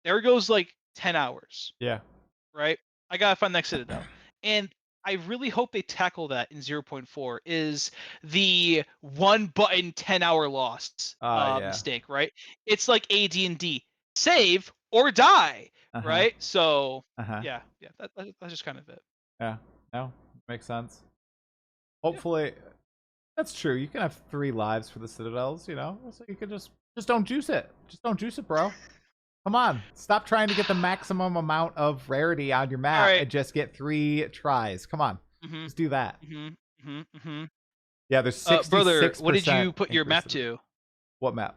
there goes like 10 hours. Yeah. Right? I gotta find the next citadel. And I really hope they tackle that in 0.4 is the one button 10-hour loss mistake, right? It's like AD&D. Save or die, right? So yeah, that's just kind of it. Yeah, no, makes sense. Hopefully, that's true. You can have 3 lives for the citadels, you know, so you can just don't juice it. Just don't juice it, bro. Come on, stop trying to get the maximum amount of rarity on your map and just get 3 tries. Come on, just do that. Yeah, there's 66%. Brother, what did you put your map to? What map?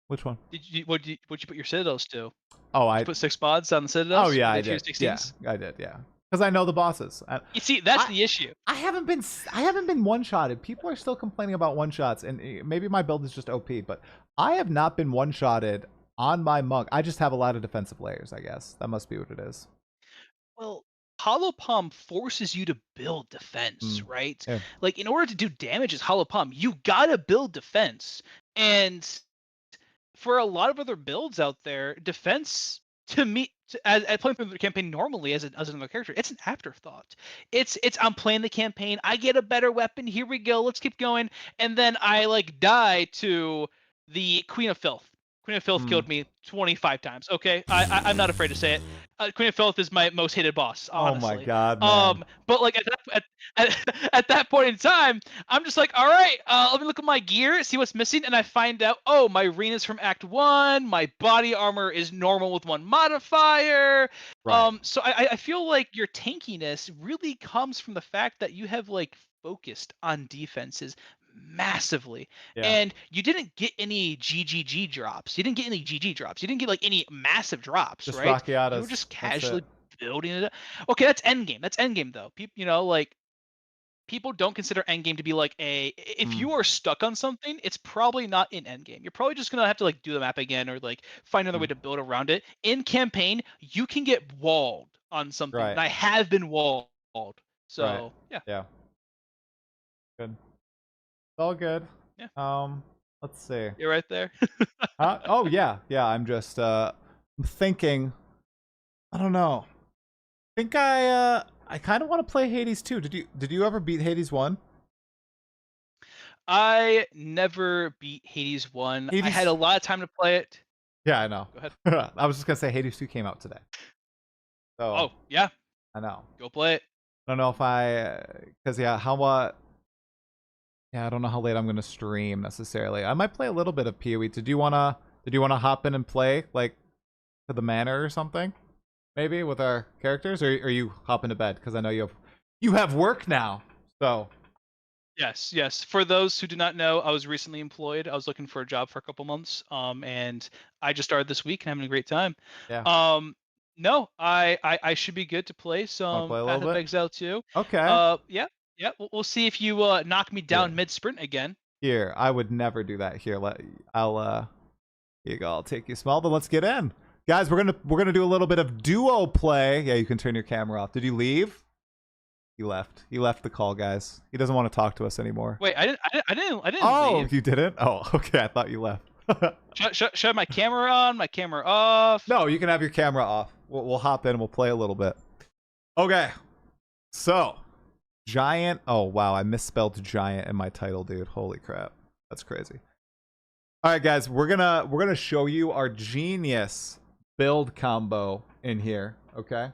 Which one? What'd you put your citadels to? Oh, did you put 6 mods on the citadels? Oh yeah, I did. Yeah, I did. Yeah, because I know the bosses. You see, that's the issue. I haven't been one-shotted. People are still complaining about one-shots, and maybe my build is just OP, but I have not been one-shotted on my monk. I just have a lot of defensive layers, I guess. That must be what it is. Well, Hollow Palm forces you to build defense, right? Yeah. Like, in order to do damage as Hollow Palm, you gotta build defense. And for a lot of other builds out there, defense, to me, as playing through the campaign normally as another character, it's an afterthought. It's I'm playing the campaign, I get a better weapon, here we go, let's keep going, and then I like die to the Queen of Filth. Queen of Filth killed me 25 times. Okay, I'm not afraid to say it. Queen of Filth is my most hated boss. Honestly. Oh my god, man. But like at that point in time, I'm just like, all right, let me look at my gear, see what's missing, and I find out, oh, my Rena's from Act 1. My body armor is normal with 1 modifier. Right. So I feel like your tankiness really comes from the fact that you have like focused on defenses massively, and you didn't get any GGG drops. You didn't get any GG drops. You didn't get like any massive drops, just right? Rakiatas. You were just casually building it up. Okay, that's endgame. That's endgame though. People, you know, like people don't consider endgame to be like if you are stuck on something, it's probably not in endgame. You're probably just gonna have to like do the map again or like find another way to build around it. In campaign, you can get walled on something, and I have been walled. So yeah. Good. It's all good. Yeah. Let's see. You're right there. Oh yeah. I'm just thinking I don't know. I think I kind of want to play Hades 2. Did you ever beat Hades 1? I never beat Hades 1. I had a lot of time to play it. Yeah, I know. Go ahead. I was just gonna say Hades 2 came out today. So Oh, yeah. I know. Go play it. I don't know if cause yeah, yeah, I don't know how late I'm gonna stream necessarily. I might play a little bit of PoE. Did you wanna hop in and play like to the manor or something? Maybe with our characters, or are you hopping to bed? Because I know you have work now. So Yes. For those who do not know, I was recently employed. I was looking for a job for a couple months, and I just started this week and having a great time. yeah, No, I should be good to play wanna some play a Path little of bit? Exile 2. Okay. Yeah. We'll see if you knock me down Yeah. mid sprint again. Here, I would never do that. Here, here you go. I'll take you small. Then let's get in, guys. We're gonna do a little bit of duo play. Yeah, you can turn your camera off. Did you leave? He left. He left the call, guys. He doesn't want to talk to us anymore. Wait, I didn't Oh, leave. you didn't? Oh, okay. I thought you left. Should I have my camera on, my camera off? No, you can have your camera off. We'll hop in and we'll play a little bit. Okay. So, giant. Oh, wow. I misspelled giant in my title, dude. Holy crap. That's crazy. All right, guys. We're gonna show you our genius build combo in here. Okay.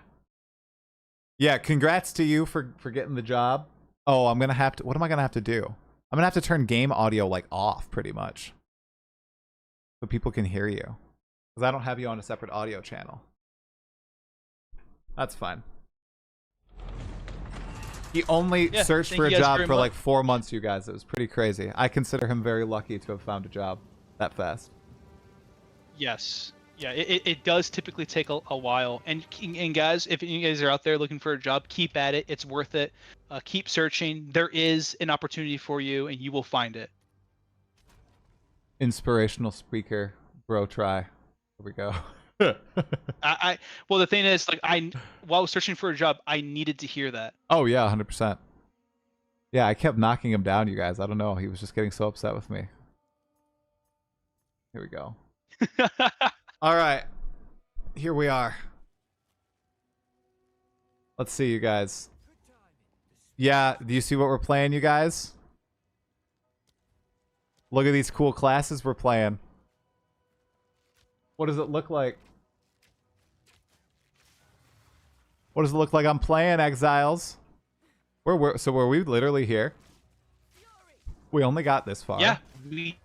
Yeah, congrats to you for getting the job. Oh, I'm gonna have to. What am I gonna have to do? I'm gonna have to turn game audio like off, pretty much, so people can hear you, because I don't have you on a separate audio channel. That's fine. He only searched for a job for like 4 months, you guys. It was pretty crazy. I consider him very lucky to have found a job that fast. Yes. Yeah, it does typically take a while. And guys, if you guys are out there looking for a job, keep at it. It's worth it. Keep searching. There is an opportunity for you, and you will find it. Inspirational speaker, bro. Try. Here we go. Well, the thing is, like, while I was searching for a job, I needed to hear that. Oh yeah, 100%. Yeah, I kept knocking him down, you guys. I don't know. He was just getting so upset with me. Here we go. All right. Here we are. Let's see, you guys. Yeah, do you see what we're playing, you guys? Look at these cool classes we're playing. What does it look like? What does it look like I'm playing, Exiles? So were we literally here? We only got this far. Yeah, we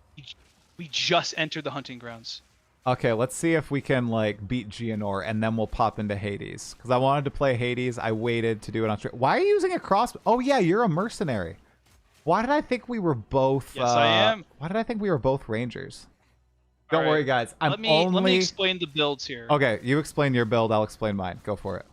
just entered the hunting grounds. Okay, let's see if we can like beat Geonor, and then we'll pop into Hades. Because I wanted to play Hades. I waited to do it on stream. Why are you using a crossbow? Oh yeah, you're a mercenary. Why did I think we were both? Yes, I am. Why did I think we were both rangers? Don't All worry, right. guys. Let me explain the builds here. Okay, you explain your build. I'll explain mine. Go for it.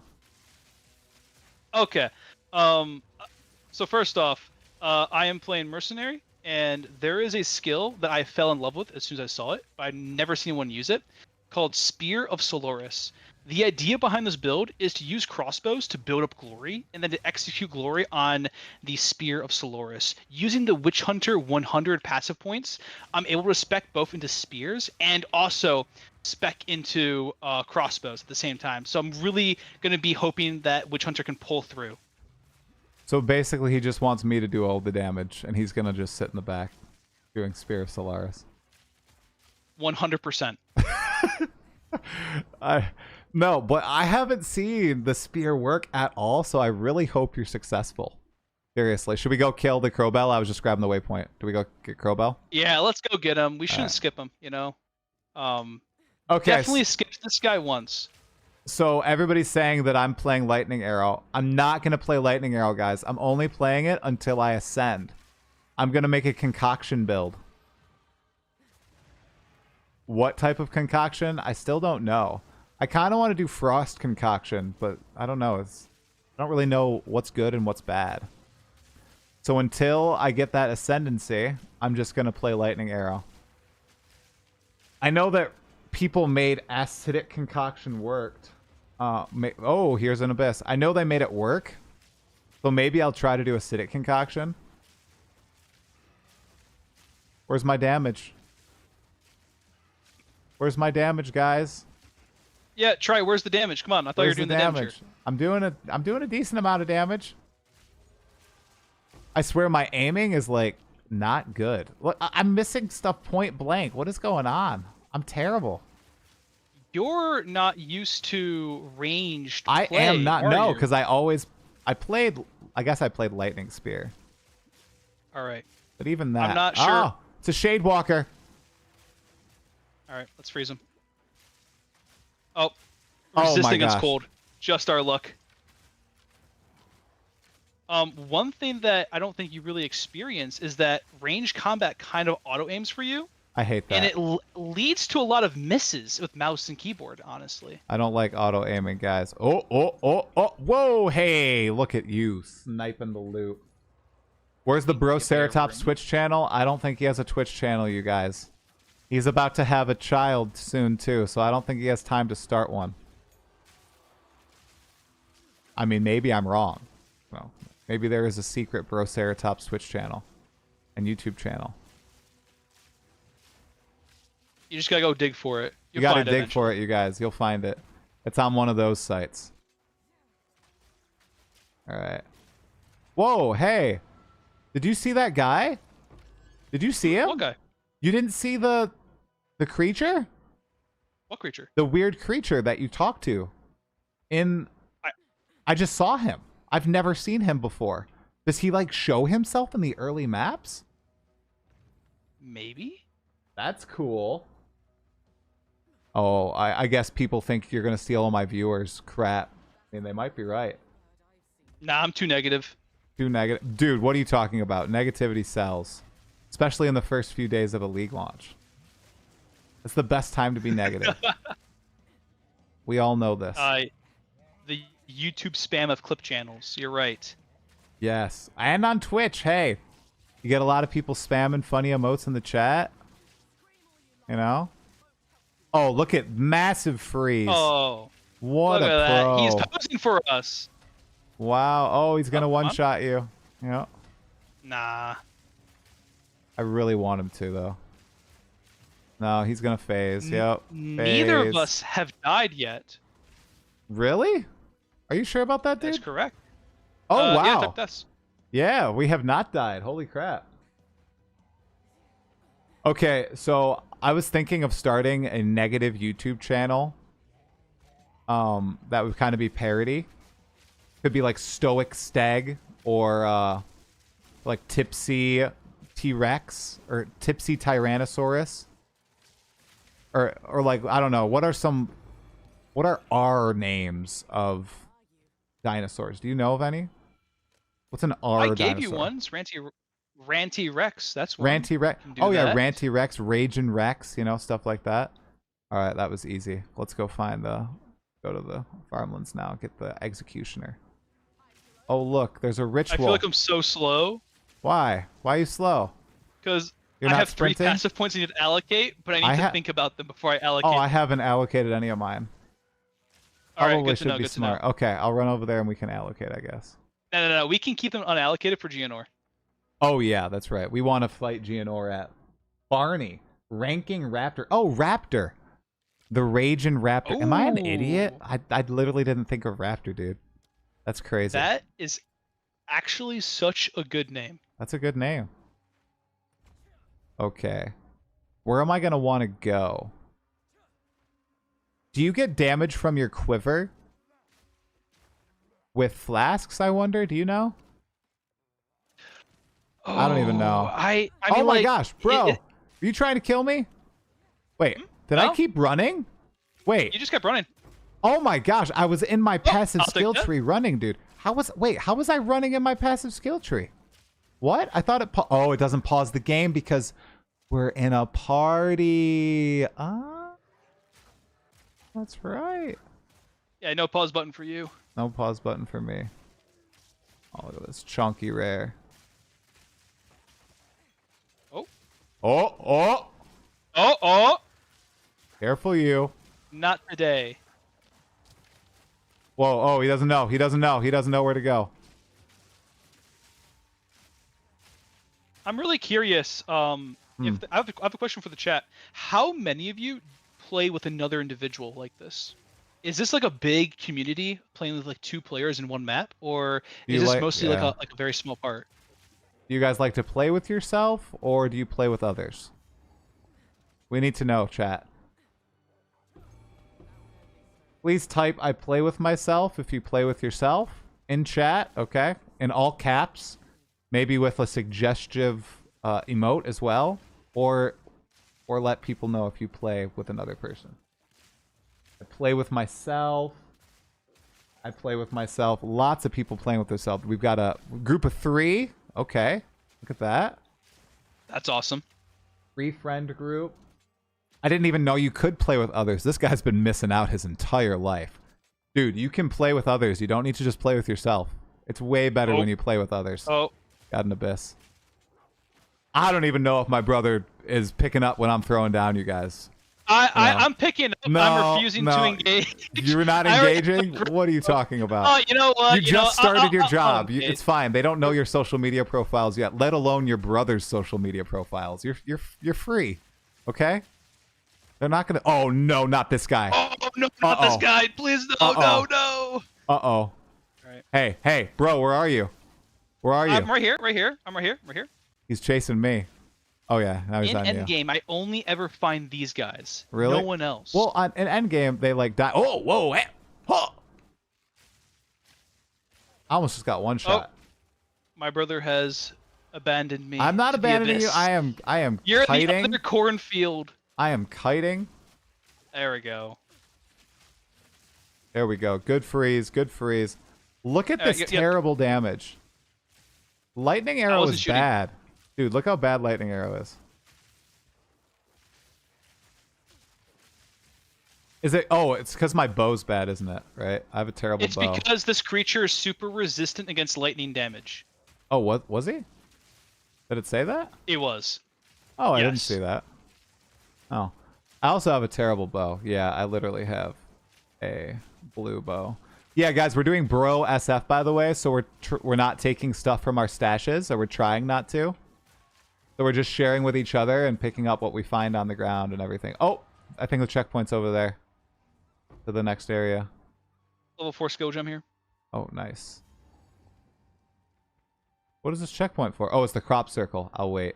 Okay. So first off, I am playing mercenary. And there is a skill that I fell in love with as soon as I saw it, but I've never seen anyone use it, called Spear of Solaris. The idea behind this build is to use crossbows to build up glory, and then to execute glory on the Spear of Solaris. Using the Witch Hunter 100 passive points, I'm able to spec both into spears and also spec into crossbows at the same time. So I'm really going to be hoping that Witch Hunter can pull through. So basically, he just wants me to do all the damage, and he's gonna just sit in the back doing Spear of Solaris. 100%. No, but I haven't seen the spear work at all, so I really hope you're successful. Seriously, should we go kill the Crowbell? I was just grabbing the waypoint. Do we go get Crowbell? Yeah, let's go get him. We shouldn't skip him, you know? Okay. Definitely skip this guy once. So everybody's saying that I'm playing Lightning Arrow. I'm not going to play Lightning Arrow, guys. I'm only playing it until I ascend. I'm going to make a concoction build. What type of concoction? I still don't know. I kind of want to do Frost concoction, but I don't know. I don't really know what's good and what's bad. So until I get that ascendancy, I'm just going to play Lightning Arrow. I know that people made acidic concoction worked. Oh, here's an abyss. I know they made it work. So maybe I'll try to do acidic concoction. Where's my damage? Where's my damage, guys? Yeah, try. Where's the damage? Come on, I thought you were doing the damage. Here. I'm doing a decent amount of damage. I swear my aiming is like not good. Look, I'm missing stuff point blank. What is going on? I'm terrible. You're not used to ranged play, I am not. are No, you? because I guess I played Lightning Spear. All right. But even that. I'm not sure. Oh, it's a Shade Walker. All right, let's freeze him. Oh, Oh my resisting against gosh. cold. Just our luck. One thing that I don't think you really experience is that range combat kind of auto aims for you, I hate that. and it leads to a lot of misses with mouse and keyboard. Honestly. I don't like auto aiming, guys. Oh, oh, oh, oh. Whoa, hey, look at you sniping the loot. Where's the Broceratops Twitch channel? I don't think he has a Twitch channel, you guys. He's about to have a child soon, too, so I don't think he has time to start one. I mean, maybe I'm wrong. Well, maybe there is a secret Broceratops Twitch channel and YouTube channel. You just gotta go dig for it. You gotta dig for it, you guys. You'll find it. It's on one of those sites. Alright. Whoa, hey. Did you see that guy? Did you see him? What guy? You didn't see the creature? What creature? The weird creature that you talked to. I just saw him. I've never seen him before. Does he like show himself in the early maps? Maybe. That's cool. Oh, I guess people think you're gonna steal all my viewers. Crap. I mean, they might be right. Nah, I'm too negative. Too negative. Dude, what are you talking about? Negativity sells. Especially in the first few days of a league launch. It's the best time to be negative. We all know this. The YouTube spam of clip channels. You're right. Yes. And on Twitch, hey. You get a lot of people spamming funny emotes in the chat. You know? Oh, look at massive freeze. Oh. What look a at pro. that. He's posing for us. Wow. Oh, he's going to one-shot you. Yeah. Nah. I really want him to, though. No, he's going to phase. Yep. Neither Phase. of us have died yet. Really? Are you sure about that, dude? That's correct. Oh, wow. Yeah, type this. Yeah, we have not died. Holy crap. Okay, so I was thinking of starting a negative YouTube channel. That would kind of be parody. Could be like Stoic Stag or like Tipsy T-Rex or Tipsy Tyrannosaurus. Or like, I don't know, what are our names of dinosaurs? Do you know of any? What's an R dinosaur? I gave you one. It's Ranty Rex. That's one. Ranty Rex. Oh yeah, Ranty Rex, Raging Rex, you know, stuff like that. All right, that was easy. Let's go go to the farmlands now. Get the executioner. Oh look, there's a ritual. I feel like I'm so slow. Why? Why are you slow? Because You're I not have sprinting? 3 passive points I need to allocate, but I need to think about them before I allocate. Oh, I haven't allocated any of mine. All right, Probably good to should know, be good to know. smart. Okay, I'll run over there and we can allocate, I guess. No. We can keep them unallocated for GNR. Oh yeah, that's right. We want to fight GNR at Barney. Ranking Raptor. Oh, Raptor. The Raging Raptor. Am I an idiot? I literally didn't think of Raptor, dude. That's crazy. That is actually such a good name. That's a good name. Okay. Where am I going to want to go? Do you get damage from your quiver? With flasks, I wonder? Do you know? Oh, I don't even know. I mean, oh my like, gosh, bro. Are you trying to kill me? Wait, did I keep running? Wait. You just kept running. Oh my gosh, I was in my passive I'll take skill that. tree running, dude. How was I running in my passive skill tree? What? I thought it it doesn't pause the game because we're in a party. That's right. Yeah, no pause button for you. No pause button for me. Oh, look at this chunky rare. Oh. Oh. Careful you. Not today. Whoa, oh, he doesn't know. He doesn't know where to go. I'm really curious. If I have a question for the chat. How many of you play with another individual like this? Is this like a big community playing with like 2 players in one map, or Do is you this like- mostly yeah. like a very small part? Do you guys like to play with yourself, or do you play with others? We need to know, chat. Please type "I play with myself" if you play with yourself in chat, okay? In all caps, maybe with a suggestive emote as well, or let people know if you play with another person. I play with myself. I play with myself. Lots of people playing with themselves. We've got a group of 3. Okay, look at that. That's awesome. 3 friend group. I didn't even know you could play with others. This guy's been missing out his entire life. Dude, you can play with others. You don't need to just play with yourself. It's way better when you play with others. Oh. Got an abyss. I don't even know if my brother is picking up when I'm throwing down, you guys. I'm picking up. No, I'm refusing no. to engage. You're not engaging? What are you talking about? Oh, you know what? You just started your I'll job. engage. It's fine. They don't know your social media profiles yet, let alone your brother's social media profiles. You're free. Okay? They're not gonna. Oh no, not this guy. Oh no, not this guy! Please no, no. Uh-oh. Right. Hey, bro, where are you? Where are you? I'm right here. I'm right here. He's chasing me. Oh yeah, now he's In on you. endgame, I only ever find these guys. Really? No one else. Well, in endgame, they like die. Oh, whoa, hey, huh. I almost just got one shot. My brother has abandoned me. I'm not to the abandoning you. abyss. I am You're kiting. in the other cornfield. I am kiting. There we go. There we go. Good freeze. Good freeze. Look at this terrible damage. Lightning arrow is bad. Dude, look how bad lightning arrow is. Is it? Oh, it's because my bow's bad, isn't it? Right? I have a terrible bow. It's because this creature is super resistant against lightning damage. Oh, what was he? Did it say that? It was. Oh, I didn't see that. Oh, I also have a terrible bow. Yeah, I literally have a blue bow. Yeah, guys, we're doing bro SF, by the way, so we're not taking stuff from our stashes, or we're trying not to. So we're just sharing with each other and picking up what we find on the ground and everything. Oh, I think the checkpoint's over there. To the next area. Level 4 skill gem here. Oh, nice. What is this checkpoint for? Oh, it's the crop circle. I'll wait.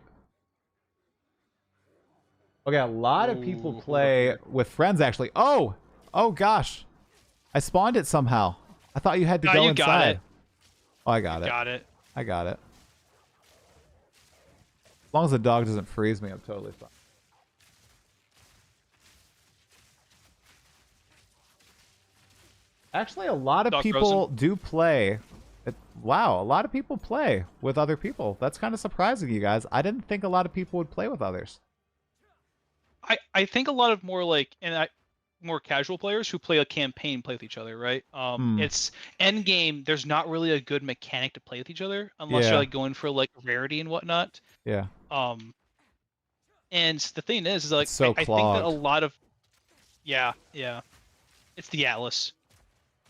Okay, a lot of people play with friends, actually. Oh! Oh, gosh. I spawned it somehow. I thought you had to go you inside. got it. Oh, I got it. Got it. I got it. As long as the dog doesn't freeze me, I'm totally fine. Actually, a lot of people do play. Wow, a lot of people play with other people. That's kind of surprising, you guys. I didn't think a lot of people would play with others. I think a lot of more casual players who play a campaign play with each other, right? It's end game. There's not really a good mechanic to play with each other unless you're like going for like rarity and whatnot. Yeah. And the thing is like so I think that a lot of it's the Atlas.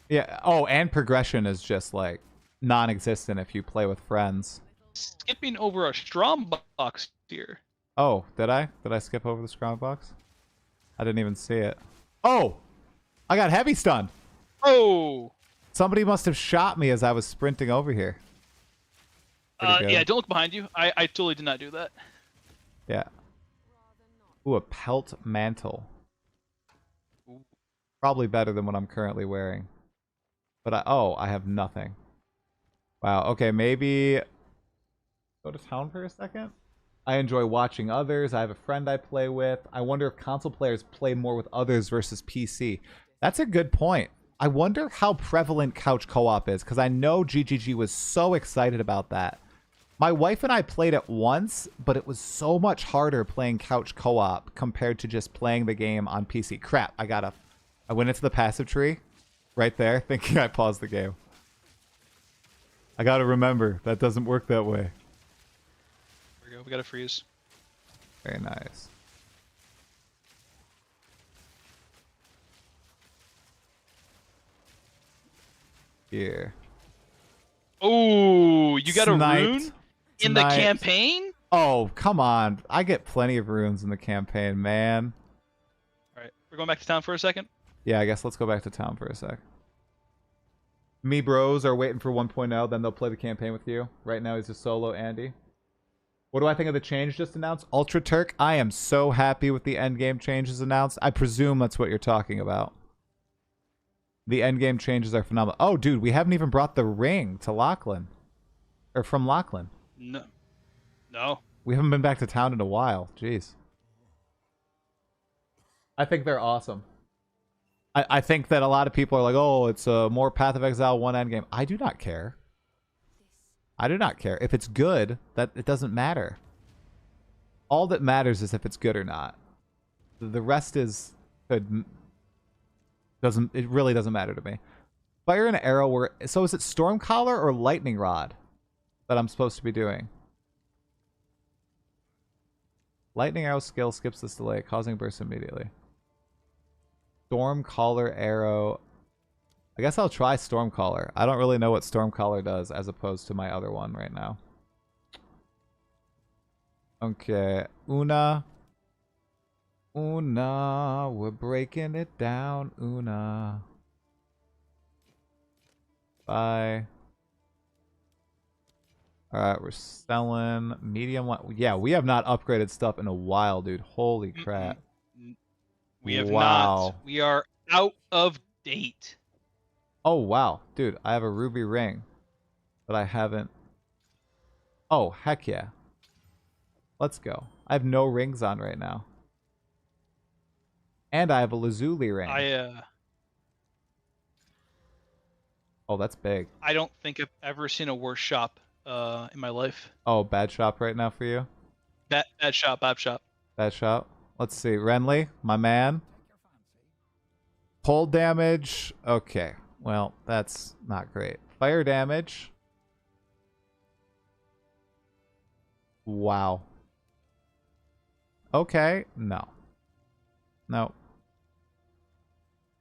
Yeah. Oh, and progression is just like non-existent if you play with friends. Skipping over a Strom box here. Oh, did I? Did I skip over the Strom box? I didn't even see it. Oh! I got heavy stun. Oh! Somebody must have shot me as I was sprinting over here. Yeah, don't look behind you. I totally did not do that. Yeah. Ooh, a pelt mantle. Probably better than what I'm currently wearing. But I have nothing. Wow, okay, maybe go to town for a second. I enjoy watching others. I have a friend I play with. I wonder if console players play more with others versus PC. That's a good point. I wonder how prevalent couch co-op is, because I know GGG was so excited about that. My wife and I played it once, but it was so much harder playing couch co-op compared to just playing the game on PC. Crap, I went into the passive tree right there, thinking I paused the game. I gotta remember, that doesn't work that way. There we go, we gotta freeze. Very nice. Here. Oh, you got Sniped. a rune in the campaign? Oh, come on. I get plenty of runes in the campaign, man. Alright, we're going back to town for a second. Yeah, I guess let's go back to town for a sec. Me bros are waiting for 1.0, then they'll play the campaign with you. Right now he's a solo Andy. What do I think of the change just announced? Ultra Turk, I am so happy with the endgame changes announced. I presume that's what you're talking about. The endgame changes are phenomenal. Oh, dude, we haven't even brought the ring to Lachlan. Or from Lachlan. No. No. We haven't been back to town in a while. Jeez. I think they're awesome. I think that a lot of people are like, oh, it's a more Path of Exile 1 endgame. I do not care. I do not care. If it's good, that it doesn't matter. All that matters is if it's good or not. The rest is good. It really doesn't matter to me. Fire and arrow were... So is it Stormcaller or Lightning Rod that I'm supposed to be doing? Lightning arrow skill skips this delay, causing burst immediately. Stormcaller arrow. I guess I'll try Stormcaller. I don't really know what Stormcaller does as opposed to my other one right now. Okay. Una, we're breaking it down. Una. Bye. Alright, we're selling medium one. Yeah, we have not upgraded stuff in a while, dude. Holy crap. We have not. We are out of date. Oh, wow. Dude, I have a ruby ring. But I haven't... Oh, heck yeah. Let's go. I have no rings on right now. And I have a lazuli ring. Oh, that's big. I don't think I've ever seen a worse shop in my life. Oh, bad shop right now for you? Bad shop. Bad shop. Let's see. Renly, my man. Cold damage. Okay. Well, that's not great. Fire damage. Wow. Okay. No. No.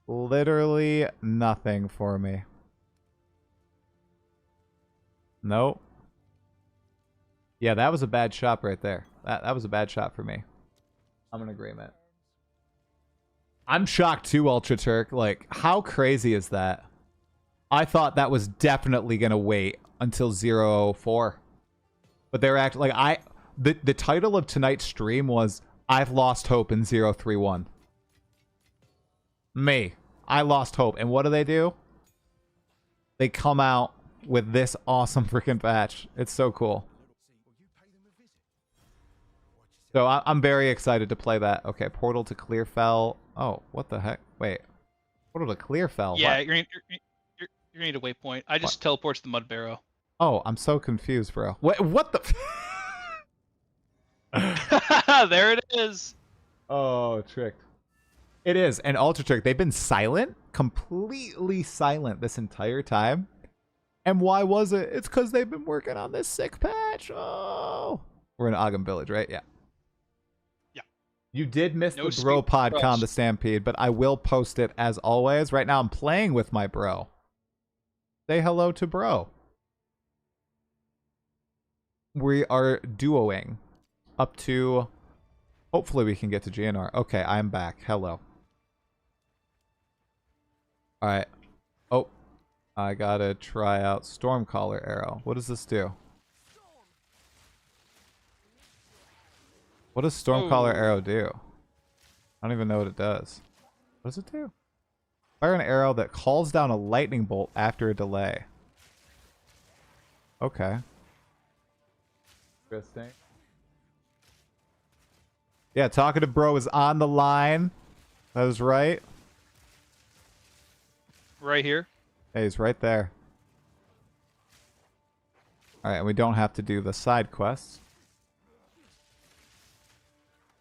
Literally nothing for me. Nope. Yeah, that was a bad shop right there. That was a bad shop for me. I'm in agreement. I'm shocked too, Ultra Turk. Like, how crazy is that? I thought that was definitely gonna wait until 004. But they're actually like the title of tonight's stream was I've lost hope in 031. I lost hope. And what do? They come out with this awesome freaking patch. It's so cool. So I'm very excited to play that. Okay, Portal to Clearfell. Oh, what the heck? Wait. Portal to Clearfell? Yeah, what? you're gonna need a waypoint. I just teleport to the Mud Barrow. Oh, I'm so confused, bro. What the... There it is. Oh, tricked. It is. And Ultra Trick, they've been silent, completely silent this entire time. And why was it? It's because they've been working on this sick patch. Oh. We're in Ogum Village, right? Yeah. Yeah. You did miss No the bro pod rush. com, the Stampede, but I will post it as always. Right now I'm playing with my bro. Say hello to bro. We are duoing up to... Hopefully we can get to GNR. Okay, I'm back. Hello. Alright. Oh. I gotta try out Stormcaller Arrow. What does this do? What does Stormcaller Arrow do? I don't even know what it does. What does it do? Fire an arrow that calls down a lightning bolt after a delay. Okay. Interesting. Yeah, Talkative Bro is on the line. That is right. Right here. Hey, he's right there. Alright, and we don't have to do the side quests.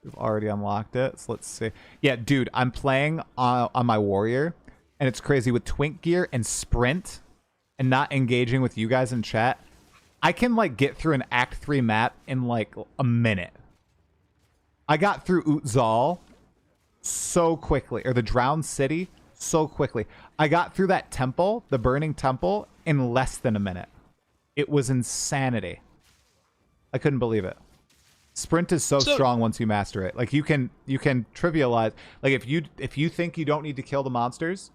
We've already unlocked it, so let's see. Yeah, dude, I'm playing on my warrior, and it's crazy with Twink gear and sprint, and not engaging with you guys in chat. I can, like, get through an Act 3 map in, like, a minute. I got through Utzal so quickly, or the Drowned City so quickly. I got through that temple, the Burning Temple, in less than a minute. It was insanity. I couldn't believe it. Sprint is so strong once you master it. Like you can trivialize. Like if you think you don't need to kill the monsters,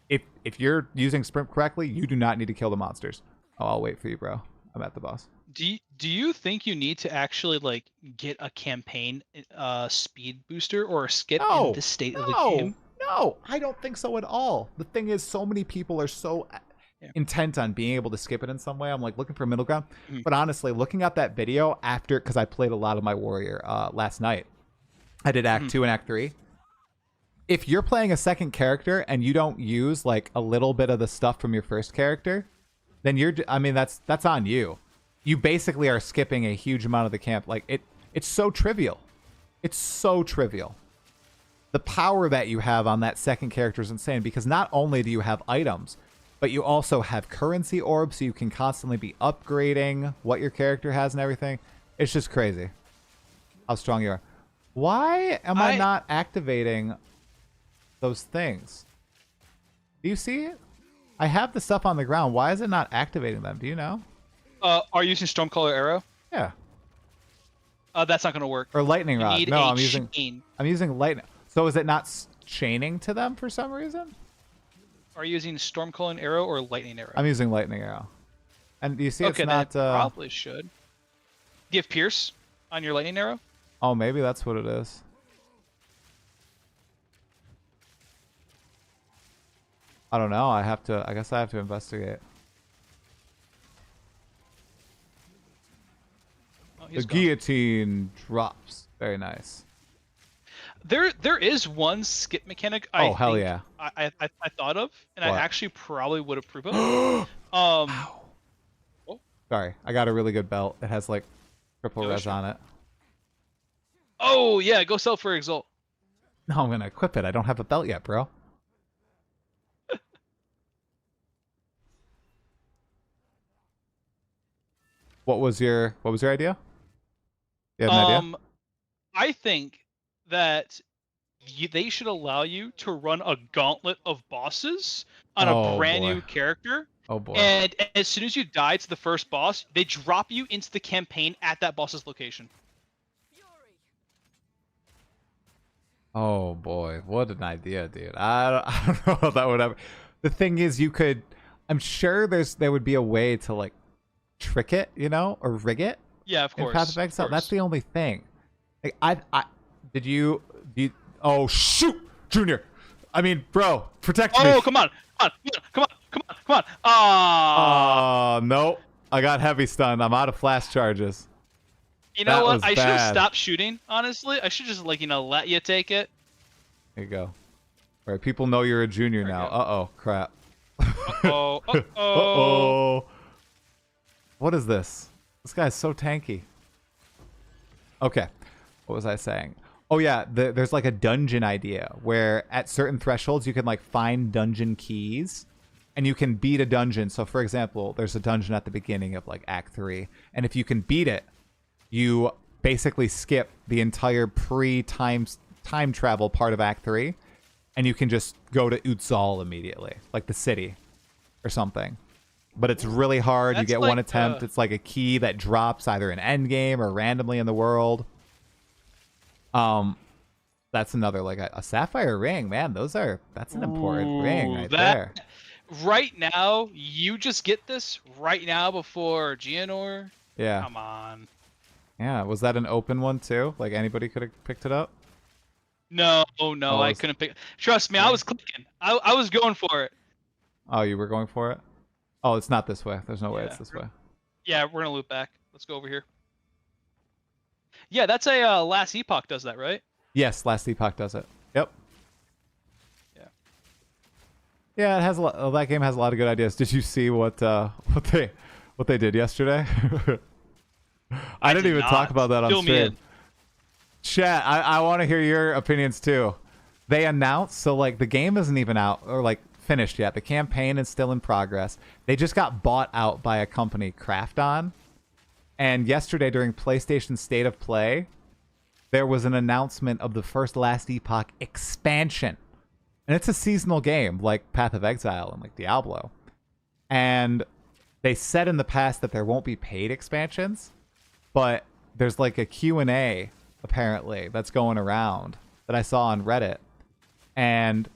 if you're using sprint correctly, you do not need to kill the monsters. Oh, I'll wait for you, bro. I'm at the boss. Do you think you need to actually like get a campaign speed booster or a skip in this state of the game? No, I don't think so at all. The thing is, so many people are so intent on being able to skip it in some way. I'm like looking for a middle ground. But honestly, looking at that video after, because I played a lot of my warrior last night, I did Act 2 and Act 3. If you're playing a second character and you don't use like a little bit of the stuff from your first character, then that's on you. You basically are skipping a huge amount of the camp. Like it's so trivial. It's so trivial. The power that you have on that second character is insane, because not only do you have items, but you also have currency orbs, so you can constantly be upgrading what your character has and everything. It's just crazy how strong you are. Why am I not activating those things? Do you see it? I have the stuff on the ground. Why is it not activating them? Do you know? Are you using Stormcaller Arrow? Yeah. That's not going to work. Or Lightning Rod. No, I'm using lightning. So is it not chaining to them for some reason? Are you using Stormcaller Arrow or Lightning Arrow? I'm using Lightning Arrow. And do you see it's then not... probably should. Do you have Pierce on your Lightning Arrow? Oh, maybe that's what it is. I don't know. I guess I have to investigate. Oh, the guillotine drops. Very nice. There is one skip mechanic I thought of, and what? I actually probably would approve of. Ow. Oh. Sorry, I got a really good belt. It has like triple res on it. Oh yeah, go sell for Exalt. No, I'm gonna equip it. I don't have a belt yet, bro. What was your idea? You had an idea? I think that they should allow you to run a gauntlet of bosses on a brand new character. Oh boy. And as soon as you die to the first boss, they drop you into the campaign at that boss's location. Oh boy, what an idea, dude. I don't know if that would ever... The thing is, I'm sure there would be a way to like trick it, you know, or rig it. Yeah, of course. Path of Exile. That's the only thing. Like oh shoot, Junior. I mean, bro, protect me. Oh, come on. Ah. No. I got heavy stun. I'm out of flash charges. You know what? I should have stopped shooting, honestly. I should just, like, let you take it. There you go. All right, people know you're a junior now. Uh-oh, crap. Uh-oh, uh-oh. Uh-oh. What is this? This guy's so tanky. Okay, what was I saying? Oh yeah, there's like a dungeon idea where at certain thresholds you can like find dungeon keys and you can beat a dungeon. So for example, there's a dungeon at the beginning of like Act 3, and if you can beat it, you basically skip the entire time travel part of Act 3, and you can just go to Utzal immediately, like the city or something. But it's really hard. You get one attempt. It's like a key that drops either in endgame or randomly in the world. That's another, like a sapphire ring, man. That's an important ring right there. Right now, you just get this right now before Geonor. Yeah. Come on. Yeah, was that an open one too? Like anybody could have picked it up? No, I couldn't pick. Trust me, I was clicking. I was going for it. Oh, you were going for it? Oh, it's not this way. There's no way it's this way. Yeah, we're gonna loop back. Let's go over here. Yeah, that's a Last Epoch does that, right? Yes, Last Epoch does it. Yep. Yeah. Yeah, it has a lot. That game has a lot of good ideas. Did you see what they did yesterday? I didn't even talk about that on stream. Chat, I want to hear your opinions too. They announced, so like the game isn't even out or like finished yet. The campaign is still in progress. They just got bought out by a company, Krafton. And yesterday during PlayStation State of Play, there was an announcement of the first Last Epoch expansion. And it's a seasonal game like Path of Exile and like Diablo. And they said in the past that there won't be paid expansions. But there's like a Q&A apparently that's going around that I saw on Reddit, and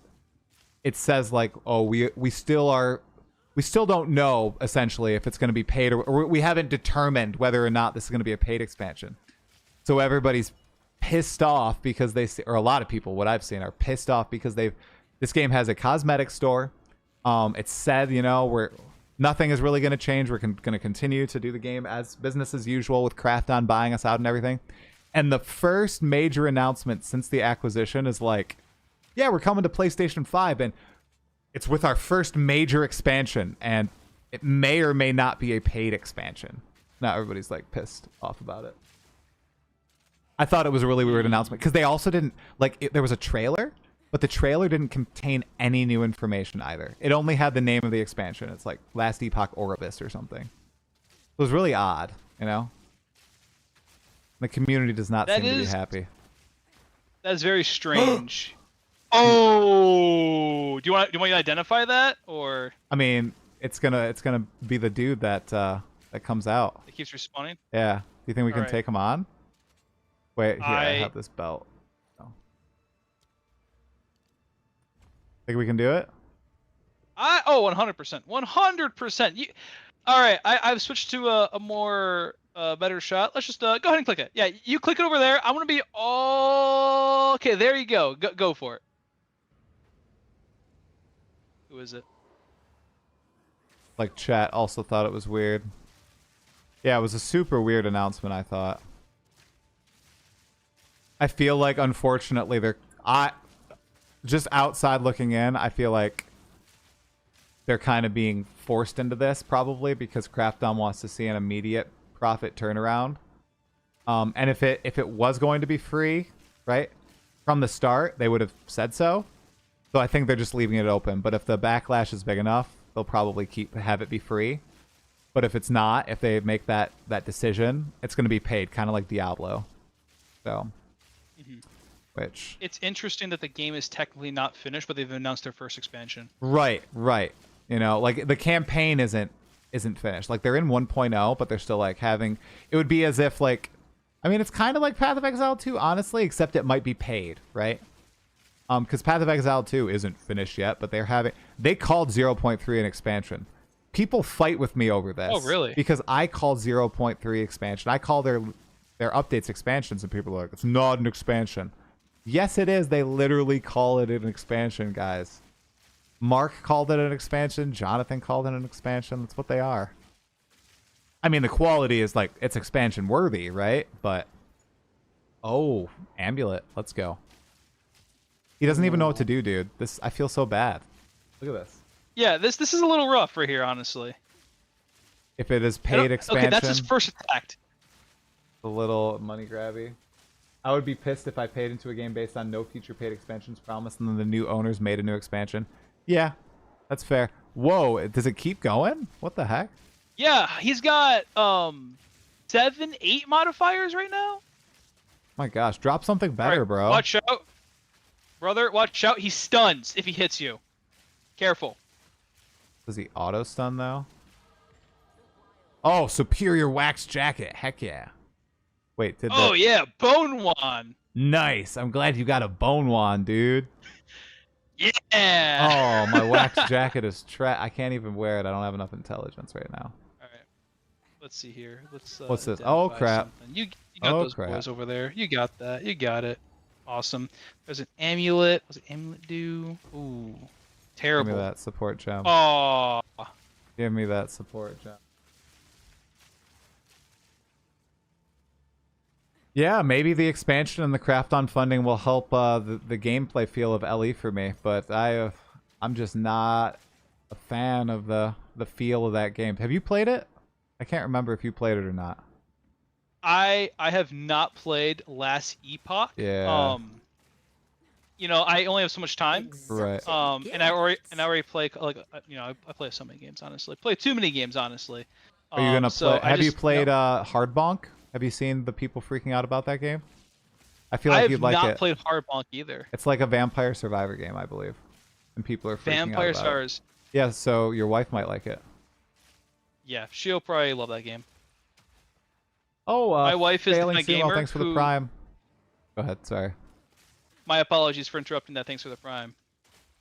it says like, oh, we still don't know essentially if it's going to be paid, or we haven't determined whether or not this is going to be a paid expansion. So everybody's pissed off because or a lot of people, what I've seen, are pissed off because this game has a cosmetic store. It's said, you know, nothing is really going to change. We're going to continue to do the game as business as usual with Krafton buying us out and everything. And the first major announcement since the acquisition is like, yeah, we're coming to PlayStation 5, and it's with our first major expansion, and it may or may not be a paid expansion. Now everybody's like pissed off about it. I thought it was a really weird announcement because they also didn't there was a trailer, but the trailer didn't contain any new information either. It only had the name of the expansion. It's like Last Epoch Oribus or something. It was really odd, you know? The community does not seem to be happy. That's very strange. Oh, do you want me to identify that, or? I mean, it's gonna be the dude that comes out. It keeps respawning. Yeah. Do you think we can take him on? Wait, here, I have this belt. Oh. Think we can do it? 100%, 100%. All right, I've switched to a more better shot. Let's just go ahead and click it. Yeah, you click it over there. I'm gonna be all okay. There you go. Go for it. Who is it? Like, chat also thought it was weird. Yeah, it was a super weird announcement, I thought. I feel like, unfortunately, just outside looking in, I feel like they're kind of being forced into this, probably because Krafton wants to see an immediate profit turnaround. And if it was going to be free, right, from the start, they would have said so. So I think they're just leaving it open. But if the backlash is big enough, they'll probably have it be free. But if it's not, if they make that decision, it's going to be paid, kind of like Diablo. So. Which it's interesting that the game is technically not finished, but they've announced their first expansion. Right. You know, like the campaign isn't finished. Like they're in 1.0, but they're still like having. It would be as if like, I mean, it's kind of like Path of Exile 2, honestly, except it might be paid, right? Because Path of Exile 2 isn't finished yet, but they called 0.3 an expansion. People fight with me over this. Oh, really? Because I called 0.3 expansion. I call their updates expansions, and people are like, it's not an expansion. Yes, it is. They literally call it an expansion, guys. Mark called it an expansion. Jonathan called it an expansion. That's what they are. I mean, the quality is like, it's expansion worthy, right? But, oh, Amulet. Let's go. He doesn't even know what to do, dude. I feel so bad. Look at this. Yeah, this is a little rough right here, honestly. If it is paid expansion. Okay, that's his first attack. A little money grabby. I would be pissed if I paid into a game based on no future paid expansions promised and then the new owners made a new expansion. Yeah, that's fair. Whoa, does it keep going? What the heck? Yeah, he's got 7, 8 modifiers right now. My gosh, drop something better, right, bro. Watch out. Brother, watch out. He stuns if he hits you. Careful. Does he auto stun though? Oh, superior wax jacket. Heck yeah. Wait, yeah, bone wand. Nice. I'm glad you got a bone wand, dude. Yeah. Oh, my wax jacket is I can't even wear it. I don't have enough intelligence right now. All right. Let's see here. What's this? Oh crap. You got those boys over there. You got that. You got it. Awesome. There's an amulet. What's an amulet do? Ooh. Terrible. Give me that support gem. Oh. Give me that support gem. Yeah, maybe the expansion and the Krafton funding will help the gameplay feel of LE for me, but I'm just not a fan of the feel of that game. Have you played it? I can't remember if you played it or not. I have not played Last Epoch. Yeah. You know, I only have so much time. Right. And I already play like I play so many games, honestly. Play too many games, honestly. Are you gonna play? Have you played Hardbonk? Have you seen the people freaking out about that game? I feel like you'd like it. I have not played Hardbonk either. It's like a Vampire Survivor game, I believe, and people are freaking out about Vampire Stars. Yeah, so your wife might like it. Yeah, she'll probably love that game. Oh, my wife is Failing my Sumo, gamer. thanks for the prime. Go ahead, sorry. My apologies for interrupting that. Thanks for the prime.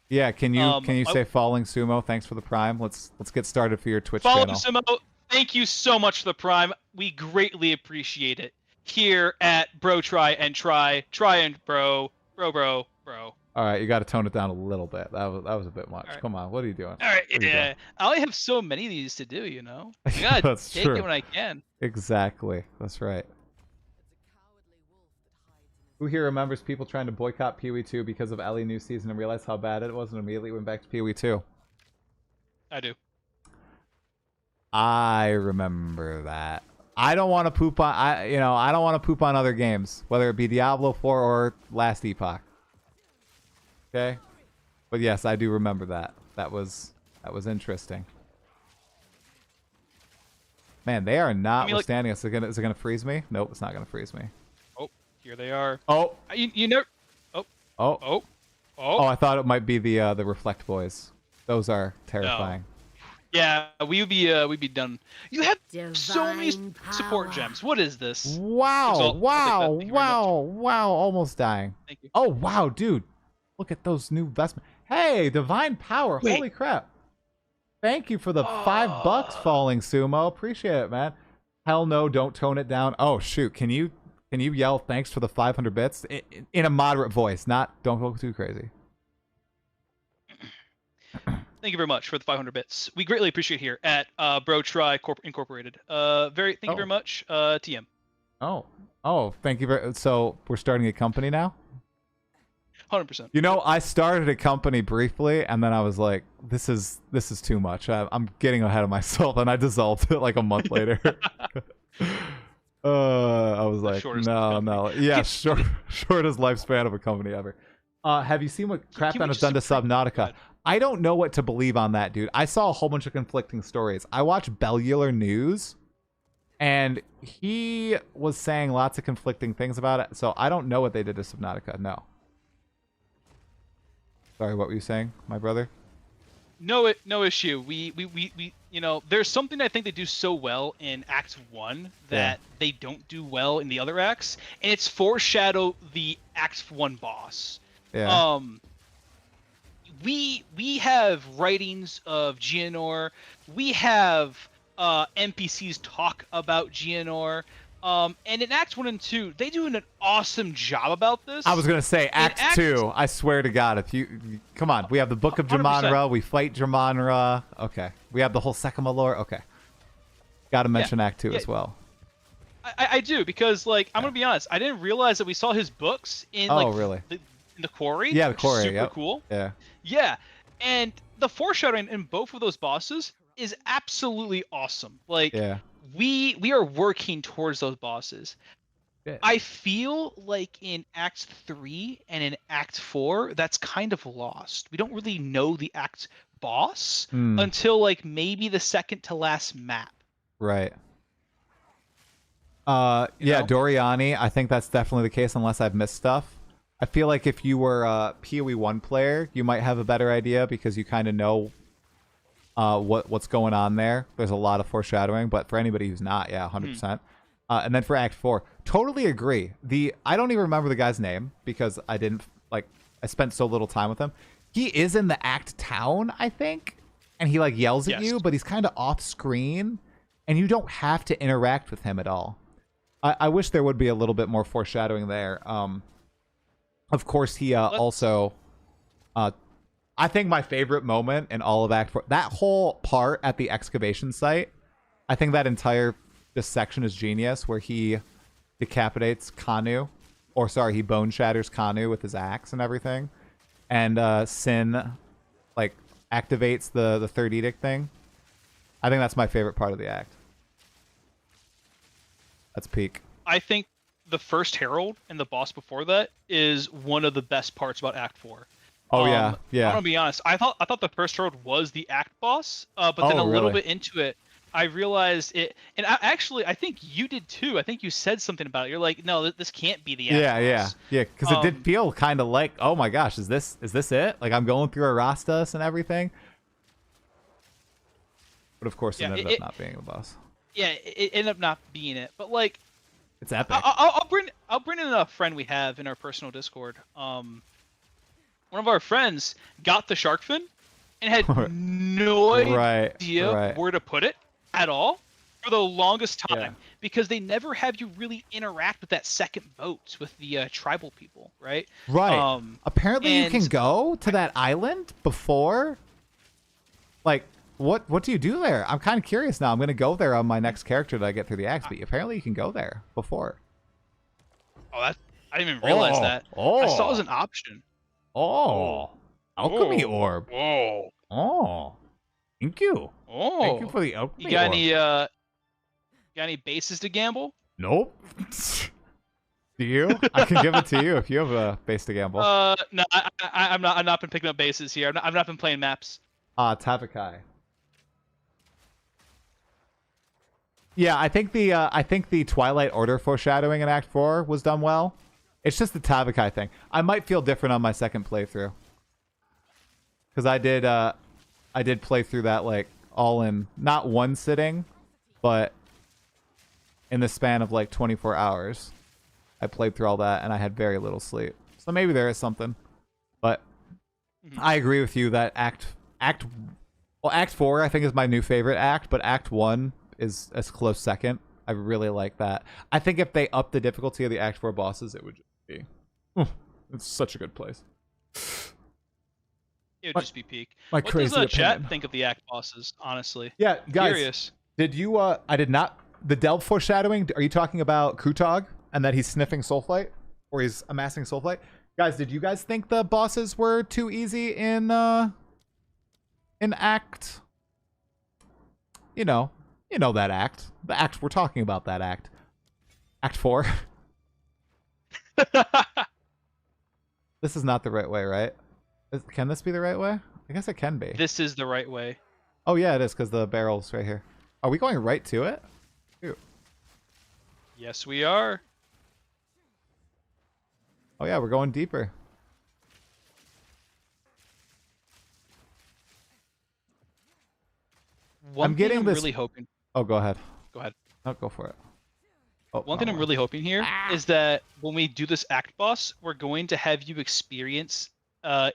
Yeah, can you say Falling Sumo? Thanks for the prime. Let's get started for your Twitch Falling channel. Sumo, thank you so much for the prime. We greatly appreciate it. Here at Bro Try and Bro. All right, you got to tone it down a little bit. That was a bit much. Right. Come on, what are you doing? All right, yeah. I only have so many of these to do, you know. I gotta That's take true. it when I can. Exactly. That's right. Who here remembers people trying to boycott PoE 2 because of Ellie new season and realized how bad it was and immediately went back to PoE 2? I do. I remember that. I don't want to poop on I don't want to poop on other games, whether it be Diablo 4 or Last Epoch. Okay? But yes, I do remember that. That was interesting. Man, they are not withstanding us. Is it gonna freeze me? Nope, it's not gonna freeze me. Oh, here they are. Oh, you know. Oh. I thought it might be the Reflect Boys. Those are terrifying. No. Yeah, we'd be done. You have so many support gems. What is this? Wow! Wow! Almost dying. Thank you. Oh wow, dude! Look at those new vestments. Hey, Divine Power! Wait. Holy crap! Thank you for the $5, Falling Sumo. Appreciate it, man. Hell no! Don't tone it down. Oh shoot! Can you yell thanks for the 500 bits in a moderate voice? Don't go too crazy. Thank you very much for the 500 bits. We greatly appreciate here at Bro Try Incorporated. Thank you very much, TM. Oh, thank you very. So we're starting a company now. 100%. You know, I started a company briefly, and then I was like, "This is too much. I'm getting ahead of myself," and I dissolved it like a month later. I was like, no, yeah, shortest lifespan of a company ever. Have you seen what Crapdown has done to Subnautica? I don't know what to believe on that, dude. I saw a whole bunch of conflicting stories. I watched Bellular News, and he was saying lots of conflicting things about it. So I don't know what they did to Subnautica. No. Sorry, what were you saying, my brother? No issue. We there's something I think they do so well in Act 1 that they don't do well in the other acts, and it's foreshadow the Act 1 boss. Yeah. We have writings of Geonor. We have NPCs talk about Geonor. And in Acts 1 and 2, they do an awesome job about this. I was gonna say Act 2. I swear to God, if you come on, we have the Book of Jamanra. We fight Jamanra. Okay, we have the whole Sekima lore. Okay, got to mention Act 2 as well. I do, because like I'm gonna be honest, I didn't realize that we saw his books in really? In the quarry. Yeah, the quarry. Super cool. Yeah, and the foreshadowing in both of those bosses is absolutely awesome. Like we are working towards those bosses. Yeah. I feel like in Act 3 and in Act 4, that's kind of lost. We don't really know the Act boss until like maybe the second to last map. Right. Yeah, Doriani, I think that's definitely the case unless I've missed stuff. I feel like if you were a PoE 1 player, you might have a better idea because you kind of know what's going on there. There's a lot of foreshadowing, but for anybody who's not, 100%. And then for Act 4, totally agree. I don't even remember the guy's name because I spent so little time with him. He is in the Act town, I think, and he like yells at you, but he's kind of off screen, and you don't have to interact with him at all. I wish there would be a little bit more foreshadowing there. Of course, he also... I think my favorite moment in all of Act 4... That whole part at the excavation site, I think that entire this section is genius, where he decapitates Kanu. Or, sorry, he bone shatters Kanu with his axe and everything. And Sin, like, activates the Third Edict thing. I think that's my favorite part of the act. That's peak. I think the first Herald and the boss before that is one of the best parts about Act 4. Oh yeah. I'm gonna be honest. I thought the first Herald was the Act boss, but then a little bit into it, I realized it. And I think you did too. I think you said something about it. You're like, no, this can't be the Act boss. Yeah. Because it did feel kind of like, oh my gosh, is this it? Like I'm going through Arastas and everything. But of course, it ended up not being the boss. Yeah, it ended up not being it. But like, It's epic. I'll bring in a friend we have in our personal Discord. One of our friends got the shark fin and had no idea where to put it at all for the longest time because they never have you really interact with that second boat with the tribal people, right? Right. Apparently you can go to that island before. Like, what do you do there? I'm kind of curious now. I'm going to go there on my next character that I get through the axe beat. Apparently you can go there before. Oh, I didn't even realize that. I saw it as an option. Alchemy orb. Oh. Thank you. Thank you for the alchemy orb. Got any bases to gamble? Nope. Do you? I can give it to you if you have a base to gamble. No, I'm not been picking up bases here. I've not been playing maps. Tavakai. Yeah, I think the Twilight Order foreshadowing in Act 4 was done well. It's just the Tavakai thing. I might feel different on my second playthrough. Because I did play through that like all in not one sitting, but in the span of like 24 hours. I played through all that and I had very little sleep. So maybe there is something. But I agree with you that Act 4 I think is my new favorite act, but Act 1 is a close second. I really like that. I think if they up the difficulty of the Act 4 bosses, it would just be it's such a good place. It would just be peak. My what crazy does opinion. chat think of the act bosses, honestly? Yeah, guys. Curious. Did you I did not the Delve foreshadowing, are you talking about Kutog and that he's sniffing soulflight or he's amassing soulflight? Guys, did you guys think the bosses were too easy in Act, you know that act. The act we're talking about, that act. Act 4. This is not the right way, right? Can this be the right way? I guess it can be. This is the right way. Oh yeah, it is because the barrel's right here. Are we going right to it? Ew. Yes, we are. Oh yeah, we're going deeper. One I'm getting thing this. Really hoping. Oh, go ahead. Go ahead. No, go for it. Oh, One thing I'm really hoping here is that when we do this act boss, we're going to have you experience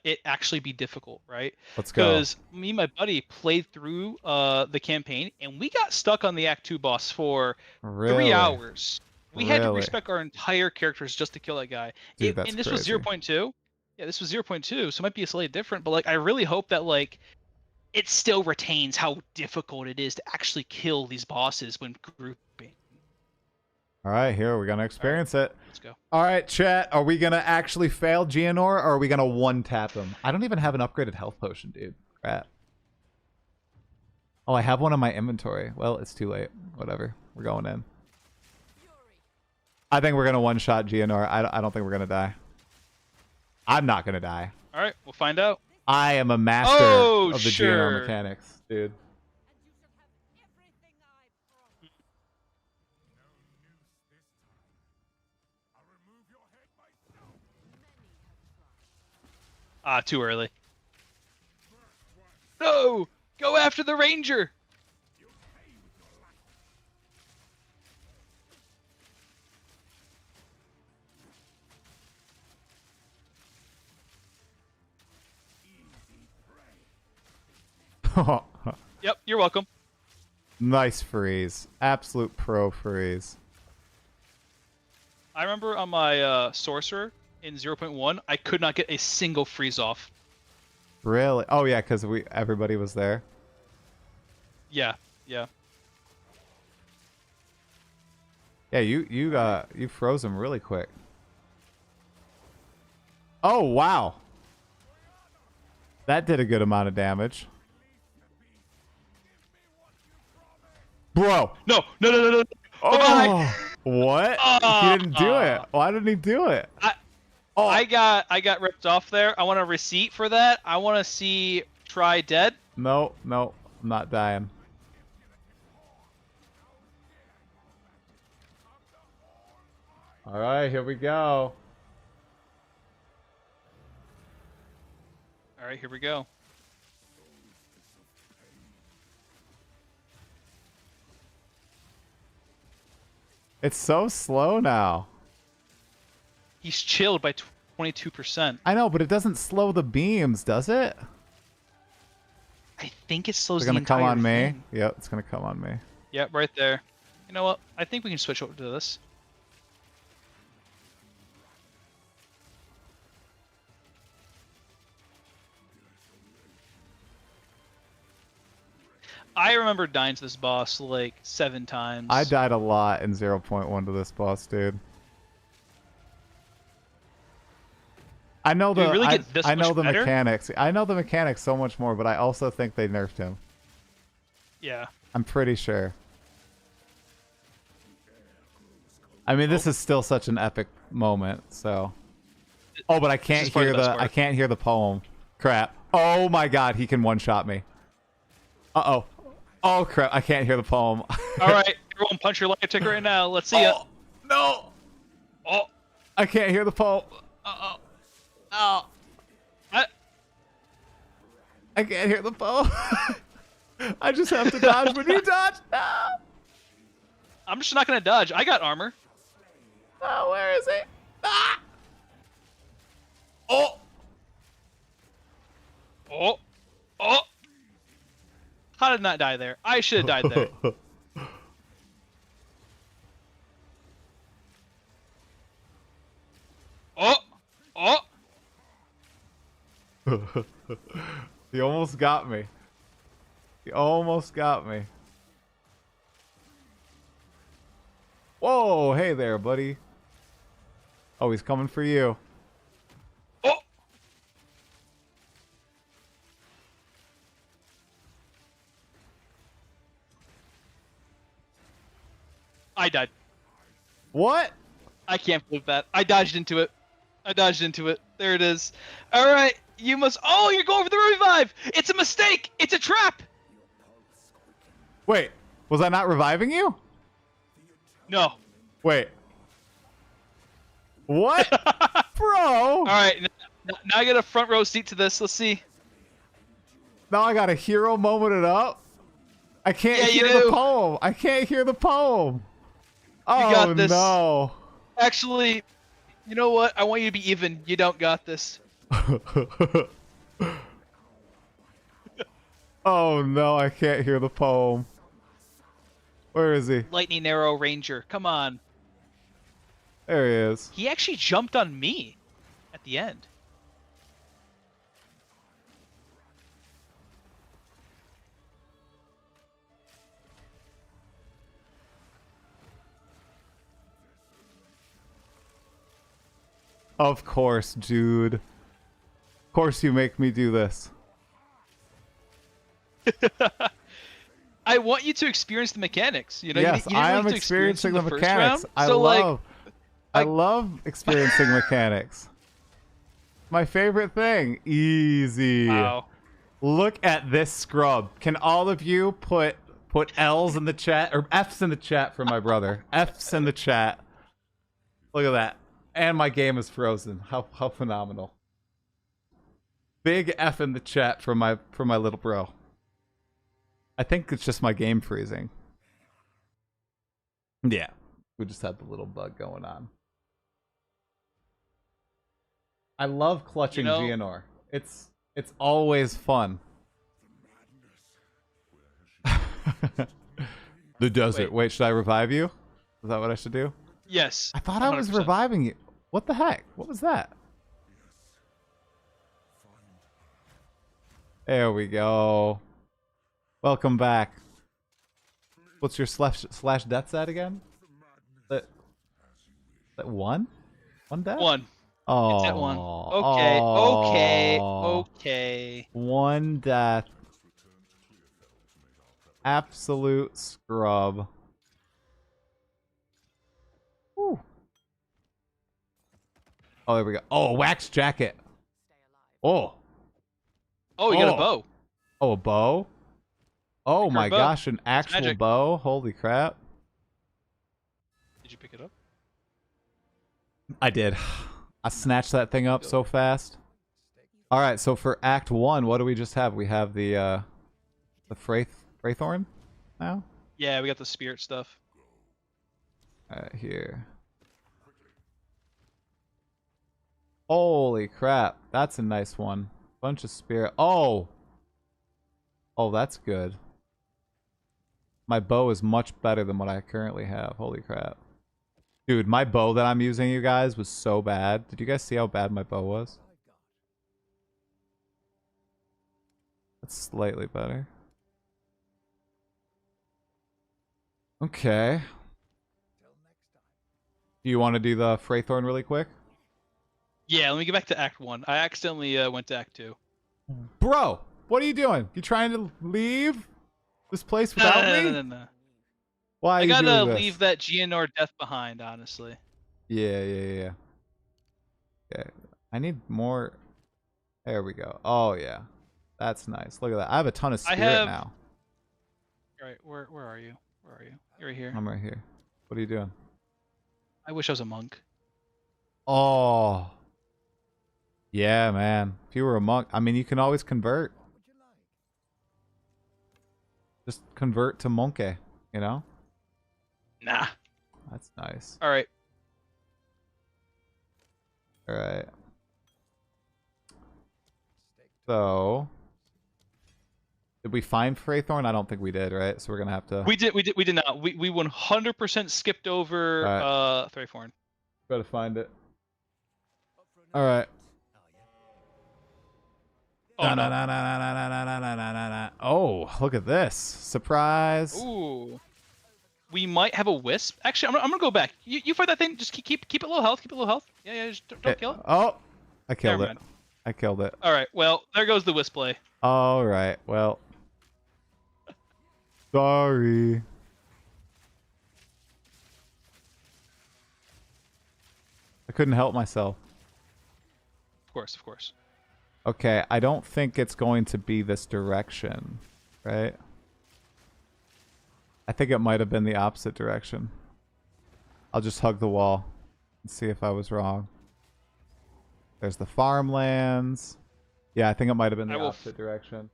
it actually be difficult, right? Let's go. Because me and my buddy played through the campaign, and we got stuck on the Act 2 boss for 3 hours. We had to respec our entire characters just to kill that guy. Dude, that's and this crazy. was 0.2. Yeah, this was 0.2, so it might be slightly different. But like, I really hope that like it still retains how difficult it is to actually kill these bosses when grouping. All right, here we're gonna experience it. Let's go. All right, chat. Are we gonna actually fail Geonor, or are we gonna one tap him? I don't even have an upgraded health potion, dude. Crap. Oh, I have one in my inventory. Well, it's too late. Whatever. We're going in. I think we're gonna one shot Geonor. I don't think we're gonna die. I'm not gonna die. All right, we'll find out. I am a master of the Geonor mechanics, dude. Too early. No! Go after the ranger! Yep, you're welcome. Nice freeze. Absolute pro freeze. I remember on my sorcerer in 0.1, I could not get a single freeze off. Really? Oh yeah, because everybody was there. Yeah, yeah. Yeah, you froze him really quick. Oh wow. That did a good amount of damage. Bro. No. Oh, what? He didn't do it. Oh. Why didn't he do it? I got ripped off there. I want a receipt for that. I want to see try dead. No, I'm not dying. All right, here we go. All right, here we go. It's so slow now. He's chilled by 22%. I know, but it doesn't slow the beams, does it? I think it slows It's the gonna come entire on me. thing. Yep, it's gonna come on me. Yep, right there. You know what? I think we can switch over to this. I remember dying to this boss like 7 times. I died a lot in 0.1 to this boss, dude. I know Do the we really get this I know much the better? mechanics. I know the mechanics so much more, but I also think they nerfed him. Yeah. I'm pretty sure. I mean, this is still such an epic moment, so. Oh, but I can't is probably hear the best the part. I can't hear the poem. Crap. Oh my god, he can one-shot me. Uh-oh. Oh crap, I can't hear the poem. All right, everyone punch your light ticker right now. Let's see it. Oh, no. Oh. I can't hear the poem. Uh-oh. Oh. I can't hear the poem. I just have to dodge when you dodge. No. I'm just not gonna dodge. I got armor. Oh, where is he? Ah! Oh! Oh. Oh. How did I not die there? I should have died there. Oh. Oh. He almost got me. He almost got me. Whoa, hey there, buddy. Oh, he's coming for you. Oh. I died. What? I can't believe that. I dodged into it. I dodged into it. There it is. All right. You must. Oh, you're going for the revive. It's a mistake. It's a trap. Wait, was I not reviving you? No. Wait. What? Bro! All right. Now I get a front row seat to this. Let's see. Now I got a hero moment it up. I can't Yeah, you hear the do. poem. I can't hear the poem. Oh got this. no. Actually, you know what? I want you to be even. You don't got this. Oh no, I can't hear the poem. Where is he? Lightning Arrow Ranger. Come on. There he is. He actually jumped on me at the end. Of course, dude. Of course you make me do this. I want you to experience the mechanics. You know, Yes, you didn't I really am get to experience experiencing them the first mechanics. round. So, like, I love experiencing mechanics. My favorite thing. Easy. wow. Look at this scrub. Can all of you put L's in the chat or F's in the chat for my brother? F's in the chat. Look at that. And my game is frozen. How phenomenal. Big F in the chat for my little bro. I think it's just my game freezing. Yeah. We just had the little bug going on. I love clutching Geonor. It's always fun. The desert. Wait, should I revive you? Is that what I should do? Yes. I thought I was 100%. reviving you. What the heck? What was that? There we go. Welcome back. What's your slash death stat again? That one? One death? One. Oh. It's at one. Okay. Okay. Okay. One death. Absolute scrub. Whew. Oh, there we go. Oh, wax jacket. Oh. Oh, you got a bow. Oh, a bow? Oh Pick my her bow. gosh, an actual magic. bow? Holy crap. Did you pick it up? I did. I snatched that thing up so fast. Alright, so for Act 1, what do we just have? We have the Freythorn now? Yeah, we got the spirit stuff. Alright, here. Holy crap. That's a nice one. Bunch of spirit. Oh! Oh, that's good. My bow is much better than what I currently have. Holy crap. Dude, my bow that I'm using, you guys, was so bad. Did you guys see how bad my bow was? That's slightly better. Okay. Do you want to do the Fraythorn really quick? Yeah, let me get back to Act 1. I accidentally went to Act 2. Bro, what are you doing? You trying to leave this place without me? No. Why are I you gotta doing this? leave that Geonor death behind, honestly. Yeah. Okay. I need more. There we go. Oh, yeah. That's nice. Look at that. I have a ton of spirit now. Alright, where are you? Where are you? You're right here. I'm right here. What are you doing? I wish I was a monk. Oh. Yeah, man. If you were a monk, I mean, you can always convert. Just convert to monkey, you know? Nah. That's nice. Alright. Alright. So, did we find Fraythorn? I don't think we did, right? So we're gonna have to. We did not. We 100% skipped over Fraythorn. Gotta find it. All right. Oh, no. Oh, look at this surprise! Ooh. We might have a wisp. Actually, I'm gonna go back. You fight that thing. Just keep it low health. Keep it low health. Yeah. Just don't kill it. Oh, I killed Never it. mind. I killed it. All right. Well, there goes the wisp play. All right. Well, sorry. I couldn't help myself. Of course. Okay, I don't think it's going to be this direction, right? I think it might have been the opposite direction. I'll just hug the wall and see if I was wrong. There's the farmlands. Yeah, I think it might have been the opposite direction.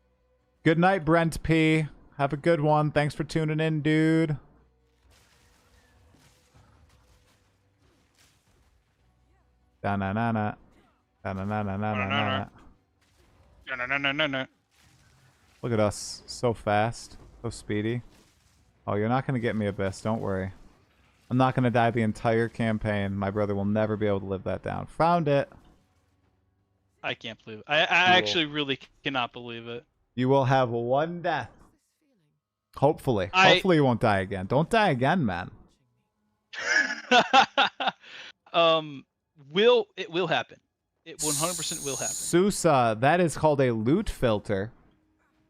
Good night, Brent P. Have a good one. Thanks for tuning in, dude. Da-na-na-na. Da-na-na-na-na-na-na. No. Look at us. So fast. So speedy. Oh, you're not going to get me, Abyss. Don't worry. I'm not going to die the entire campaign. My brother will never be able to live that down. Found it. I can't believe it. I actually really cannot believe it. You will have one death. Hopefully. Hopefully you won't die again. Don't die again, man. It will happen. It 100% will happen. Sousa, that is called a loot filter.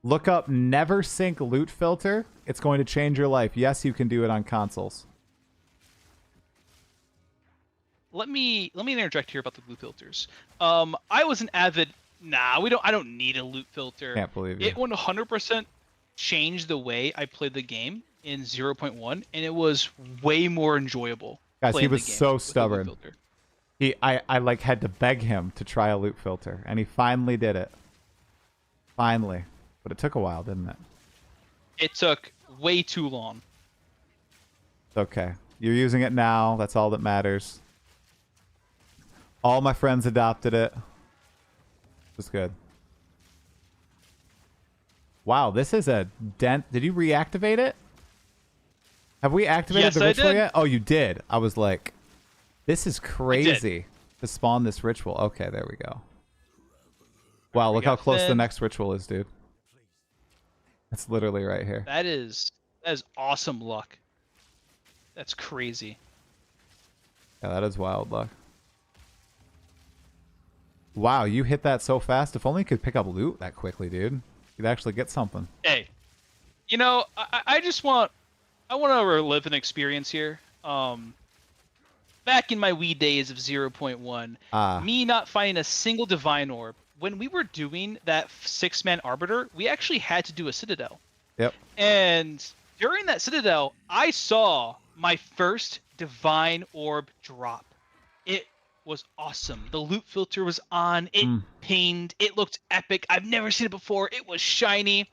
Look up never sync loot filter. It's going to change your life. Yes, you can do it on consoles. Let me interject here about the loot filters. I was an avid. I don't need a loot filter. Can't believe you. It 100% changed the way I played the game in 0.1, and it was way more enjoyable. Guys, he was so stubborn. Filter. I like had to beg him to try a loot filter, and he finally did it. Finally. But it took a while, didn't it? It took way too long. It's okay. You're using it now. That's all that matters. All my friends adopted it. It's good. Wow, this is a dent. Did you reactivate it? Have we activated the ritual yet? Oh, you did. I was like, this is crazy to spawn this ritual. Okay, there we go. Wow, look how close the next ritual is, dude. It's literally right here. That is awesome luck. That's crazy. Yeah, that is wild luck. Wow, you hit that so fast. If only you could pick up loot that quickly, dude. You'd actually get something. Hey, you know, I want to relive an experience here. Back in my wee days of 0.1, me not finding a single divine orb. When we were doing that 6-man arbiter, we actually had to do a citadel. Yep. And during that citadel, I saw my first divine orb drop. It was awesome. The loot filter was on. It pinged. It looked epic. I've never seen it before. It was shiny.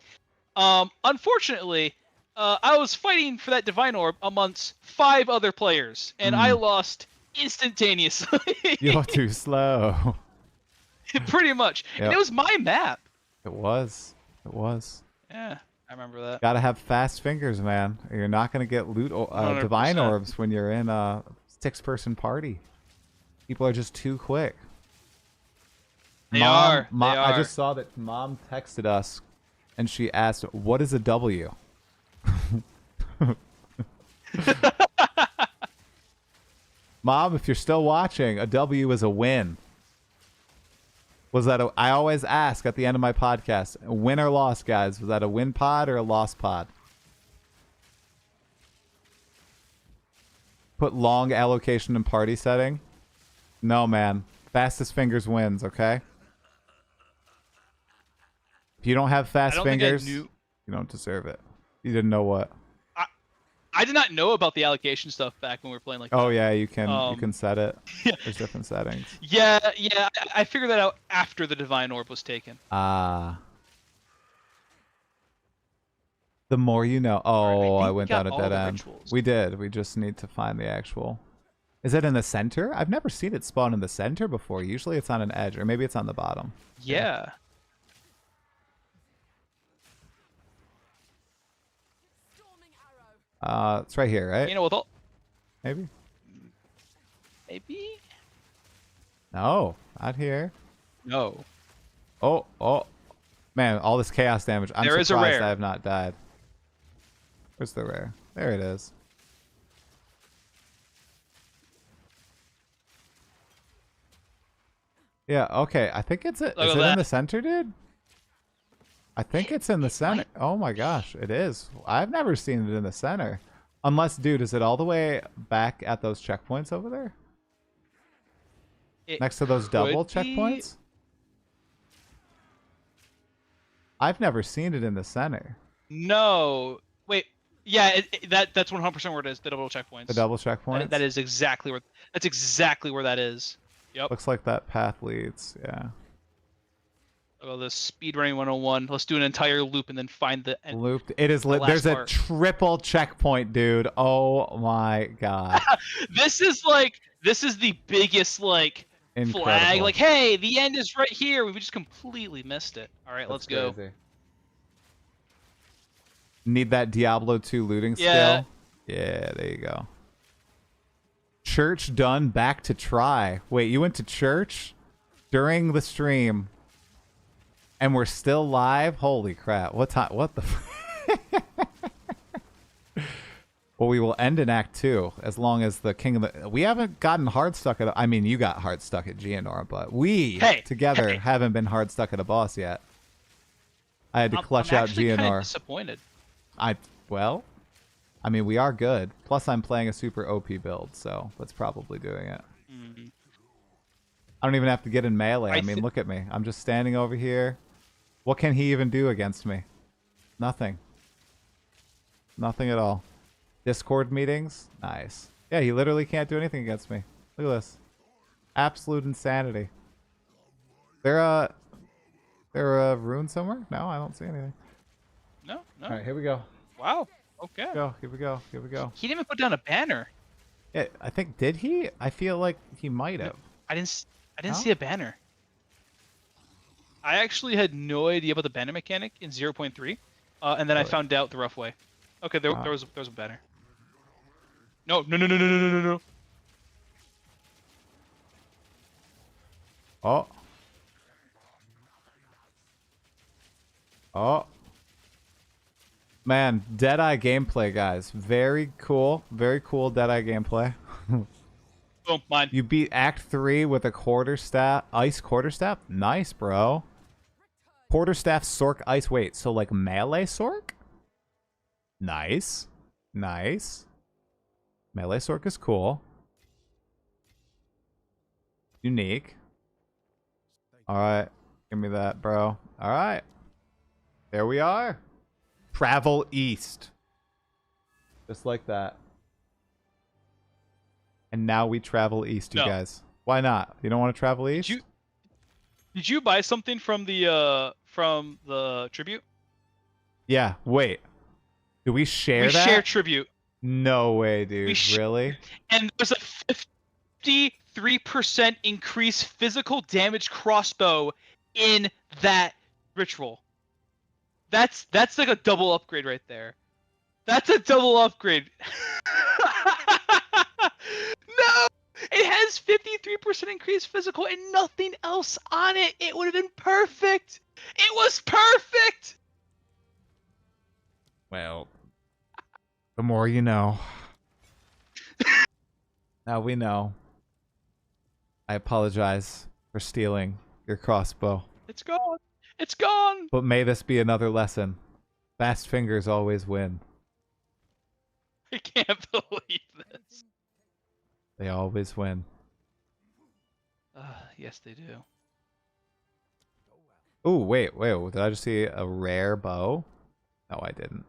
Unfortunately, I was fighting for that divine orb amongst 5 other players, and I lost instantaneously. You're too slow. Pretty much. Yep. And it was my map. It was. It was. Yeah, I remember that. Gotta have fast fingers, man. You're not gonna get divine 100%. orbs when you're in a 6-person party. People are just too quick. They are. I just saw that Mom texted us, and she asked, "What is a W?" Mom, if you're still watching, a W is a win. Was that I always ask at the end of my podcast, win or loss, guys? Was that a win pod or a loss pod? Put long allocation in party setting. No, man. Fastest fingers wins, okay? If you don't have fast fingers, you don't deserve it. You didn't know what? I did not know about the allocation stuff back when we were playing like that. Oh yeah, you can set it. Yeah. There's different settings. Yeah, I figured that out after the divine orb was taken. Ah. The more you know. Oh, I went down a dead end. Rituals. We did. We just need to find the actual. Is it in the center? I've never seen it spawn in the center before. Usually it's on an edge, or maybe it's on the bottom. Yeah. It's right here, right? You know, with all Maybe. maybe. No, not here. No. Oh, man! All this chaos damage. I'm There is a surprised rare. I have not died. Where's the rare? There it is. Yeah. Okay. I think it's it. Look Is at it in that. the center, dude? I think it's in the center. Oh my gosh, it is. I've never seen it in the center. Unless, dude, is it all the way back at those checkpoints over there? It Next to those double could be- checkpoints? I've never seen it in the center. No. Wait. Yeah, that's 100% where it is. The double checkpoints. The double checkpoints? That is exactly where. That's exactly where that is. Yep. Looks like that path leads, yeah. Oh, the speedrunning 101. Let's do an entire loop and then find the end. Looped. It is lit. last There's a part. triple checkpoint, dude. Oh my god. This is the biggest flag. Incredible. Like, hey, the end is right here. We just completely missed it. All right, let's go. Crazy. Need that Diablo 2 looting Yeah. skill? Yeah, there you go. Church done, back to try. Wait, you went to church during the stream and we're still live? Holy crap. What time? What the Well, we will end in Act 2 as long as the King of the... We haven't gotten hard stuck at... I mean, you got hard stuck at Geonor, but we together haven't been hard stuck at a boss yet. I had to clutch I'm out actually kind of Geonor. disappointed. Well, I mean, we are good. Plus, I'm playing a super OP build, so that's probably doing it. Mm. I don't even have to get in melee. I mean, look at me. I'm just standing over here. What can he even do against me? Nothing. Nothing at all. Discord meetings? Nice. Yeah, he literally can't do anything against me. Look at this. Absolute insanity. There a rune somewhere? No, I don't see anything. No. All right, here we go. Wow. Okay. Here we go. Here we go. He didn't even put down a banner. Yeah, I think, did he? I feel like he might have. I didn't see a banner. I actually had no idea about the banner mechanic in 0.3, and then I found out the rough way. Okay, there was a banner. No. Oh. Oh. Man, Deadeye gameplay, guys. Very cool. Very cool Deadeye gameplay. Boom, mine. You beat Act 3 with a quarterstaff. Ice quarterstaff? Nice, bro. Quarterstaff, Sork, Ice. Wait, so like melee Sork? Nice. Nice. Melee Sork is cool. Unique. Alright. Give me that, bro. Alright. There we are. Travel east. Just like that. And now we travel east, you guys. Why not? You don't want to travel east? Did you buy something from the tribute? Yeah, wait. Do we share We that? share tribute. No way, dude. Really? And there's a 53% increase physical damage crossbow in that ritual. That's like a double upgrade right there. That's a double upgrade. No! It has 53% increased physical and nothing else on it. It would have been perfect. It was perfect. Well, the more you know. Now we know. I apologize for stealing your crossbow. It's gone. It's gone. But may this be another lesson. Fast fingers always win. I can't believe this. They always win. Yes, they do. Ooh, wait. Did I just see a rare bow? No, I didn't.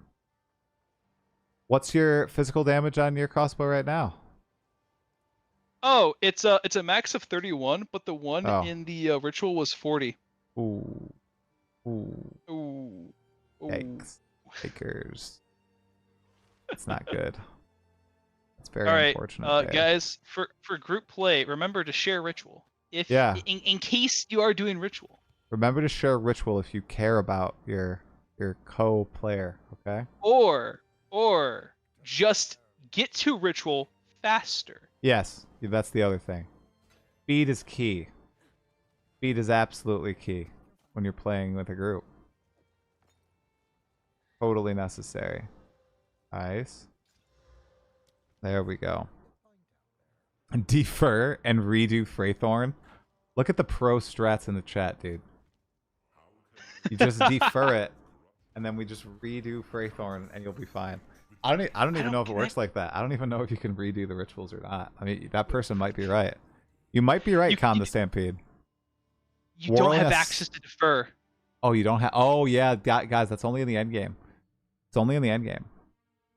What's your physical damage on your crossbow right now? Oh, it's a max of 31, but the one in the ritual was 40. Ooh. Ooh. Yikes. Takers. It's not good. It's very All right, unfortunate. guys, for group play, remember to share ritual. If in case you are doing ritual. Remember to share ritual if you care about your co-player, okay? Or just get to ritual faster. Yes, that's the other thing. Speed is key. Speed is absolutely key when you're playing with a group. Totally necessary. Nice. There we go. Defer and redo Freythorn. Look at the pro strats in the chat, dude. You just defer it, and then we just redo Freythorn, and you'll be fine. I don't even know if it works like that. I don't even know if you can redo the rituals or not. I mean, that person might be right. You might be right, Con the Stampede. You don't have access to defer. Oh, you don't have... Oh, yeah, guys, that's only in the end game. It's only in the end game.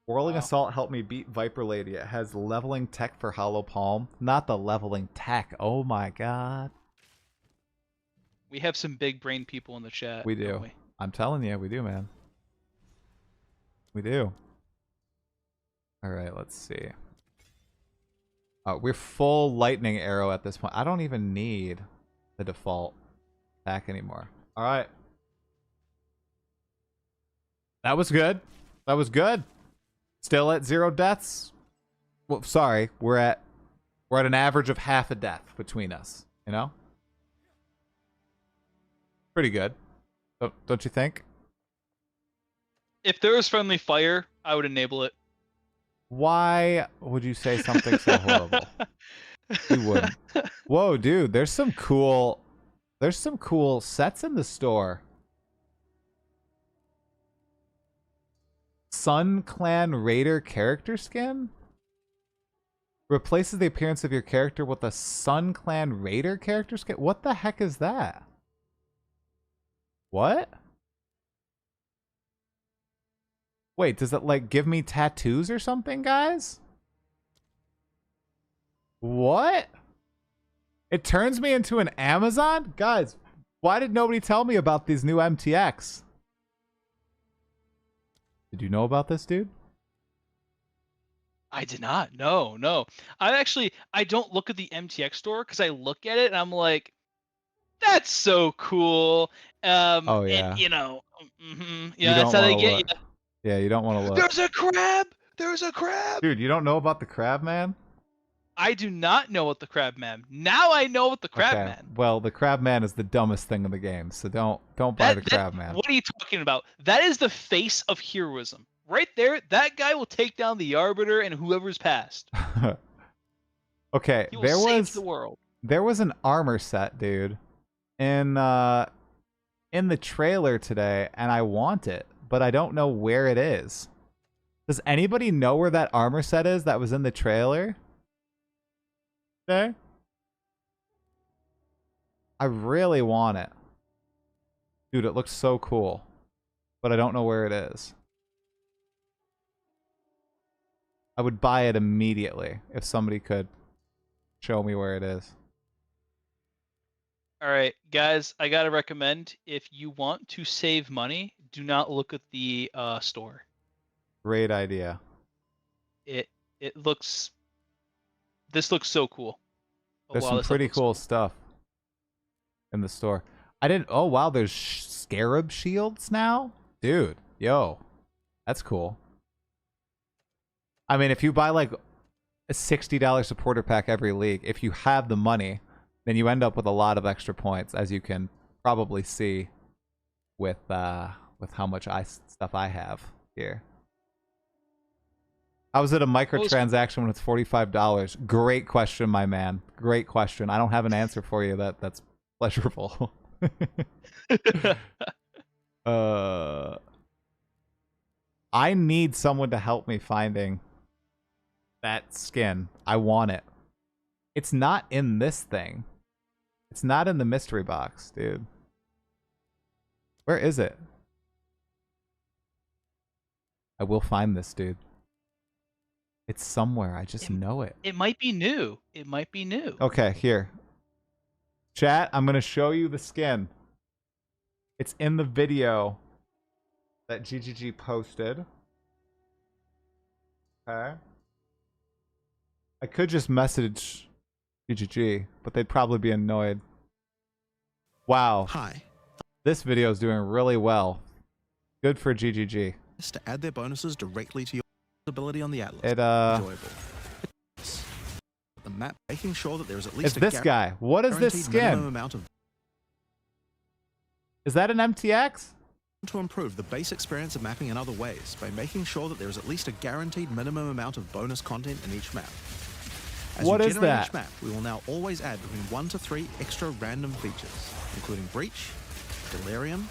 Whirling Assault helped me beat Viper Lady. It has leveling tech for Hollow Palm. Not the leveling tech. Oh, my God. We have some big brain people in the chat. We do. I'm telling you, we do, man. We do. All right, let's see. We're full lightning arrow at this point. I don't even need the default attack anymore. All right. That was good. That was good. Still at 0 deaths. Well, sorry, we're at an average of half a death between us. You know, pretty good. Don't you think? If there was friendly fire, I would enable it. Why would you say something so horrible? You wouldn't. Whoa, dude, there's some cool sets in the store. Sun Clan Raider character skin? Replaces the appearance of your character with a Sun Clan Raider character skin? What the heck is that? What? Wait, does it like give me tattoos or something, guys? What? It turns me into an Amazon? Guys, why did nobody tell me about these new MTX? Did you know about this, dude? I did not. No. I don't look at the MTX store because I look at it and I'm like, that's so cool. Oh, yeah. And, you know, yeah, that's how they get you. Yeah, you don't want to look. There's a crab. There's a crab. Dude, you don't know about the crab man? I do not know what the crab man. Now I know what the crab man. Well, the crab man is the dumbest thing in the game, so don't buy the crab man. What are you talking about? That is the face of heroism. Right there, that guy will take down the Arbiter and whoever's passed. Okay, he will save the world. There was an armor set, dude, in the trailer today, and I want it, but I don't know where it is. Does anybody know where that armor set is that was in the trailer? Okay. I really want it. Dude, it looks so cool. But I don't know where it is. I would buy it immediately if somebody could show me where it is. All right, guys, I gotta recommend, if you want to save money, do not look at the store. Great idea. It looks. This looks so cool. There's wow, some this stuff pretty looks cool stuff in the store. I didn't. Oh wow, there's scarab shields now, dude. Yo, that's cool. I mean, if you buy like a $60 supporter pack every league, if you have the money, then you end up with a lot of extra points, as you can probably see with how much stuff I have here. How is it a microtransaction when it's $45? Great question, my man. Great question. I don't have an answer for you that's pleasurable. I need someone to help me finding that skin. I want it. It's not in this thing. It's not in the mystery box, dude. Where is it? I will find this, dude. It's somewhere. I just know it. It might be new. It might be new. Okay, here. Chat, I'm going to show you the skin. It's in the video that GGG posted. Okay. I could just message GGG, but they'd probably be annoyed. Wow. Hi. This video is doing really well. Good for GGG. To add their bonuses directly to your ability on the Atlas. Enjoyable. The map, making sure that there is at least It's this guy. What is this skin? Amount of Is that an MTX? to improve the base experience of mapping in other ways by making sure that there is at least a guaranteed minimum amount of bonus content in each map. As What we is generate that? each map, we will now always add between 1 to 3 extra random features, including Breach, Delirium,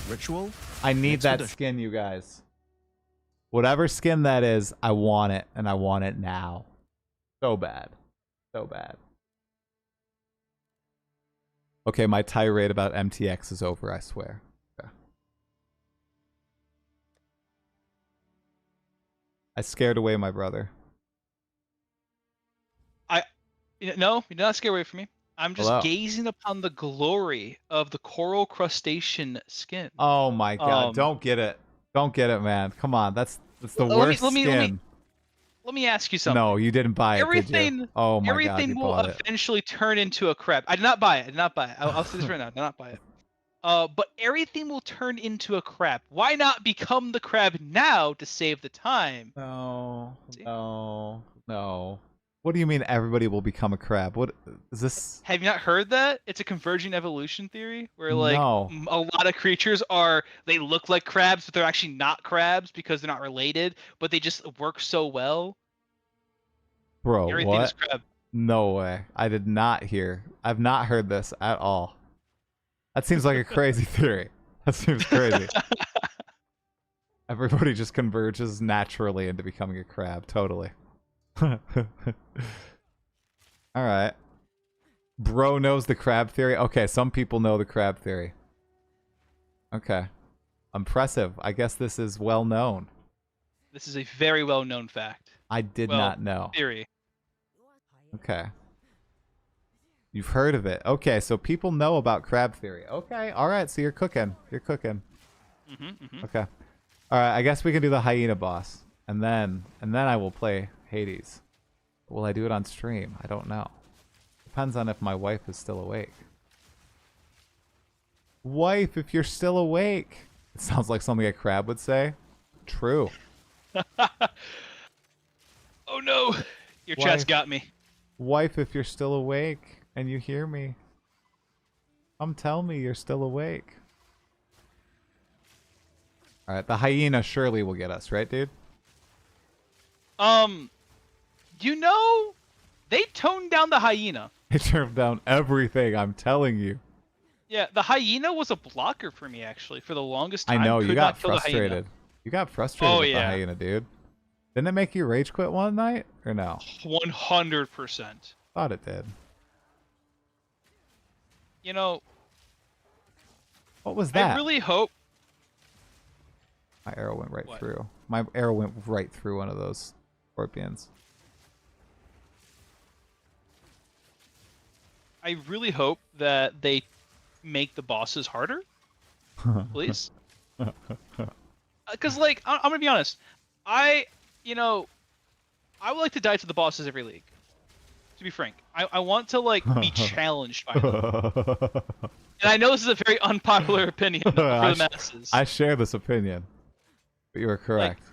Ritual. I need that skin, you guys. Whatever skin that is, I want it, and I want it now. So bad. So bad. Okay, my tirade about MTX is over, I swear. Okay. I scared away my brother. No, you're not scared away from me. I'm just Hello. gazing upon the glory of the coral crustacean skin. Oh my god, don't get it. Don't get it, man. Come on, that's the worst skin. Let me ask you something. No, you didn't buy it, did you? Oh my god, everything you will bought it. eventually turn into a crab. I did not buy it. I did not buy it. I'll say this right now. I did not buy it. But everything will turn into a crab. Why not become the crab now to save the time? No, See? no. What do you mean everybody will become a crab? What is this? Have you not heard that? It's a convergent evolution theory where like No. a lot of creatures they look like crabs, but they're actually not crabs because they're not related, but they just work so well. Bro, Everything what? is crab. No way. I've not heard this at all. That seems like a crazy theory. That seems crazy. Everybody just converges naturally into becoming a crab. Totally. Alright. Bro knows the crab theory. Okay, some people know the crab theory. Okay. Impressive. I guess this is well known. This is a very well known fact. I did not know. Theory. Okay. You've heard of it. Okay, so people know about crab theory. Okay, alright, so you're cooking. You're cooking. Okay. Alright, I guess we can do the hyena boss. And then I will play Hades. Will I do it on stream? I don't know. Depends on if my wife is still awake. Wife, if you're still awake. It sounds like something a crab would say. True. Oh no! Your chat's got me. Wife, if you're still awake and you hear me, come tell me you're still awake. Alright, the hyena surely will get us, right, dude? You know, they toned down the hyena. They turned down everything, I'm telling you. Yeah, the hyena was a blocker for me, actually, for the longest time. I know, Could you not got kill the hyena. frustrated. You got frustrated with the yeah. hyena, dude. Didn't it make you rage quit one night? Or no? 100%. Thought it did. You know, What was that? I really hope... My arrow went right What? through. My arrow went right through one of those scorpions. I really hope that they make the bosses harder. Please. Because, like, I'm going to be honest. You know, I would like to die to the bosses every league. To be frank, I want to like be challenged by them. And I know this is a very unpopular opinion for the masses. I share this opinion, but you are correct. Like,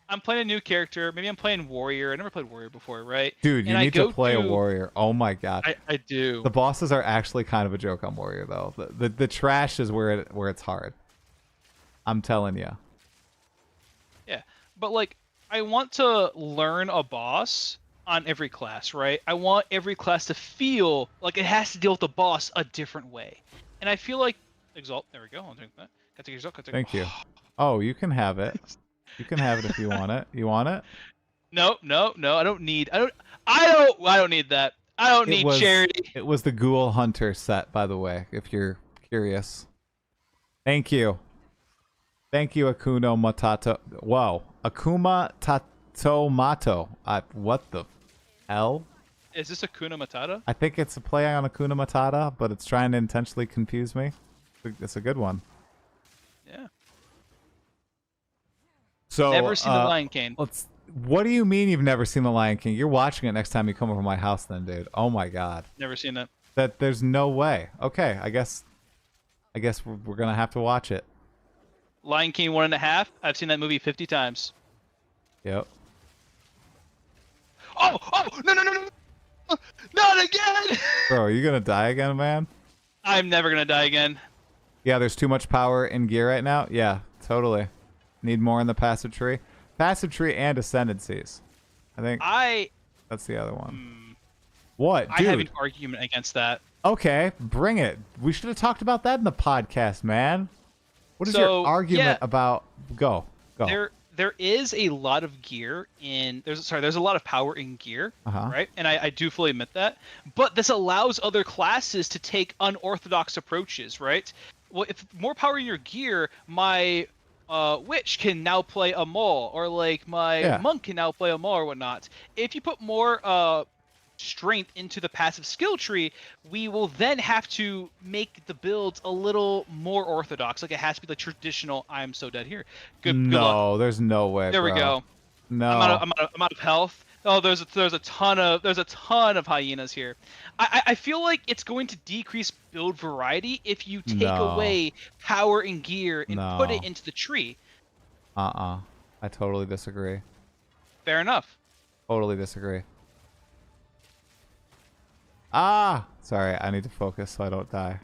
I'm playing a new character. Maybe I'm playing warrior. I never played warrior before, right? Dude, you need to play a warrior. Oh my god. I do. The bosses are actually kind of a joke on warrior though. The trash is where it's hard. I'm telling you. Yeah, but like I want to learn a boss on every class, right? I want every class to feel like it has to deal with the boss a different way. And I feel like Exalt, there we go. I'll drink that. Thank you. Oh, you can have it. You can have it if you want it. You want it? No. I don't need that. I don't need charity. It was the Ghoul Hunter set, by the way, if you're curious. Thank you. Thank you, Akuno Matata. Whoa. Akuma Tatomato. What the hell? Is this Akuna Matata? I think it's a play on Akuna Matata, but it's trying to intentionally confuse me. It's a good one. Yeah. So never seen the Lion King. What do you mean you've never seen the Lion King? You're watching it next time you come over to my house, then, dude. Oh my god. Never seen it. There's no way. Okay, I guess we're gonna have to watch it. Lion King 1.5. I've seen that movie 50 times. Yep. Oh no! Not again! Bro, are you gonna die again, man? I'm never gonna die again. Yeah, there's too much power in gear right now. Yeah, totally. Need more in the passive tree. Passive tree and ascendancies. I think that's the other one. What, dude? I have an argument against that. Okay, bring it. We should have talked about that in the podcast, man. What is your argument about? Go. There is a lot of gear in there's a lot of power in gear, right? And I do fully admit that. But this allows other classes to take unorthodox approaches, right? Well, if more power in your gear, my witch can now play a mole, or like my monk can now play a mole or whatnot. If you put more strength into the passive skill tree, we will then have to make the builds a little more orthodox. Like it has to be the traditional. I am so dead here. Good luck. There's no way. There bro. we go. No. I'm out of health. Oh, there's a ton of hyenas here. I feel like it's going to decrease build variety if you take away power and gear and put it into the tree. I totally disagree. Fair enough. Totally disagree. Sorry, I need to focus so I don't die.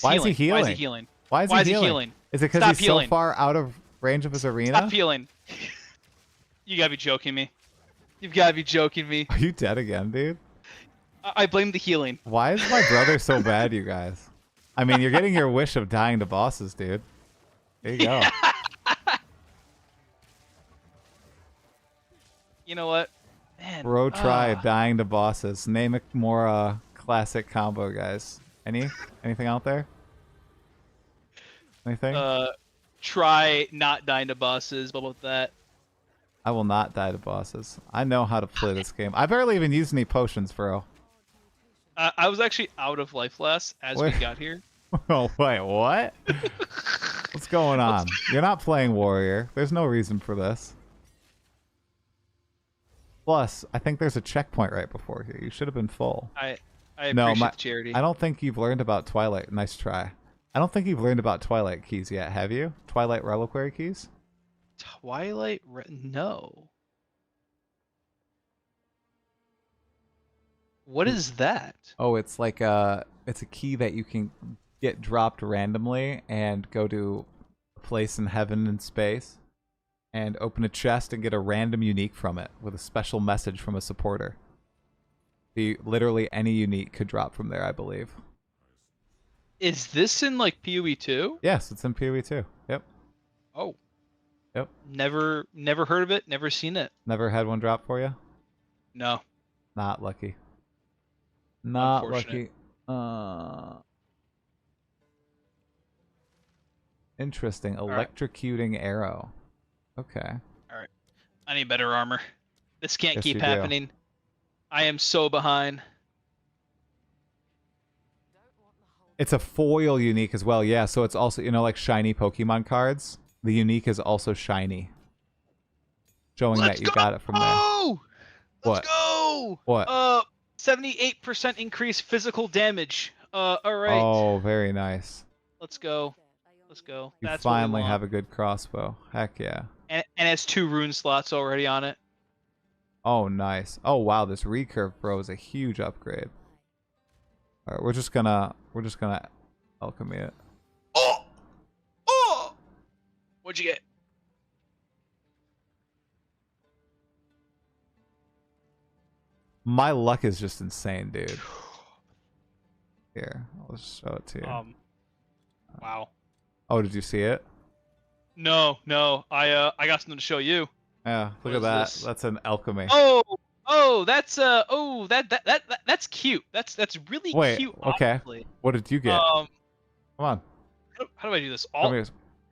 Why is he healing? Why is he healing? Why is he healing? Is it because he's so far out of range of his arena? Stop healing. You gotta be joking me. You've gotta be joking me. Are you dead again, dude? I blame the healing. Why is my brother so bad, you guys? I mean, you're getting your wish of dying to bosses, dude. There you go. You know what? Man, Bro tried dying to bosses. Name a more classic combo, guys. Anything out there? Anything? Try not dying to bosses. What about that? I will not die to bosses. I know how to play this game. I barely even used any potions, bro. I was actually out of life last as we got here. Oh, wait, what? What's going on? You're not playing warrior. There's no reason for this. Plus, I think there's a checkpoint right before here. You should have been full. I appreciate the charity. I don't think you've learned about Twilight. Nice try. I don't think you've learned about Twilight keys yet, have you? Twilight reliquary keys? No. What is that? Oh, it's like it's a key that you can get dropped randomly and go to a place in heaven and space and open a chest and get a random unique from it with a special message from a supporter. Literally any unique could drop from there, I believe. Is this in like PoE 2? Yes, it's in PoE 2. Yep. Oh. Yep. Never heard of it, never seen it. Never had one drop for you? No. Not lucky. Not lucky. Interesting. Electrocuting arrow. Okay. Alright. I need better armor. This can't Yes, keep you do. happening. I am so behind. It's a foil unique as well. Yeah, so it's also, like shiny Pokemon cards. The unique is also shiny. showing that you got it from there. Let's What? go! What? 78% increase physical damage. All right. Oh, very nice. Let's go. Let's go. You That's finally what we want. have a good crossbow. Heck yeah. And it's 2 rune slots already on it. Oh, nice. Oh, wow. This recurve, bro, is a huge upgrade. All right, we're just gonna alchemy it. Oh! Oh! What'd you get? My luck is just insane, dude. Here, I'll just show it to you. Wow. Oh, did you see it? No. I got something to show you. Yeah, look What at is that. this? That's an alchemy. Oh, that's that's cute. That's really Wait, cute. okay. Honestly. What did you get? Come on. How do I do this? Come Alt, here.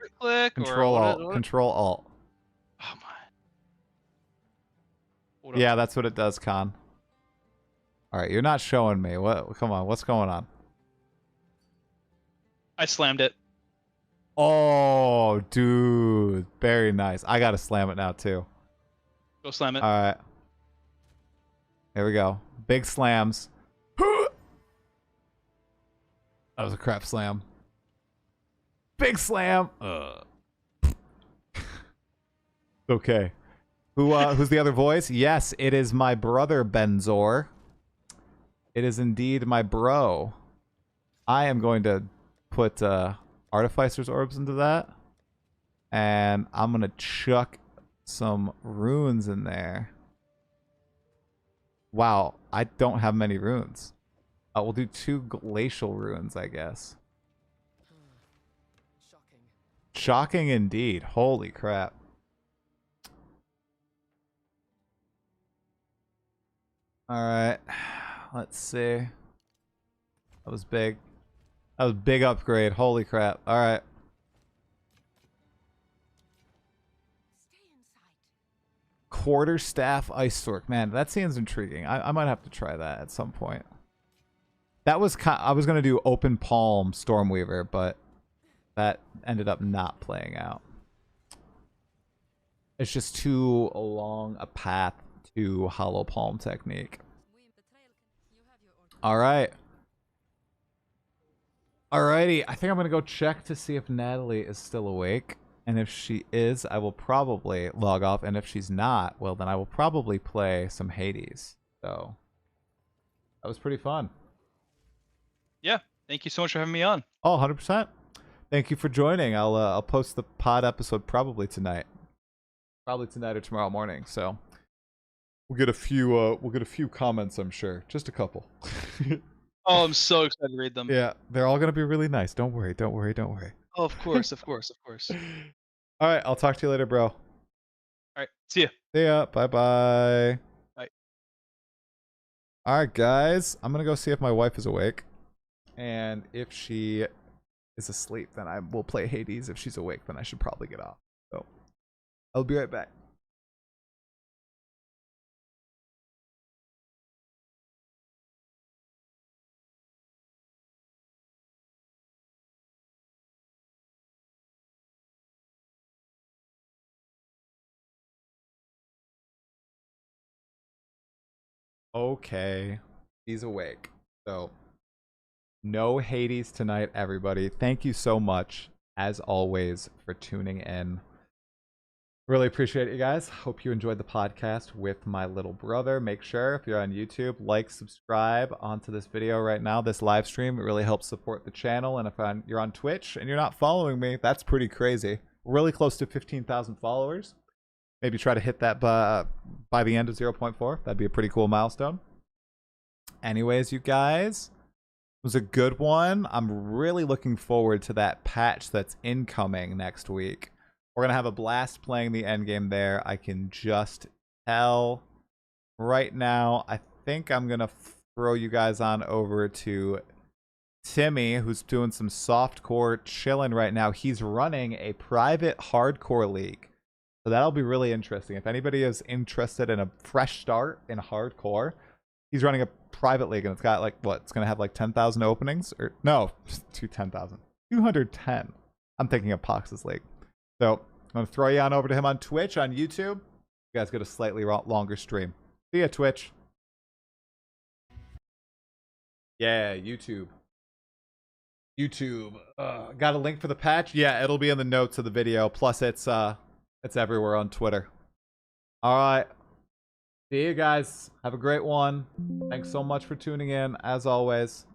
right click, Control or Alt. what? Control Alt. Oh my. Hold up. Yeah, that's what it does, Con. All right, you're not showing me. What? Come on, what's going on? I slammed it. Oh, dude, very nice. I gotta slam it now too. Go slam it. All right. Here we go. Big slams. That was a crap slam. Big slam. Okay. Who's the other voice? Yes, it is my brother Benzor. It is indeed my bro. I am going to put Artificer's Orbs into that. And I'm going to chuck some runes in there. Wow, I don't have many runes. We'll do 2 glacial runes, I guess. Shocking indeed. Holy crap. Alright. Let's see. That was big. That was a big upgrade. Holy crap. Alright. Quarterstaff Ice Stork. Man, that seems intriguing. I might have to try that at some point. That was I was going to do Open Palm Stormweaver, but that ended up not playing out. It's just too long a path to Hollow Palm technique. Alright. Alrighty. I think I'm going to go check to see if Natalie is still awake. And if she is, I will probably log off. And if she's not, well, then I will probably play some Hades. So, that was pretty fun. Yeah. Thank you so much for having me on. Oh, 100%. Thank you for joining. I'll post the pod episode probably tonight. Probably tonight or tomorrow morning. So, we'll get a few comments, I'm sure. Just a couple. Oh, I'm so excited to read them. Yeah, they're all going to be really nice. Don't worry. Oh, of course. All right, I'll talk to you later, bro. All right. See ya. See ya. Bye-bye. Bye. All right, guys. I'm going to go see if my wife is awake. And if she is asleep, then I will play Hades. If she's awake, then I should probably get off. So, I'll be right back. Okay, he's awake. So, no Hades tonight, everybody. Thank you so much, as always, for tuning in. Really appreciate it, you guys. Hope you enjoyed the podcast with my little brother. Make sure, if you're on YouTube, like, subscribe onto this video right now, this live stream. It really helps support the channel. And if you're on Twitch and you're not following me, that's pretty crazy. We're really close to 15,000 followers. Maybe try to hit that by the end of 0.4. That'd be a pretty cool milestone. Anyways, you guys, it was a good one. I'm really looking forward to that patch that's incoming next week. We're going to have a blast playing the endgame there. I can just tell right now. I think I'm going to throw you guys on over to Timmy, who's doing some softcore chilling right now. He's running a private hardcore league. So that'll be really interesting. If anybody is interested in a fresh start in hardcore, he's running a private league, and it's got like, what? It's going to have like 10,000 openings? Or no, 10,000. 210. I'm thinking of Pox's league. So I'm going to throw you on over to him on Twitch, on YouTube. You guys get a slightly longer stream. See ya, Twitch. Yeah, YouTube. YouTube. Got a link for the patch? Yeah, it'll be in the notes of the video. Plus, it's everywhere on Twitter. All right. See you guys. Have a great one. Thanks so much for tuning in, as always.